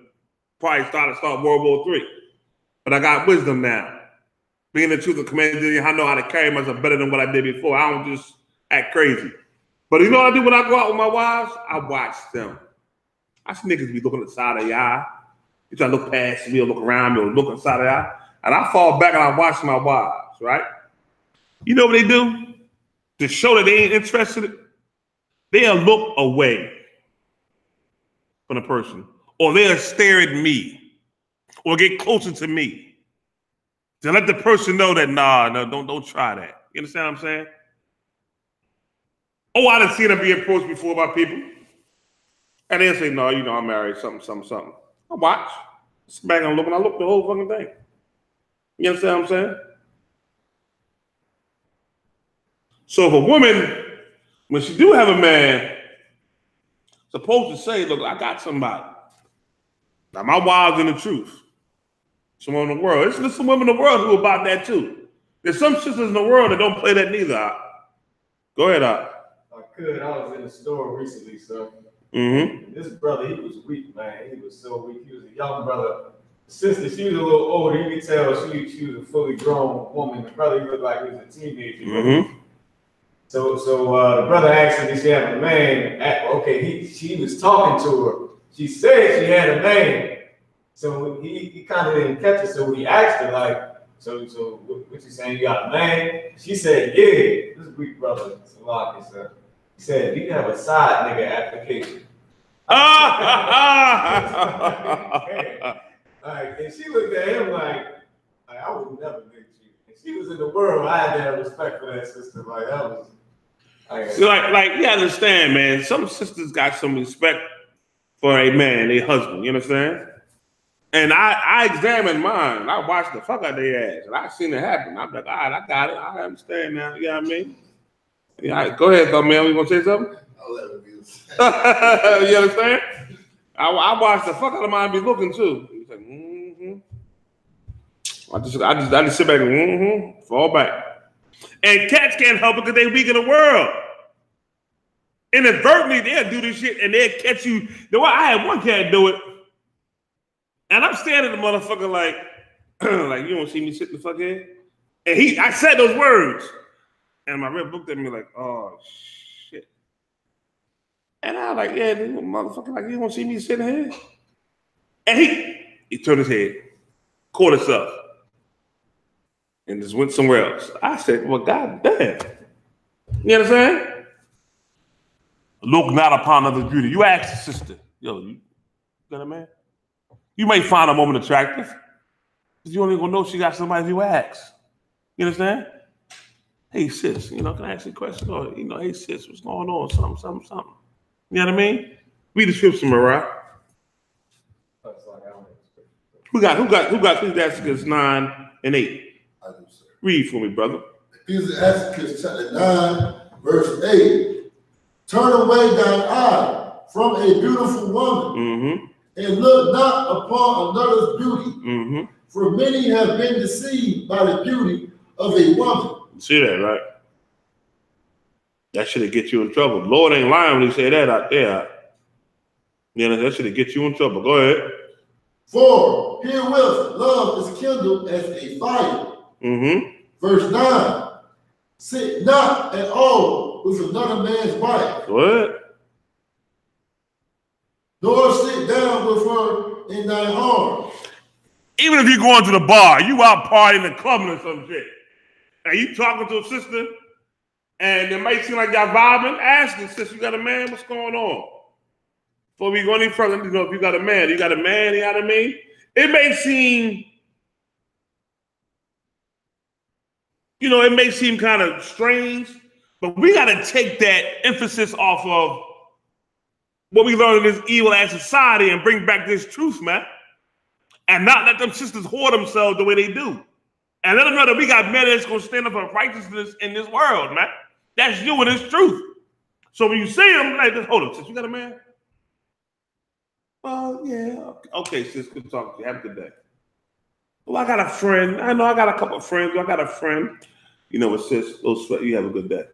probably start World War III. But I got wisdom now. Being the truth of commanding, I know how to carry myself better than what I did before. I don't just act crazy. But you know what I do when I go out with my wives? I watch them. I see niggas be looking at the side of the eye. You try to look past me or look around me or look inside the eye. And I fall back and I watch my wives, right? You know what they do? To show that they ain't interested, they'll look away from the person. Or they'll stare at me. Or get closer to me. To let the person know that, no, don't try that. You understand what I'm saying? Oh, I done seen them be approached before by people. And they'll say, no, you know, I'm married, something. I watch. Sit back and look, and I look the whole fucking thing. You understand what I'm saying? So if a woman, when she do have a man, supposed to say, look, I got somebody. Now, my wife's in the truth. Someone in the world. There's some women in the world who are about that too. There's some sisters in the world that don't play that neither. Go ahead, I was in the store recently, so this brother, he was weak, man. He was so weak. He was a young brother. The sister, she was a little older. You could tell she was a fully grown woman. The brother, he looked like he was a teenager. So the brother asked her, did she have a man? Okay, she was talking to her. She said she had a man. So he kind of didn't catch it. So he asked her, like, so what you saying? You got a man? She said, yeah. This weak brother, Salaki, sir. He said, do you have a side nigga application? Like, and she looked at him like I would never date you. And she was in the world. I had to have respect for that sister. Like, that was. See, like you understand, man. Some sisters got some respect for a man, a husband. You understand? And I examined mine. I watched the fuck out their ass, and I seen it happen. I'm like, all right, I got it. I understand now. You know what I mean? Yeah, go ahead, though, man. You gonna say something? I'll let it be. You understand? I watched the fuck out of mine be looking too. He's like, I just sit back and fall back. And cats can't help it because they weak in the world. Inadvertently, they'll do this shit and they'll catch you. I had one cat do it, and I'm standing the motherfucker like, like, you don't see me sitting the fuck in? And I said those words, and my rep looked at me like, oh shit. And I was like, yeah, motherfucker, like, you don't see me sitting here? And he turned his head, caught himself, and just went somewhere else. I said, well, God damn. You understand? Look not upon others' beauty. You ask the sister, yo, you got a man? You may find a woman attractive, but you only gonna know she got somebody if you ask. You understand? Hey sis, can I ask you a question? Or, hey sis, what's going on? Something. You know what I mean? Read the scripture, Mariah. Who got Ecclesiastes 9 and 8? I do, sir. Read for me, brother. Ecclesiastes chapter 9, verse 8. Turn away thine eye from a beautiful woman, and look not upon another's beauty, for many have been deceived by the beauty of a woman. See that, right? That should get you in trouble. Lord ain't lying when he say that out there. That should get you in trouble. Go ahead. For herewith love is kindled as a fire. Verse 9. Sit not at all with another man's wife. Go ahead. Nor sit down with her in thine arms. Even if you're going to the bar, you out partying and clubbing or some shit, and you talking to a sister, and it might seem like y'all vibing, ask her, sister, you got a man? What's going on? Before we go any further, let me know if you got a man. You got a man, you know what I mean? It may seem, it may seem kind of strange, but we got to take that emphasis off of what we learn in this evil-ass society and bring back this truth, man. And not let them sisters whore themselves the way they do. And let them know that we got men that's going to stand up for righteousness in this world, man. That's you and it's truth. So when you see them, like, hold up, sis, you got a man? Oh, yeah. Okay, sis, good talking to you. Have a good day. Well, I got a friend. I know I got a couple of friends. I got a friend. You know what, sis? You have a good day.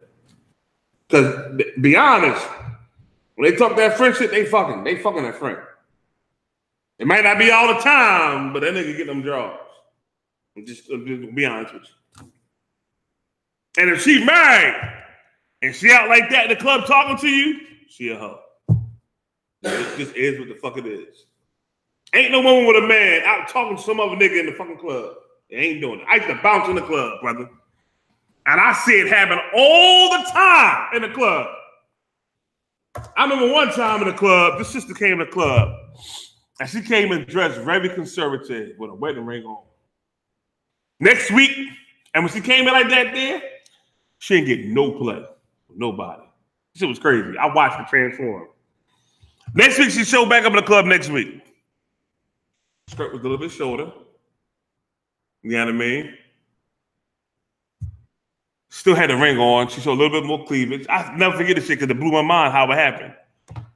Because, be honest, when they talk that friend shit, they fucking that friend. It might not be all the time, but that nigga get them jobs. Just be honest with you. And if she married and she out like that in the club talking to you, she a hoe. It just is what the fuck it is. Ain't no woman with a man out talking to some other nigga in the fucking club. They ain't doing it. I used to bounce in the club, brother. And I see it happen all the time in the club. I remember one time in the club, this sister came to the club, and she came and dressed very conservative with a wedding ring on. Next week, and when she came in like that there, she didn't get no play with nobody. Shit was crazy. I watched it transform. Next week, she showed back up in the club next week. Skirt was a little bit shorter. You know what I mean? Still had the ring on. She showed a little bit more cleavage. I never forget this shit because it blew my mind how it happened.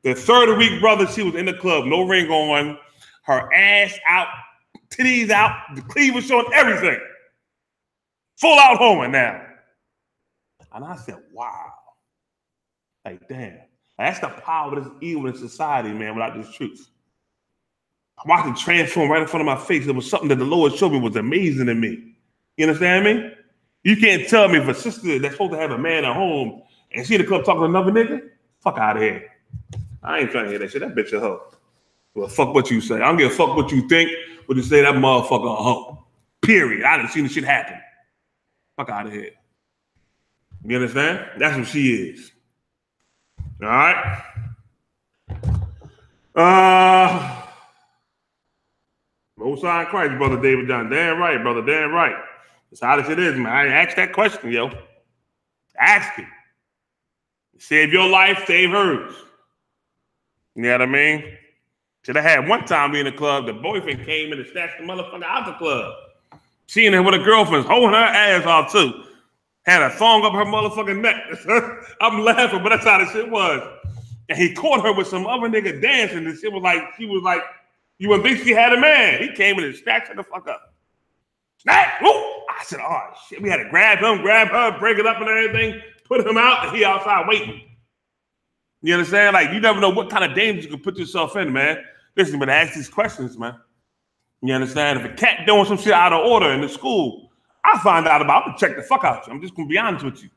The third week, brother, she was in the club, no ring on, her ass out, titties out, the cleavage showing, everything. Full out woman now. And I said, wow. Like, damn. That's the power of this evil in society, man, without this truth. I watched it transform right in front of my face. It was something that the Lord showed me was amazing to me. You understand me? You can't tell me if a sister that's supposed to have a man at home and she in the club talking to another nigga, fuck out of here. I ain't trying to hear that shit. That bitch a hoe. Well, fuck what you say. I don't give a fuck what you think, but you say that motherfucker a hoe. Period. I done seen the shit happen. Fuck out of here. You understand? That's what she is. All right? Most High in Christ, Brother David John. Damn right, brother. Damn right. That's how this shit is, man. I ain't asked that question, yo. Ask it. Save your life, save hers. You know what I mean? Should have had one time in the club, the boyfriend came in and snatched the motherfucker out the club. She in there with her girlfriends, holding her ass off too. Had a thong up her motherfucking neck. I'm laughing, but that's how the shit was. And he caught her with some other nigga dancing. And shit was like, she was like, you would think she had a man. He came in and snatched her the fuck up. Snatch! Woo! I said, oh shit, we had to grab him, grab her, break it up and everything, put him out, and he outside waiting. You understand? Like, you never know what kind of danger you can put yourself in, man. Listen, but ask these questions, man. You understand? If a cat doing some shit out of order in the school, I find out about it, I'm gonna check the fuck out you. I'm just gonna be honest with you.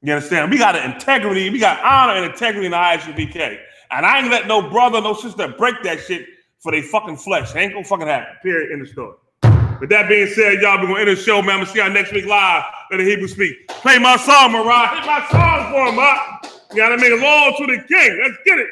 You understand? We got integrity, we got honor and integrity in the I.S.U.P.K. And I ain't let no brother, no sister break that shit for their fucking flesh. It ain't gonna fucking happen. Period. In the story. With that being said, y'all, we're gonna end the show, man. I'm gonna see y'all next week live. Let the Hebrew speak. Play my song, Mariah. Hit my song for him, huh? You gotta make it all to the king. Let's get it.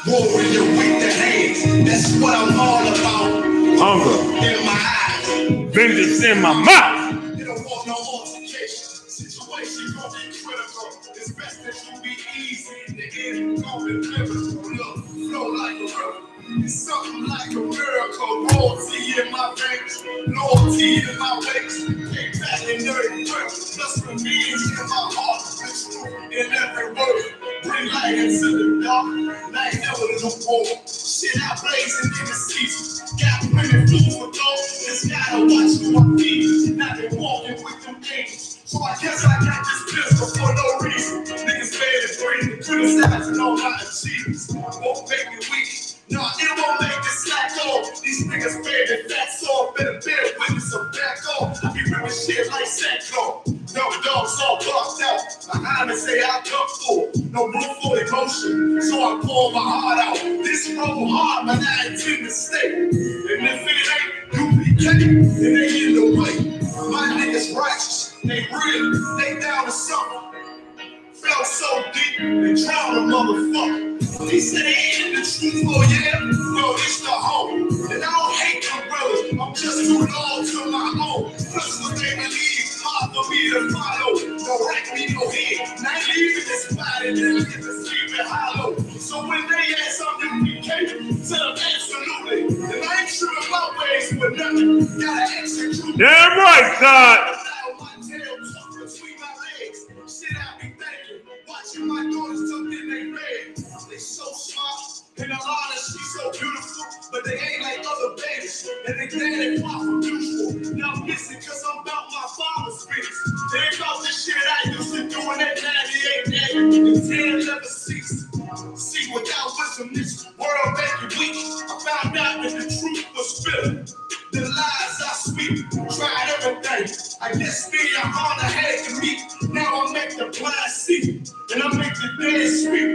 Warrior with the hands, that's what I'm all about. Hunger in my eyes, vengeance in my mouth. You don't want no altercation. Situation gonna be critical. It's best that you be easy. The end gonna be pivotal. Look, flow like a river. It's something like a miracle. Royalty in my veins, loyalty in my ways. Came back in dirty work. Just remains in my heart. It's true in every word. Bring light into the dark. Night never no more. Shit out blazing in the season. Got plenty food for gold. Just gotta watch who I feed. Not been walking with them angels. So I guess I got this pistol for no reason. Niggas mad and brain and criticizing all my achievements. Won't make me weak. No, it won't make me slack off. These niggas mad and fat, so I better bear witness or back off. I be ripping shit like Sackcloth. No dogs all blocked out. Behind me say I come full. No room for emotion. So I pour my heart out. This road hard, but I intend to stay. And if it ain't UPK, it ain't in the way. My niggas righteous. They real. They down to something. Felt so deep, they drowned a motherfucker. He said he in the truth, oh yeah, no, it's the home. And I don't hate them brothers, I'm just too loyal to my own. That's what they believe, hard for me to follow. Don't rack me no head, not leaving this body, then get to sleep in hollow. So when they ask I'm UPK, tell them absolutely. And I ain't sure about ways for nothing, gotta execute. Damn right, God. Watching my daughters tucked in their bed. They so smart, and a lot of she's so beautiful, but they ain't like other babies. And they glad they far from usual. Now I'm missing cause I'm about my father's business. They ain't about the shit I used to do in that 98 day. And 10 never ceased. See, without wisdom, this world make you weak. I found out that the truth was spilled. The lies I speak, tried everything. I guess me, I'm on the head to me. Now I make the blind see, and I make the dead speak.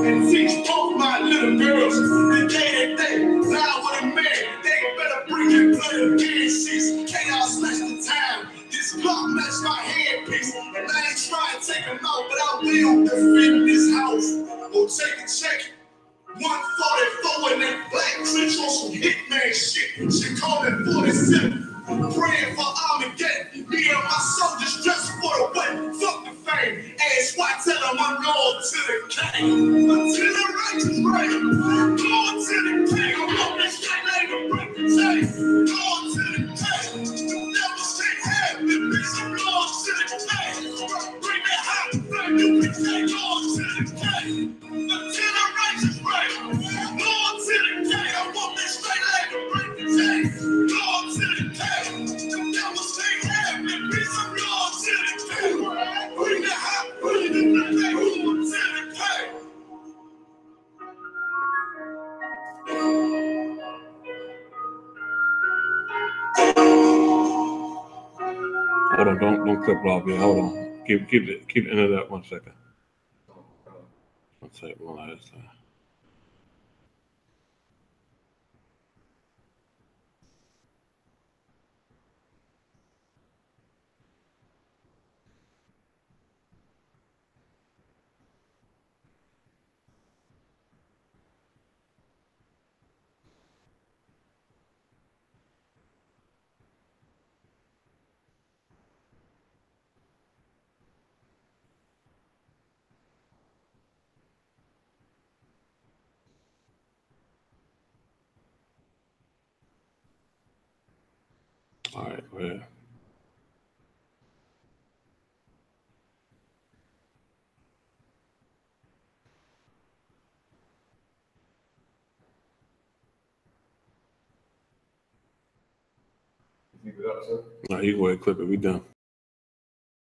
And teach both my little girls the day that they lie with a man. They better bring in blood and sheets. Chaos slash the time. is my handpiece, and I ain't trying to take them out, but I will defend this house. Or take a check. 144 and that black trench on some hitman shit. She called it 47. Praying for Armageddon. Me and my soldiers dressed for the wet. Fuck the fame. Ask why tell them I'm going to the king. Until the righteous reign. Going to the king. I'm on this straight like a break the chain. Going to the king. The devil can't have me, bitch. I'm going to the king. Bring that hot flame. You can take going to the king. Until the righteous reign. Going to the king. I'm on this straight like a break the chain. Going to the king. The devil can't have me, bitch. I'm going to the king. Bring that hot flame. You can take going to the king. Hold on, don't clip it off yet. Hold on. Keep into that 1 second. Let's say one last time. All right, go ahead. Keep it up, sir. No, you go ahead, clip it. We done.